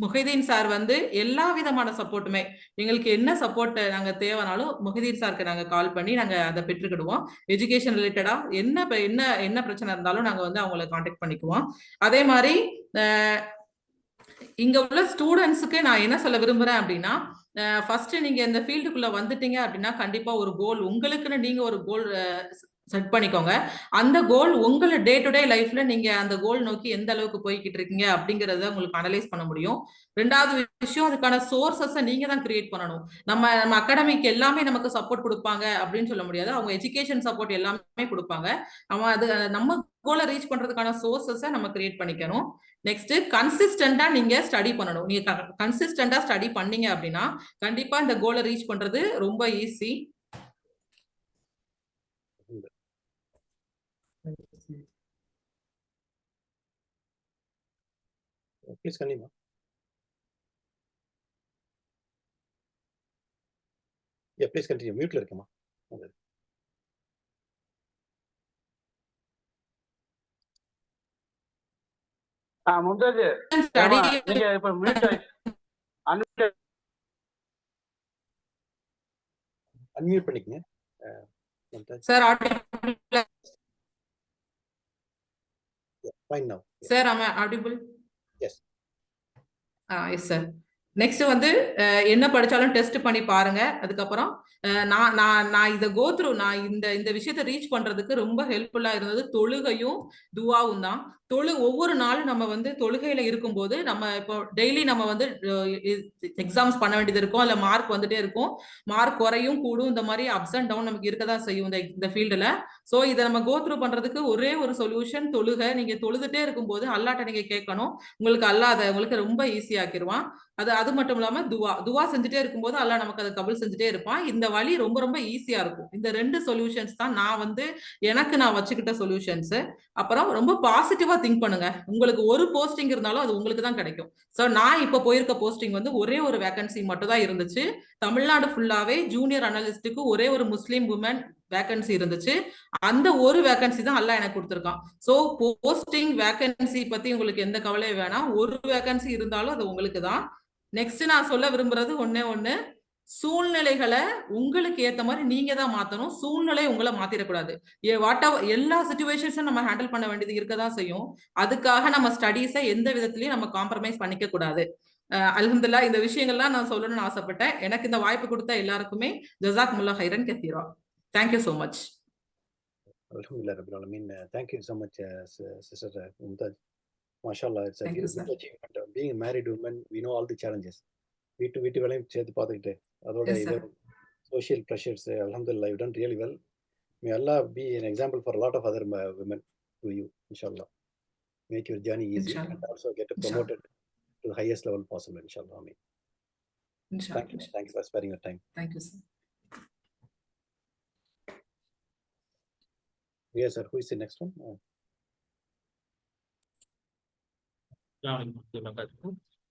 முஹிதீன் சார் வந்து எல்லா விதமான சப்போர்ட்டுமே, எங்களுக்கு என்ன சப்போர்ட் நாங்க தேவைனாலும் முஹிதீன் சாருக்கு நாங்க கால் பண்ணி நாங்க அதை பெற்றுக்கிடுவோம். எஜுகேஷன் ரிலேட்டடா என்ன பிரச்சனை இருந்தாலும் நாங்க வந்து அவங்களை கான்டாக்ட் பண்ணிக்குவோம். அதே மாதிரி இங்க உள்ள ஸ்டூடெண்ட்ஸுக்கு நான் என்ன சொல்ல விரும்புறேன் அப்படின்னா, ஃபர்ஸ்ட் நீங்க இந்த ஃபீல்டுக்குள்ள வந்துட்டீங்க அப்படின்னா கண்டிப்பா ஒரு கோல், உங்களுக்குன்னு நீங்க ஒரு கோல் செட் பண்ணிக்கோங்க. அந்த கோல் உங்களை டே டு டே லைஃப்ல நீங்க அந்த கோல் நோக்கி எந்த அளவுக்கு போய்கிட்டு இருக்கீங்க அப்படிங்கறத உங்களுக்கு அனலைஸ் பண்ண முடியும். ரெண்டாவது விஷயம், அதுக்கான சோர்சஸை நீங்க தான் கிரியேட் பண்ணணும். நம்ம அகாடமிக்கு எல்லாமே நமக்கு சப்போர்ட் கொடுப்பாங்க அப்படின்னு சொல்ல முடியாது. அவங்க எஜுகேஷன் சப்போர்ட் எல்லாமே கொடுப்பாங்க. நம்ம கோலை ரீச் பண்றதுக்கான சோர்சஸை நம்ம கிரியேட் பண்ணிக்கணும். நெக்ஸ்ட், கன்சிஸ்டண்டா நீங்க ஸ்டடி பண்ணணும். நீங்க கன்சிஸ்டண்டா ஸ்டடி பண்ணீங்க அப்படின்னா கண்டிப்பா இந்த கோலை ரீச் பண்றது ரொம்ப easy.
Please continue. Yeah, please continue. Mute இருக்கமா.
மும்தாஜ்
Study.
நீங்க இப்ப மியூட்
அன்மியூட் பண்ணிக்கங்க. Mumtaz.
Sir,
Fine now. Yes.
sir, am I audible?
Yes.
Yes, sir. Next வந்து என்ன படிச்சாலும் டெஸ்ட் பண்ணி பாருங்க. அதுக்கப்புறம் நான் இதை கோத்ரூ நான் இந்த விஷயத்தை ரீச் பண்றதுக்கு ரொம்ப ஹெல்ப்ஃபுல்லா இருந்தது தொழுகையும் துவாவும் தான். ஒவ்வொரு நாளும் நம்ம வந்து தொழுகையில இருக்கும்போது நம்ம இப்போ டெய்லி நம்ம வந்து எக்ஸாம்ஸ் பண்ண வேண்டியது இருக்கும். அதுல மார்க் வந்துட்டே இருக்கும். மார்க் குறையும் கூடும். இந்த மாதிரி அப்ஸ் அண்ட் டவுன் நமக்கு இருக்கதான் செய்யும் இந்த ஃபீல்டுல. ஸோ இதை நம்ம கோத்ரூ பண்றதுக்கு ஒரே ஒரு சொல்யூஷன் தொழுகை. நீங்க தொழுதுட்டே இருக்கும்போது அல்லாட்ட நீங்க கேட்கணும். உங்களுக்கு அல்லாத உங்களுக்கு ரொம்ப ஈஸியாக்கிடுவான். அது மட்டும் இல்லாம துவா செஞ்சுட்டே இருக்கும்போது அல்லாஹ் நமக்கு அதை கபுல் செஞ்சுட்டே இருப்பான். இந்த வழி ரொம்ப ரொம்ப ஈஸியா இருக்கும். இந்த 2 சொல்யூஷன்ஸ் தான் நான் வந்து நான் வச்சுக்கிட்ட சொல்யூஷன்ஸ். அப்புறம் ரொம்ப பாசிட்டிவா திங்க் பண்ணுங்க. உங்களுக்கு ஒரு போஸ்டிங் இருந்தாலும் அது உங்களுக்கு தான் கிடைக்கும். ஸோ நான் இப்ப போயிருக்க போஸ்டிங் வந்து ஒரே ஒரு வேகன்சி மட்டும் தான் இருந்துச்சு. தமிழ்நாடு ஃபுல்லாவே ஜூனியர் அனலிஸ்டுக்கு ஒரே ஒரு முஸ்லீம் உமன் வேகன்சி இருந்துச்சு. அந்த ஒரு வேகன்சி தான் அல்லாஹ் எனக்கு கொடுத்துருக்கான். ஸோ போஸ்டிங் வேகன்சி பத்தி உங்களுக்கு எந்த கவலையும் வேணாம். ஒரு வேகன்சி இருந்தாலும் அது உங்களுக்கு தான். நெக்ஸ்ட் நான் சொல்ல விரும்புறது ஒண்ணு சூழ்நிலைகளை உங்களுக்கு ஏத்த மாதிரி நீங்க தான் மாத்தணும். சூழ்நிலை உங்களை மாத்திரக்கூடாது. எல்லா சிச்சுவேஷன்ஸும் நம்ம ஹேண்டில் பண்ண வேண்டியது இருக்கதான் செய்யும். அதுக்காக நம்ம ஸ்டடீஸை எந்த விதத்திலயும் நம்ம காம்ப்ரமைஸ் பண்ணிக்க கூடாது. அல்ஹம்துலில்லாஹ் இந்த விஷயங்கள்லாம் நான் சொல்லணும்னு ஆசைப்பட்டேன். எனக்கு இந்த வாய்ப்பு கொடுத்த எல்லாருக்குமே ஜஸாக்குமுல்லாஹ் ஹைரன் கத்தீரா. Thank you so much.
Alhamdulillah Rabbil Alamin. Thank you so much, Sister Mumtaz. MashaAllah, it's a beautiful achievement. Being a married woman, we know all the challenges. வீட்டு வேலையும் சேர்த்து பார்த்துக்கிட்டு அதோட இது social pressures. Alhamdulillah, you've done really well. May Allah be an example for a lot of other women to you, inshallah. Make your journey easy
Inshallah.
and also get promoted to the highest level possible, inshallah. Amen.
Inshallah.
Thank you for sparing your time.
Thank you, sir.
Yes, sir. Who is the next one?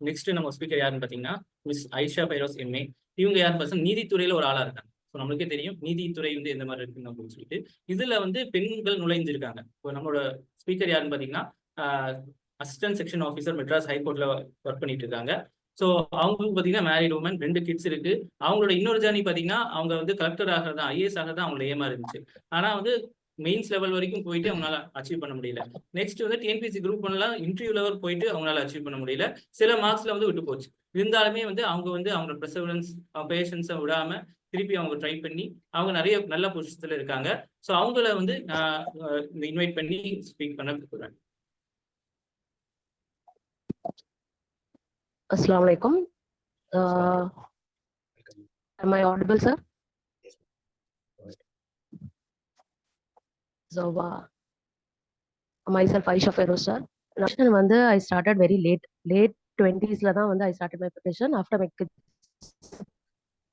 Next நம்ம speaker யாருன்னு பாத்தீங்கன்னா miss Aisha பைரோஸ் MA. இவங்க யாருன்னு பார்த்தா நீதித்துறையில ஒரு ஆளா இருக்காங்க. So நம்மளுக்கே தெரியும் நீதித்துறை வந்து எந்த மாதிரி இருக்குன்னு அப்படின்னு சொல்லிட்டு இதுல வந்து பெண்கள் நுழைஞ்சிருக்காங்க. இப்போ நம்மளோட ஸ்பீக்கர் யாருன்னு பாத்தீங்கன்னா அசிஸ்டன்ட் செக்ஷன் ஆஃபீஸர் மெட்ராஸ் ஹைகோர்ட்ல ஒர்க் பண்ணிட்டு இருக்காங்க. ஸோ அவங்களுக்கு பார்த்தீங்கன்னா மேரிட் உமன் 2 கிட்ஸ் இருக்கு. அவங்களோட இன்னொரு ஜேர்னி பார்த்தீங்கன்னா அவங்க வந்து கலெக்டர் ஆகிறதா ஐஏஎஸ் ஆகிறதா அவங்களோட ஏமா இருந்துச்சு. ஆனால் வந்து மெயின்ஸ் லெவல் வரைக்கும் போயிட்டு அவங்களால அச்சீவ் பண்ண முடியல. நெக்ஸ்ட் வந்து டிஎன்பிசி குரூப் பண்ணலாம் இன்டர்வியூ லெவல் போயிட்டு அவங்களால அச்சீவ் பண்ண முடியல. சில மார்க்ஸ்ல வந்து விட்டு போச்சு. இருந்தாலுமே வந்து அவங்க வந்து அவங்களோட ப்ரெசவரன்ஸ் பேஷன்ஸை விடாம திருப்பி அவங்க ட்ரை பண்ணி அவங்க நிறைய நல்ல பொசிஷன்ல இருக்காங்க. ஸோ அவங்கள வந்து நான் இன்வைட் பண்ணி ஸ்பீக் பண்ண விரும்புகிறேன்.
Assalamu alaikum. Am I audible, sir?
Yes.
So, myself Aisha Feroz, sir. வந்து I started very late 20s தான் வந்து I started my preparation after my kids.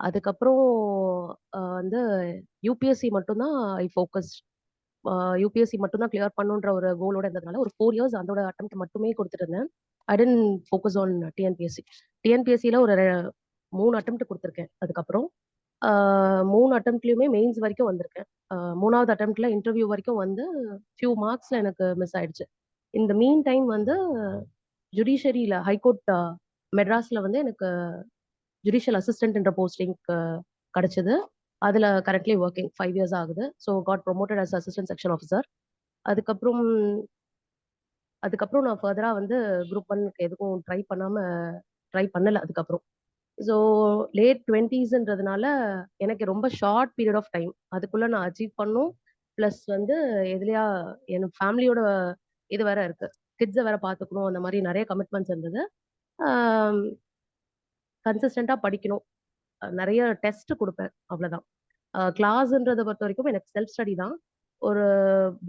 அதுக்கப்புறம் வந்து யூபிஎஸ்சி மட்டும்தான் ஐ ஃபோக்கஸ். யூபிஎஸ்சி மட்டும்தான் கிளியர் பண்ணுன்ற ஒரு கோலோட இருந்ததுனால ஒரு 4 years அதோட அட்டெம்ப்ட் மட்டுமே கொடுத்துட்டு இருந்தேன். I didn't focus on TNPSC. TNPSCல ஒரு 3 அட்டெம்ப்ட் கொடுத்துருக்கேன். அதுக்கப்புறம் 3 அட்டெம்ப்ட்லயுமே மெயின்ஸ் வரைக்கும் வந்திருக்கேன். 3வது அட்டெம்ப்ட்ல இன்டர்வியூ வரைக்கும் வந்து ஃபியூ மார்க்ஸ்ல எனக்கு மிஸ் ஆயிடுச்சு. இந்த மீன் டைம் வந்து ஜுடிஷியரியில ஹைகோர்ட் மெட்ராஸ்ல வந்து எனக்கு ஜுடிஷியல் அசிஸ்டன்ட்ன்ற போஸ்டிங் கிடைச்சது. அதுல கரண்ட்லி ஒர்க்கிங் 5 years ஆகுது. So got promoted as assistant section officer. அதுக்கப்புறம் நான் ஃபர்தரா வந்து குரூப் 1க்கு எதுக்கும் ட்ரை பண்ணல அதுக்கப்புறம். ஸோ லேட் 20sன்றதுனால எனக்கு ரொம்ப ஷார்ட் பீரியட் ஆஃப் டைம் அதுக்குள்ள நான் அச்சீவ் பண்ணும். ப்ளஸ் வந்து எதுலையா என் ஃபேமிலியோட இது வேற இருக்கு, கிட்ஸை வேற பார்த்துக்கணும், அந்த மாதிரி நிறைய கமிட்மெண்ட்ஸ் இருந்தது. கன்சிஸ்டண்டா படிக்கணும், நிறைய டெஸ்ட் கொடுப்பேன், அவ்வளோதான். கிளாஸ்ன்றதை பொறுத்த வரைக்கும் எனக்கு செல்ஃப் ஸ்டடி தான். ஒரு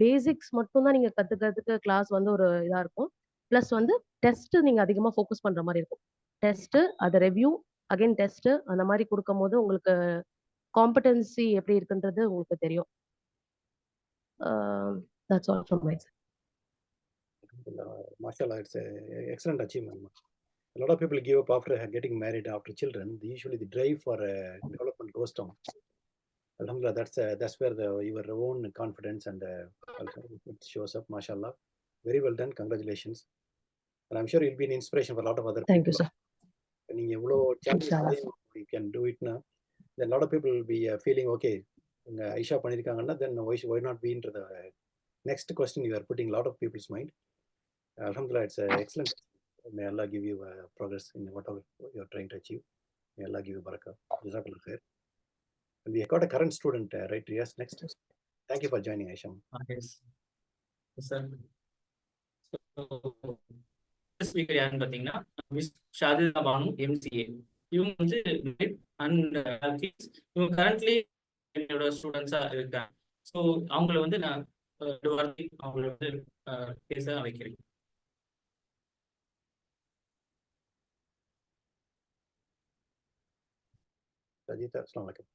பேசிக்ஸ் மட்டும் தான் நீங்க கத்துக்கிறதுக்கு கிளாஸ் வந்து ஒரு இதா இருக்கும். பிளஸ் வந்து டெஸ்ட் நீங்க அதிகமா ஃபோக்கஸ் பண்ற மாதிரி இருக்கும். டெஸ்ட், அதை ரெவ்யூ, அகைன் டெஸ்ட், அந்த மாதிரி கொடுக்கும் போது உங்களுக்கு காம்படன்சி எப்படி இருக்குன்றது உங்களுக்கு தெரியும். That's all from my side.
Mashallah, it's an excellent achievement. A lot of people give up after getting married, after children. Usually the drive for development goes down. Alhamdulillah, that's where your own confidence and it shows up. Mashallah, very well done. Congratulations. And I'm sure you'll be an inspiration for a lot of other
Thank you,
people.
sir.
நீங்க இவ்வளோ challenges
Inshallah.
you can do it now. Then a lot of people will be feeling okay. Aisha பண்ணிருக்காங்கன்னா then why not be into the next question you are putting a lot of people's mind. Alhamdulillah, it's excellent. May Allah give you progress in whatever you're trying to achieve. May Allah give you barakah. Jazakallah khair. And we got a current student, right? Yes, next. Thank you for joining, Aisha.
Yes. Sir. Speaker யாருன்னு பார்த்தீங்கன்னா miss ஷாதிதா Banu MCA. இவங்க வந்து and இவங்க currently என்னோட ஸ்டூடெண்ட்ஸா இருக்காங்க. So அவங்கள வந்து நான் ஒரு வார்த்தை அவங்கள வந்து பேச வைக்கிறேன்.
Sajita, assalamu alaikum.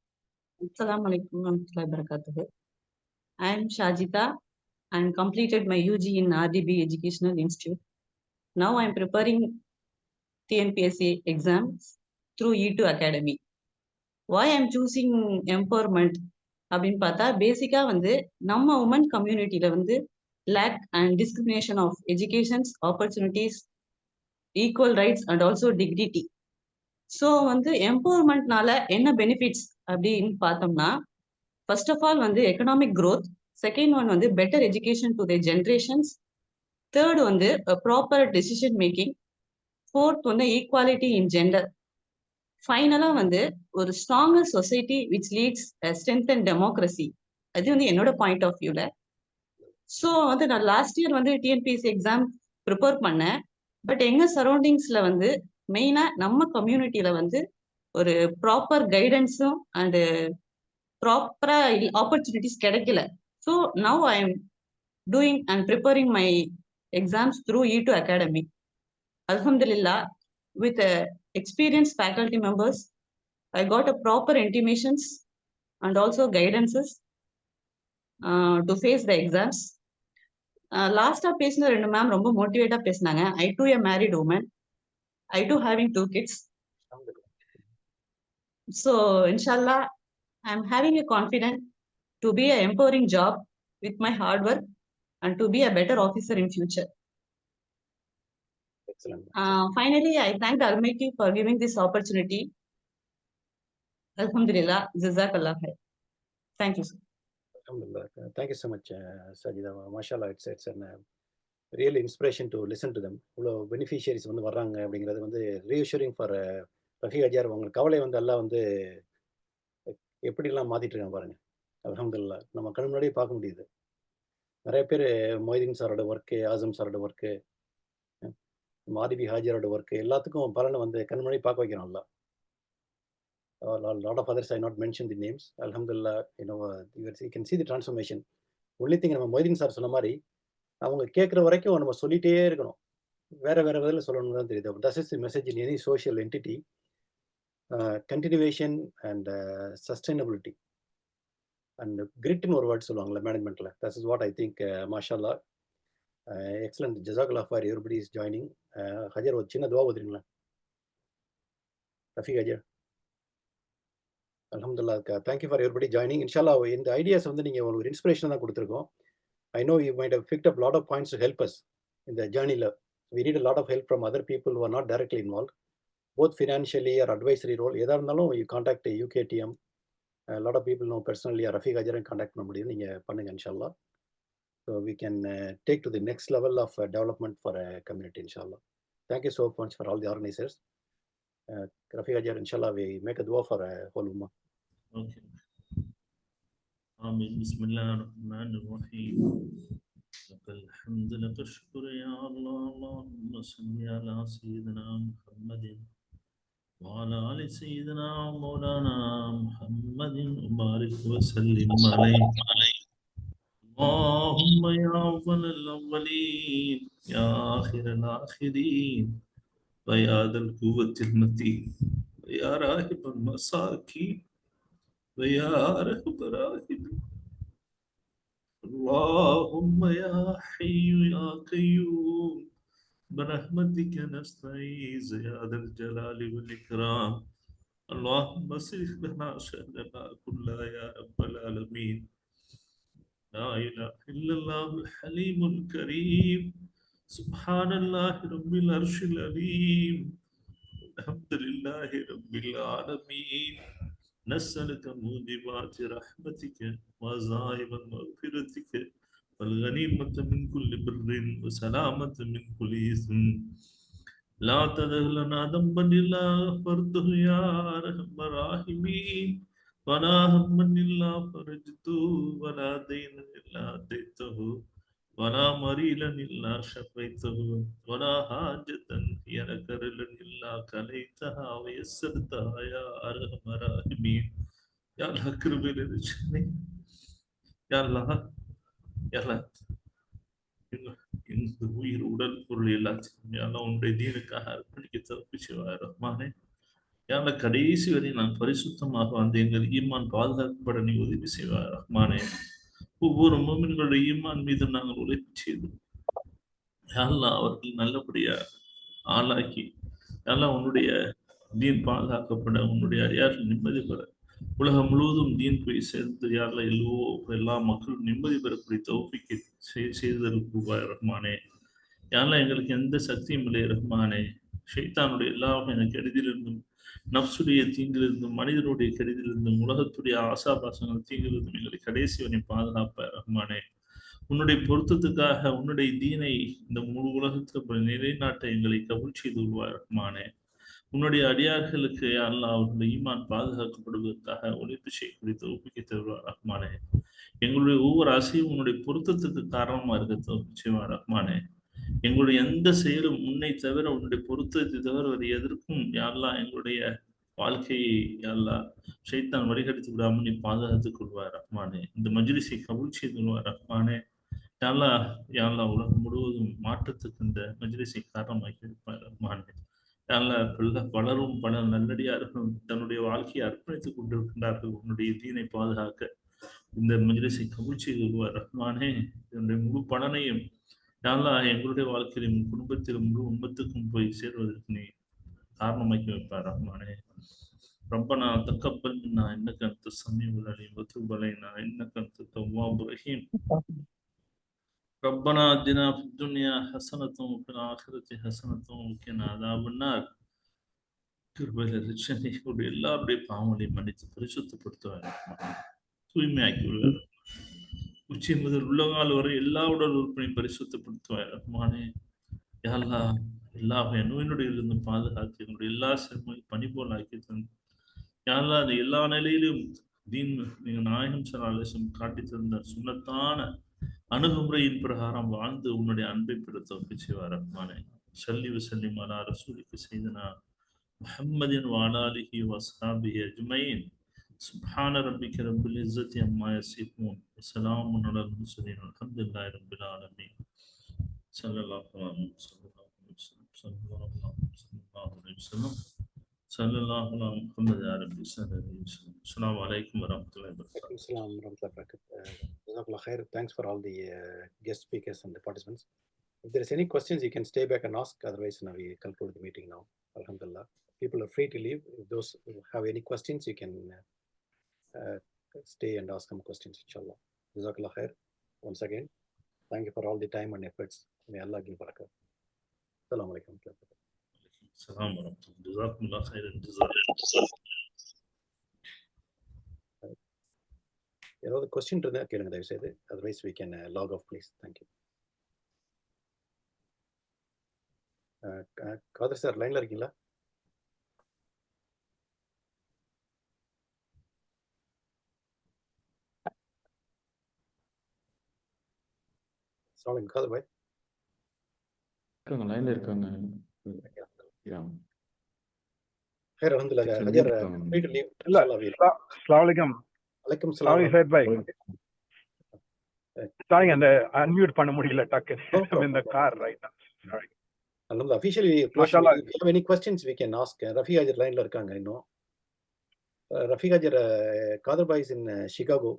Assalamu alaikum warahmatullahi wabarakatuh. I am Shajita and completed my UG in RDB Educational Institute. Now I am preparing TNPSC exams through E2 Academy. Why I am choosing empowerment அப்படின்னு பார்த்தா பேசிக்கா வந்து நம்ம woman கம்யூனிட்டியில வந்து lack and discrimination of educations opportunities equal rights and also dignity. So வந்து எம்பவர்மெண்ட்னால என்ன பெனிஃபிட்ஸ் அப்படின்னு பார்த்தோம்னா ஃபர்ஸ்ட் ஆஃப் ஆல் வந்து எக்கனாமிக் க்ரோத், செகண்ட் ஒன் வந்து better education to the generations, third வந்து ப்ராப்பர் டெசிஷன் மேக்கிங், ஃபோர்த் வந்து ஈக்குவாலிட்டி இன் ஜெண்டர், ஃபைனலா வந்து ஒரு stronger society which leads strength and democracy. அது வந்து என்னோட பாயிண்ட் ஆஃப் வியூல. ஸோ வந்து நான் லாஸ்ட் இயர் வந்து டிஎன்பிஎஸ்சி எக்ஸாம் ப்ரிப்பேர் பண்ணேன். பட் எங்க சரௌண்டிங்ஸ்ல வந்து மெயினா நம்ம கம்யூனிட்டியில வந்து ஒரு ப்ராப்பர் கைடன்ஸும் அண்ட் ப்ராப்பரா ஆப்பர்ச்சுனிட்டிஸ் கிடைக்கல. So now I am doing and preparing my exams through E2 Academy. Alhamdulillah, with experienced faculty members, I got a proper intimations and also guidances to face the exams. லாஸ்டா பேசின 2 ma'am ரொம்ப மோட்டிவேட்டா பேசினாங்க. I too a married woman. I too having 2 kids. So inshallah, I'm having a confidence to be an empowering job with my hard work and to be a better officer in future.
Excellent.
Finally, I thank the Almighty for giving this opportunity. Alhamdulillah, Jazakallah khair. Thank you, sir.
Alhamdulillah. Thank you so much, Sajida. Mashallah, it's an real inspiration to listen to them. இவ்வளோ beneficiaries வந்து வர்றாங்க அப்படிங்கிறது வந்து reassuring for Rafiq ஹஜார். உங்களுக்கு கவலை வந்து எல்லாம் வந்து எப்படிலாம் மாற்றிட்டு இருக்காங்க பாருங்க. அல்ஹம்துலில்லாஹ், நம்ம கண் முன்னாடியே பார்க்க முடியுது. நிறைய பேர் மொய்தீன் சாரோட ஒர்க்கு, ஆசம் சாரோட ஒர்க்கு, மாதிபி ஹாஜரோட ஒர்க்கு எல்லாத்துக்கும் பலனை வந்து கண் முன்னாடி பார்க்க வைக்கிறோம். எல்லாம் lot of others I not mentioned the names. Alhamdulillah, you can see the transformation. Only thing நம்ம மொய்தீன் சார் சொன்ன மாதிரி அவங்க கேட்குற வரைக்கும் நம்ம சொல்லிட்டே இருக்கணும். வேற வேற விதத்தில் சொல்லணும்னு தான் தெரியுது. That is the message in any social entity. Continuation and sustainability and grit ன்னு ஒரு வேர்ட் சொல்லுவாங்கல்ல மேனேஜ்மெண்ட்ல. That is what I think. Mashallah, excellent. Jazakallah for everybody is joining. Hajar ஒரு சின்ன துவா ஓதுறீங்களா? Rafeek Hajar. Alhamdulillah, thank you for everybody joining. Inshallah, இந்த ideas வந்து நீங்க ஒரு இன்ஸ்பிரேஷன் தான் கொடுத்துருக்கோம். I know you might have picked up a lot of points to help us in the journey. We need a lot of help from other people who are not directly involved, both financially or advisory role. எதா இருந்தாலும் you contact UKTM. A lot of people know personally Rafeek ஹஜரை contact பண்ண முடியும். நீங்க பண்ணுங்க inshallah. So we can take to the next level of development for a community inshallah. Thank you so much for all the organizers. Rafeeq Hajar, inshallah, we make a dua for whole ummah.
Okay. Amin. Bismillahirrahmanirrahim. Lakal hamd laka shukr ya Allah. Allahumma salli ala sayyidina Muhammadin wa ala ali sayyidina Maulana Muhammadin wa barik wa sallim alayhi. Allahumma ya awwal al-awwalin ya akhir al-akhirin. ويا ذا القوة المتين ويا راهب المساكين ويا رهب راهب. اللهم يا حي يا قيوم برحمتك نستعيذ يا ذا الجلال والإكرام. اللهم اصلح لنا شأننا كله يا رب العالمين. لا إله إلا الله الحليم الكريم Subhanallah Rabbil Arshil Azim. Alhamdulillahi Rabbil Alameen. نسألك موجبات رحمتك وعزائم مغفرتك والغنيمة من كل بر وسلامة من كل إثم لا تدع لنا ذنبا إلا غفرته يا أرحم الراحمين ولا هما إلا فرجته ولا دينا إلا أتيته ولا مريلا إلا شفيته ولا حاجة هي لك رجلا إلا كليتها ويسرتها يا أرحم الراحمين يا الله كربي لرجلي يا الله يا الله இந்த உயிர் உடல் பொருள் எல்லாத்தையும் யாரெல்லாம் உன்னுடைய தீனுக்காக அர்ப்பணிக்க தப்பிச்சுவார் ரஹ்மானே யாரெல்லாம் கடைசி வரை நான் பரிசுத்தமாக வந்து எங்கள் ஈமான் பாதுகாக்கப்பட நீ உதவி செய்வார் ரஹ்மானே ஒவ்வொரு மோமின்களுடைய ஈமான் மீது நாங்கள் உழைப்பு செய்து யாரெல்லாம் அவர்கள் நல்லபடியா ஆளாக்கி யாரெல்லாம் உன்னுடைய தீன் பாதுகாக்கப்பட உன்னுடைய அடியார்கள் நிம்மதி பெற உலகம் முழுவதும் தீன் போய் சேர்ந்து யாரெல்லாம் எல்லா மக்களும் நிம்மதி பெறக்கூடிய தௌஃபீக்கை செய்ததற்கு ரஹ்மானே யாரெல்லாம் எங்களுக்கு எந்த சக்தியும் இல்லை ரஹ்மானே ஷைத்தானுடைய எல்லா வகையான கெடுதிலிருந்தும் நப்சுடைய தீங்கிலிருந்தும் மனிதனுடைய கெடுதிலிருந்தும் உலகத்துடைய ஆசாபாசங்கள் தீங்கிலிருந்தும் எங்களை கடைசி வரை பாதுகாப்ப ரஹ்மானே உன்னுடைய பொருத்தத்துக்காக உன்னுடைய தீனை இந்த முழு உலகத்துக்கு நிலைநாட்ட எங்களை கபூல் செய்து கொள்வார் ரஹ்மானே உன்னுடைய அடியார்களுக்கு அல்லாஹ் அவர்களுடைய ஈமான் பாதுகாக்கப்படுவதற்காக உழைப்பு செய்யக்கூடிய தௌஃபீக்கை தருவார் ரஹ்மானே எங்களுடைய ஒவ்வொரு அசையும் உன்னுடைய பொருத்தத்துக்கு காரணமா இருக்க தௌஃபீக் செய்வார் ரஹ்மானே எங்களுடைய எந்த செயலும் உன்னை தவிர உன்னுடைய பொருத்தத்தை தவிர வேறு எதற்கும் யாரெல்லாம் எங்களுடைய வாழ்க்கையை யாரெல்லாம் ஷைத்தான் வழிகடித்து விடாமல் நீ பாதுகாத்துக் கொள்வார் ரஹ்மானே இந்த மஜ்லிஸை கபூல் செய்து கொள்வார் ரஹ்மானே யாரெல்லாம் உலகம் முழுவதும் மாற்றத்துக்கு இந்த மஜ்லிஸை காரணமாக்கி இருப்பார் ரஹ்மானே பலரும் பல நல்லடியார்களும் தன்னுடைய வாழ்க்கையை அர்ப்பணித்துக் கொண்டிருக்கின்றார்கள் உன்னுடைய தீனை பாதுகாக்க இந்த மஜ்லிஸை கபூல் செய்து கொள்வார் ரஹ்மானே இதனுடைய முழு பலனையும் யாரெல்லாம் எங்களுடைய வாழ்க்கையிலும் குடும்பத்திலும் முழு உம்மத்துக்கும் போய் சேர்வதற்கு நீ காரணமாக்கி வைப்பார் ரஹ்மானே ربنا تقبل منا انك انت السميع العليم وتب علينا انك انت التواب الرحيم ربنا آتنا في الدنيا حسنة وفي الآخرة حسنة وقنا عذاب النار கிருபையில ரட்சணையோடு எல்லாருடைய பாவங்களையும் மன்னித்து பரிசுத்தப்படுத்துவார் தூய்மையாக்கி விடுவார் உச்சி முதல் உள்ளங்கால் வரை எல்லா உடல் உறுப்பினையும் பரிசுத்தப்படுத்துவார் ரஹ்மானே யாழ்லா எல்லா நோயினுடையிலிருந்து பாதுகாத்து எங்களுடைய எல்லா சிறுமையும் பணி போல் ஆக்கி தந்து யாழ்லா அந்த எல்லா நிலையிலும் தீன் நீங்க நாயகம் ஸல்லல்லாஹு காட்டி தந்த சுன்னத்தான அணுகுமுறையின் பிரகாரம் வாழ்ந்து உன்னுடைய அன்பை பெற தௌஃபீக் செய்வார் ரஹ்மானே ஸல்லி வஸல்லிம் அலா ரசூலிக சய்யிதனா முஹம்மதின் வ அலா ஆலிஹி வ அஸ்ஹாபிஹி அஜ்மஈன் சுப்ஹான ரப்பிக ரப்பில் இஸ்ஸத்தி அம்மா யசிஃபூன் வ ஸலாமுன் அலல் முர்ஸலீன் வல்ஹம்துலில்லாஹி ரப்பில் ஆலமீன் ஸல்லல்லாஹு அலைஹி வஸல்லம் ஸல்லல்லாஹு அலைஹி முஹம்மது அரபி ஸல்லல்லாஹு அலைஹி வஸல்லம். அஸ்ஸலாமு அலைக்கும் வரஹ்மத்துல்லாஹி வபரகாத்துஹு.
Assalamu warahmatullahi wabarakatuh. Jazakallah khair. Thanks for all the guest speakers and the participants. If there is any questions, you can stay back and ask. Otherwise, now we conclude the meeting now. Alhamdulillah. People are free to leave. If those who have any questions, you can stay and ask them questions, inshallah. Jazakallah khair. Once again, thank you for all the time and efforts. May Allah give barakah. Assalamu alaikum.
Assalamu alaikum. Jazakumullah khairan jazaa.
ஏதாவது question இருந்தா கேளுங்க தயவு செய்து. Otherwise we can log off please. Thank you. Kader sir லைன்ல இருக்கீங்களா? அஸ்ஸலாமு அலைக்கும் காதர் பாய்.
இருக்காங்க லைன்ல இருக்காங்க.
خير الحمد لله. Hajar free to leave.
அஸ்ஸலாமு அலைக்கும்.
அலைக்கும் ஸலாம்.
சாரி பாய். சாரி அந்த அன்மியூட் பண்ண முடியல டக்கு. இந்த கார் ரைட். சாரி.
அல்ஹம்துலில்லாஹ் officially
மாஷாஅல்லாஹ்.
if you have any questions we can ask. Rafeeq Hajar லைன்ல இருக்காங்க இன்னும். ரஃபீக் ஹஜர் காதர் பாய் is in Chicago.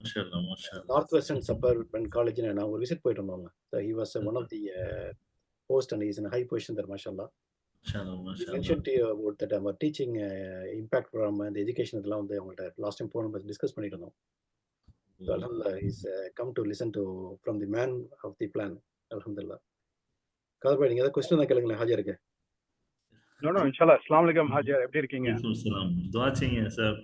மாஷாஅல்லாஹ் மாஷாஅல்லாஹ்.
Northwestern Suburban College ல நான் ஒரு விசிட் போயிட்டு வந்தோம். So he was one of the host and he is in a high position there, mashallah.
மாஷாஅல்லாஹ்
He
மாஷாஅல்லாஹ்.
mentioned to you about that our teaching impact program and the education இதெல்லாம் வந்து அவங்கள்ட்ட last time போன discuss பண்ணிட்டு இருந்தோம். So alhamdulillah he's come to listen to from the man of the plan. Alhamdulillah. கதர் பாய் நீங்க ஏதாவது question தான் கேளுங்களேன் ஹாஜருக்கு.
No, no, inshallah. Assalamu alaikum, ஹாஜியார். எப்படி இருக்கீங்க?
வலைக்கும் சலாம். துஆ செய்யுங்க சார்.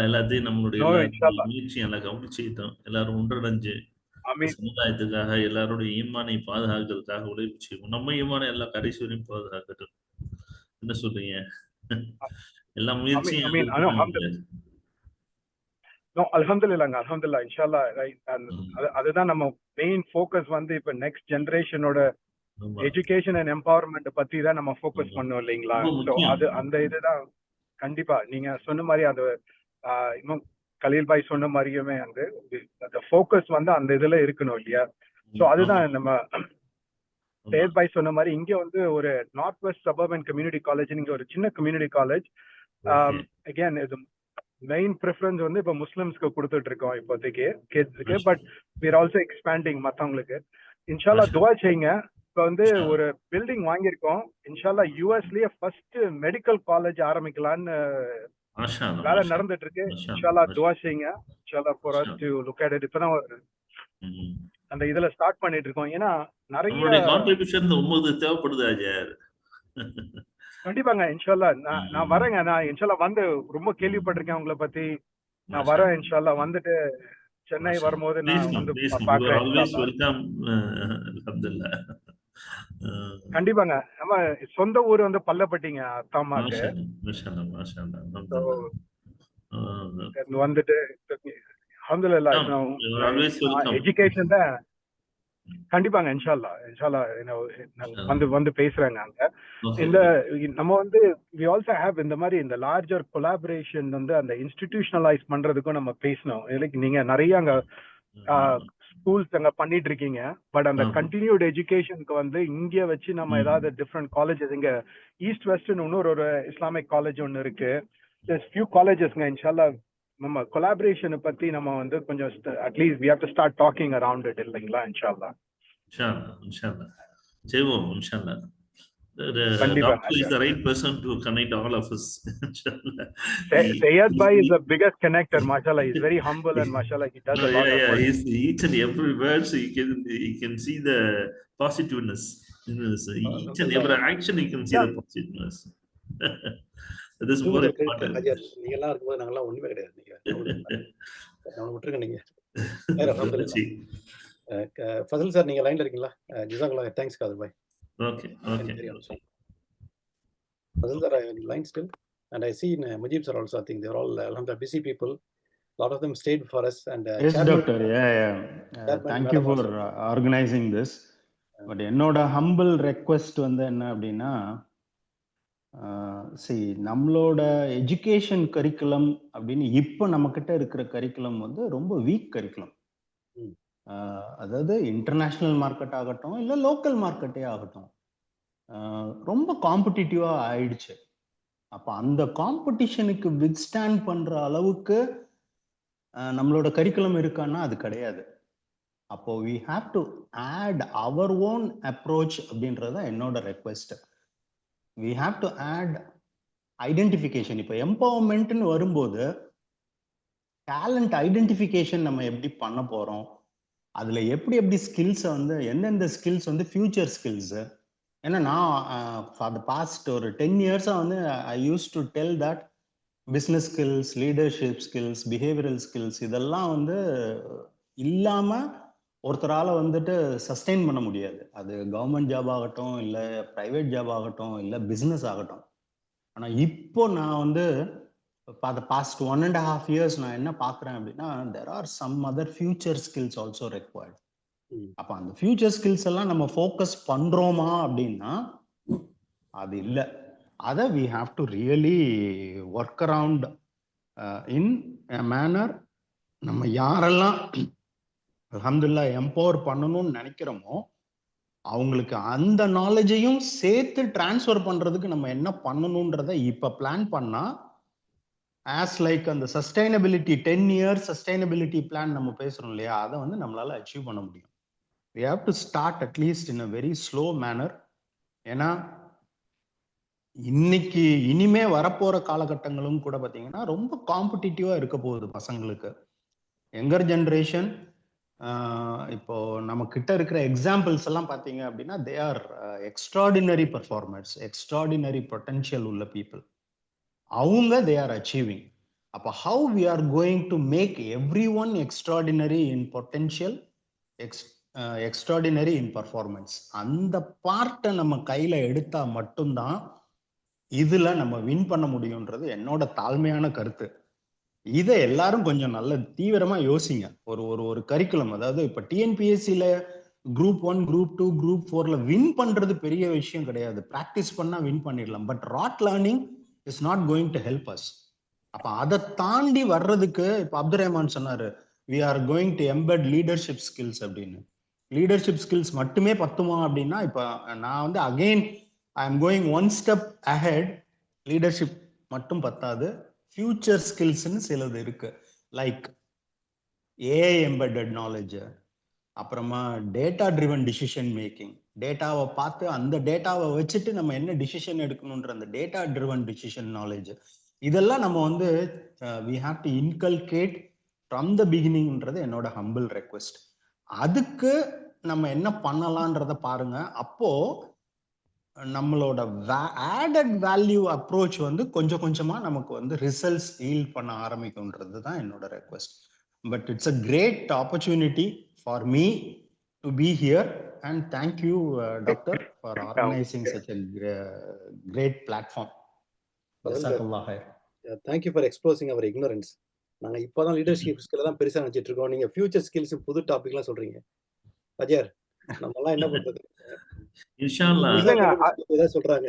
எல்லாத்தையும் நம்மளுடைய
No,
எல்லா
inshallah.
முயற்சியும் எல்லாம் கவனிச்சுக்கிட்டோம். எல்லாரும் ஒன்றடைஞ்சு இந்த
ஆமீன்.
சமுதாயத்துக்காக எல்லாருடைய ஈமானை பாதுகாக்கிறதுக்காக உழைப்பு செய்வோம். நம்ம ஈமானை எல்லாம் கடைசி வரையும் பாதுகாக்கட்டும். என்ன சொல்றீங்க? எல்லா
ஆமீன்,
முயற்சியும்
ஆமீன். அல்ஹம்துலில்லாஹ். No, அல்ஹம்துலில்லாஹ்ங்க. அல்ஹம்துலில்லாஹ். இன்ஷால்லா அதுதான் நம்ம மெயின் ஃபோக்கஸ் வந்து இப்ப நெக்ஸ்ட் ஜெனரேஷனோட
ஆமா.
எஜுகேஷன் அண்ட் எம்பவர்மெண்ட் பத்தி தான் நம்ம ஃபோக்கஸ் பண்ணோம் இல்லைங்களா?
ரொம்ப
ஸோ
முக்கியம்.
அந்த இதுதான் கண்டிப்பா நீங்க சொன்ன மாதிரி அது இன்னும் கலீல் பாய் சொன்ன மாதிரியுமே வந்து அந்த ஃபோக்கஸ் வந்து அந்த இதுல இருக்கணும் இல்லையா? ஸோ அதுதான் நம்ம சேத் பாய் சொன்ன மாதிரி இங்க வந்து ஒரு north west suburban community college, இங்க ஒரு சின்ன கம்யூனிட்டி காலேஜ். அகேன் இது மெயின் ப்ரிஃபரன்ஸ் வந்து இப்போ முஸ்லிம்ஸ்க்கு கொடுத்துட்டு இருக்கோம் இப்போதைக்கு கிட்ஸுக்கு. But we are also expanding மற்றவங்களுக்கு. இன்ஷால்லா துவா செய்யுங்க. இப்போ வந்து ஒரு பில்டிங் வாங்கியிருக்கோம். இன்ஷால்லா யூஎஸ்லயே ஃபர்ஸ்ட் மெடிக்கல் காலேஜ் ஆரம்பிக்கலான்னு வேலை நடந்துட்டு இருக்கு. இன்ஷால்லா துவா செய்யுங்க. இன்ஷால்லா for us to look at it. இப்பதான் அந்த இதுல ஸ்டார்ட் பண்ணிட்டு இருக்கோம். ஏன்னா நிறைய
கான்ட்ரிபியூஷன் உங்களுக்கு தேவைப்படுது அஜர்.
கண்டிப்பாங்க. இன்ஷால்லா நான் வரேங்க. நான் இன்ஷால்லா வந்து ரொம்ப கேள்விப்பட்டிருக்கேன் உங்களை பத்தி. நான் வரேன் இன்ஷால்லா. வந்துட்டு சென்னை வரும்போது நான் வந்து கண்டிப்பாங்க. நம்ம சொந்த ஊர் வந்து பல்லப்பட்டிங்க அத்தாமாக்கு. வந்துட்டு அல்ஹம்துலில்லாஹ் எஜுகேஷன் தான் கண்டிப்பாங்க. இன்ஷால்லா இன்ஷால்லா வந்து பேசுறேங்க அங்க. இந்த நம்ம வந்து we also have இந்த மாதிரி இந்த லார்ஜர் கொலாபரேஷன் வந்து அந்த இன்ஸ்டிடியூஷனலைஸ் பண்றதுக்கும் நம்ம பேசணும். நீங்க நிறைய அங்க ஸ்கூல்ஸ் அங்க பண்ணிட்டு இருக்கீங்க. பட் அந்த கண்டினியூட் எஜுகேஷனுக்கு வந்து இங்க வச்சு நம்ம ஏதாவது டிஃப்ரெண்ட் காலேஜஸ் இங்க ஈஸ்ட் வெஸ்ட்னு இன்னொரு இஸ்லாமிக் காலேஜ் ஒன்னு இருக்கு. ஃபியூ காலேஜஸ்ங்க. இன்ஷால்லா நம்ம கொலாபரேஷனை பத்தி நம்ம வந்து கொஞ்சம் at least we have to start talking around it இல்லைங்களா? இன்ஷால்லா
இன்ஷால்லா செய்வோம். இன்ஷால்லா
கண்டிப்பா.
Doctor is the right person to connect all of us.
Sayyid Bhai is the biggest connector. Mashallah, he's very humble and mashallah he does a lot of work.
He's each and every word, so you can see the positiveness. Each and every action you can see the positiveness. That is more important.
ஹாஜர் நீங்க எல்லாம் இருக்கும்போது நாங்கெல்லாம் ஒண்ணுமே கிடையாது. நீங்க அவனை விட்டுருங்க. நீங்க ஃபசல் சார் நீங்க லைன்ல இருக்கீங்களா? ஜஸாக்கல்லாஹ். Thanks Kader bye.
Okay.
Fazal sir, line still, and I see Mujib sir also. I think they are all alhamdulillah busy people. A lot of them stayed for us. And
yes, doctor. Thank you for organizing this. But என்னோட humble request வந்து என்ன அப்படின்னா, நம்மளோட education curriculum அப்படின்னு இப்போ நம்மக்கிட்ட இருக்கிற curriculum வந்து ரொம்ப வீக் கரிக்குலம். அதாவது இன்டர்நேஷ்னல் மார்க்கெட் ஆகட்டும் இல்லை லோக்கல் மார்க்கெட்டே ஆகட்டும் ரொம்ப காம்படிட்டிவாக ஆயிடுச்சு. அப்போ அந்த காம்படிஷனுக்கு வித்ஸ்டாண்ட் பண்ணுற அளவுக்கு நம்மளோட கரிக்குலம் இருக்கான்னா அது கிடையாது. அப்போ we have to add our own approach அப்படின்றது என்னோட request. we have to add identification. இப்போ எம்பவர்மெண்ட்னு வரும்போது டேலண்ட் ஐடென்டிஃபிகேஷன் நம்ம எப்படி பண்ண போகிறோம், அதில் எப்படி ஸ்கில்ஸை வந்து எந்தெந்த ஸ்கில்ஸ் வந்து ஃபியூச்சர் ஸ்கில்ஸு. ஏன்னா நான் ஃபார் த பாஸ்ட் ஒரு 10 இயர்ஸாக வந்து I use to tell that business skills, leadership skills, behavioural skills இதெல்லாம் வந்து இல்லாமல் ஒருத்தரால் வந்துட்டு சஸ்டெயின் பண்ண முடியாது. அது கவர்மெண்ட் ஜாப் ஆகட்டும், இல்லை ப்ரைவேட் ஜாப் ஆகட்டும், இல்லை பிஸ்னஸ் ஆகட்டும். ஆனால் இப்போ நான் வந்து for the past 1.5 years நான் என்ன பார்க்குறேன் அப்படின்னா, there are some other future skills also required. அப்போ அந்த ஃபியூச்சர் ஸ்கில்ஸ் எல்லாம் நம்ம ஃபோக்கஸ் பண்ணுறோமா அப்படின்னா அது இல்லை. அதை we have to really work around in a manner. நம்ம யாரெல்லாம் அல்ஹம்துலில்லாஹ் எம்பவர் பண்ணணும்னு நினைக்கிறோமோ அவங்களுக்கு அந்த நாலேஜையும் சேர்த்து டிரான்ஸ்ஃபர் பண்ணுறதுக்கு நம்ம என்ன பண்ணணுன்றதை இப்போ பிளான் பண்ணால் as like அந்த சஸ்டைனபிலிட்டி 10 years சஸ்டைனபிலிட்டி பிளான் நம்ம பேசுறோம் இல்லையா, அதை வந்து நம்மளால அச்சீவ் பண்ண முடியும். we have to start at least in a very slow manner. ஏன்னா இன்னைக்கு இனிமே வரப்போற காலகட்டங்களும் கூட பார்த்தீங்கன்னா ரொம்ப காம்படிட்டிவா இருக்க போகுது பசங்களுக்கு. யங்கர் ஜென்ரேஷன் இப்போ நம்ம கிட்ட இருக்கிற எக்ஸாம்பிள்ஸ் எல்லாம் பார்த்தீங்க அப்படின்னா they are extraordinary performers, extraordinary potential உள்ள பீப்புள். அவங்க தே ஆர் அச்சீவிங். அப்போ how we are going to make every one extraordinary in potential, extraordinary in performance, அந்த பார்ட்டை நம்ம கையில எடுத்தா மட்டும்தான் இதுல நம்ம வின் பண்ண முடியும்ன்றது என்னோட தாழ்மையான கருத்து. இதை எல்லாரும் கொஞ்சம் நல்ல தீவிரமா யோசிங்க. ஒரு கரிக்குலம், அதாவது இப்ப டிஎன்பிஎஸ்சில குரூப் 1, குரூப் 2, குரூப் 4ல வின் பண்றது பெரிய விஷயம் கிடையாது. பிராக்டிஸ் பண்ணா வின் பண்ணிடலாம். But rote learning is not going to help us. அப்ப அதை தாண்டி வர்றதுக்கு இப்ப அப்துல் ரஹ்மான் சொன்னாரு, we are going to embed leadership skills அப்படின்னு. லீடர்ஷிப் ஸ்கில்ஸ் மட்டுமே பத்துமா அப்படின்னா, இப்ப நான் வந்து again I am going one step ahead. Leadership மட்டும் பத்தாது, ஃபியூச்சர் ஸ்கில்ஸ்ன்னு சிலது இருக்கு. லைக் ஏஐ எம்பெடட் நாலேஜ், அப்புறமா டேட்டா ட்ரிவன் டிசிஷன் மேக்கிங். டேட்டாவை பார்த்து அந்த டேட்டாவை வச்சுட்டு நம்ம என்ன டிசிஷன் எடுக்கணுன்ற அந்த டேட்டா ட்ரிவன் டிசிஷன் நாலேஜ், இதெல்லாம் நம்ம வந்து we have to inculcate from the பிகினிங்ன்றது என்னோட ஹம்பிள் ரெக்வெஸ்ட். அதுக்கு நம்ம என்ன பண்ணலான்றத பாருங்க. அப்போ நம்மளோட ஆடட் வேல்யூ அப்ரோச் வந்து கொஞ்சம் கொஞ்சமா நமக்கு வந்து ரிசல்ட்ஸ் ஈல்ட் பண்ண ஆரம்பிக்கும்ன்றது தான் என்னோட ரெக்வெஸ்ட். But it's a great opportunity for me to be here and thank you doctor for organising such a great platform.
Thank you for exposing our ignorance. நாங்கள் இப்போதான் லீடர்ஷிப் ஸ்கில் தான் பெருசாக நினைச்சிட்டு இருக்கோம். நீங்கள் ஃபியூச்சர் ஸ்கில்ஸ் புது டாபிக்லாம் சொல்றீங்க. அஜர், நம்மலாம் என்ன பண்றது?
Inshallah.
சொல்றாங்க.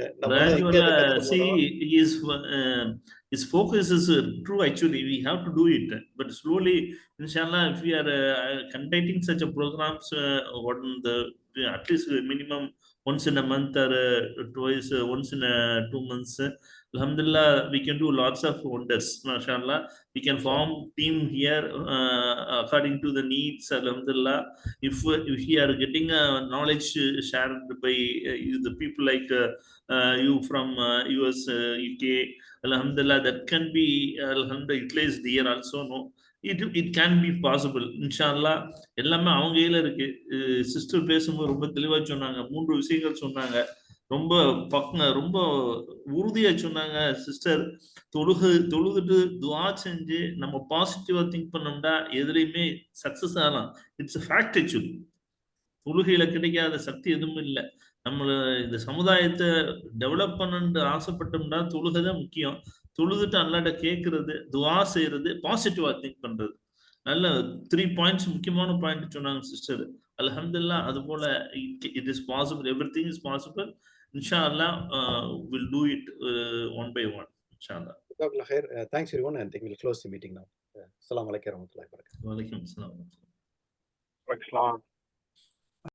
His focus is true. Actually, we have to do it. But slowly, inshallah, if we are conducting such a programs, at least minimum once in a month or twice, once in 2 months, alhamdulillah, we can do lots of wonders. Mashallah, we can form team here according to the needs. Alhamdulillah, if we are getting knowledge shared by the people like you from US, UK, alhamdulillah, that can be alhamdulillah utilized here also. No, it can be possible. Inshallah, எல்லாமே அவங்க கையில இருக்கு. Sister பேசும்போது ரொம்ப தெளிவா சொன்னாங்க. 3 விஷயங்கள் சொன்னாங்க. ரொம்ப உறுதியா சொன்னாங்க சிஸ்டர். தொழுதுட்டு துவா செஞ்சு நம்ம பாசிட்டிவா திங்க் பண்ணோம்னா எதுலையுமே சக்சஸ் ஆகலாம். It's fact. ஆக்சுவலி தொழுகையில கிடைக்காத சக்தி எதுவும் இல்லை. நம்மள இந்த சமுதாயத்தை டெவலப் பண்ணணும்னு ஆசைப்பட்டோம்னா தொழுகை தான் முக்கியம். தொழுதுட்டு அல்லாட்ட கேட்கறது, துவா செய்யறது, பாசிட்டிவா திங்க் பண்றது. நல்ல 3 பாயிண்ட்ஸ் முக்கியமான பாயிண்ட் சொன்னாங்க சிஸ்டர். அல்ஹம்துலில்லாஹ், அது போல it is possible. Everything is possible. இன்ஷாஅல்லாஹ் we'll do it one by one. Inshallah.
Thanks everyone, and I think we'll close the meeting now. Assalamu alaikum warahmatullahi wabarakatuh.
Wa alaikum assalam.
Excellent.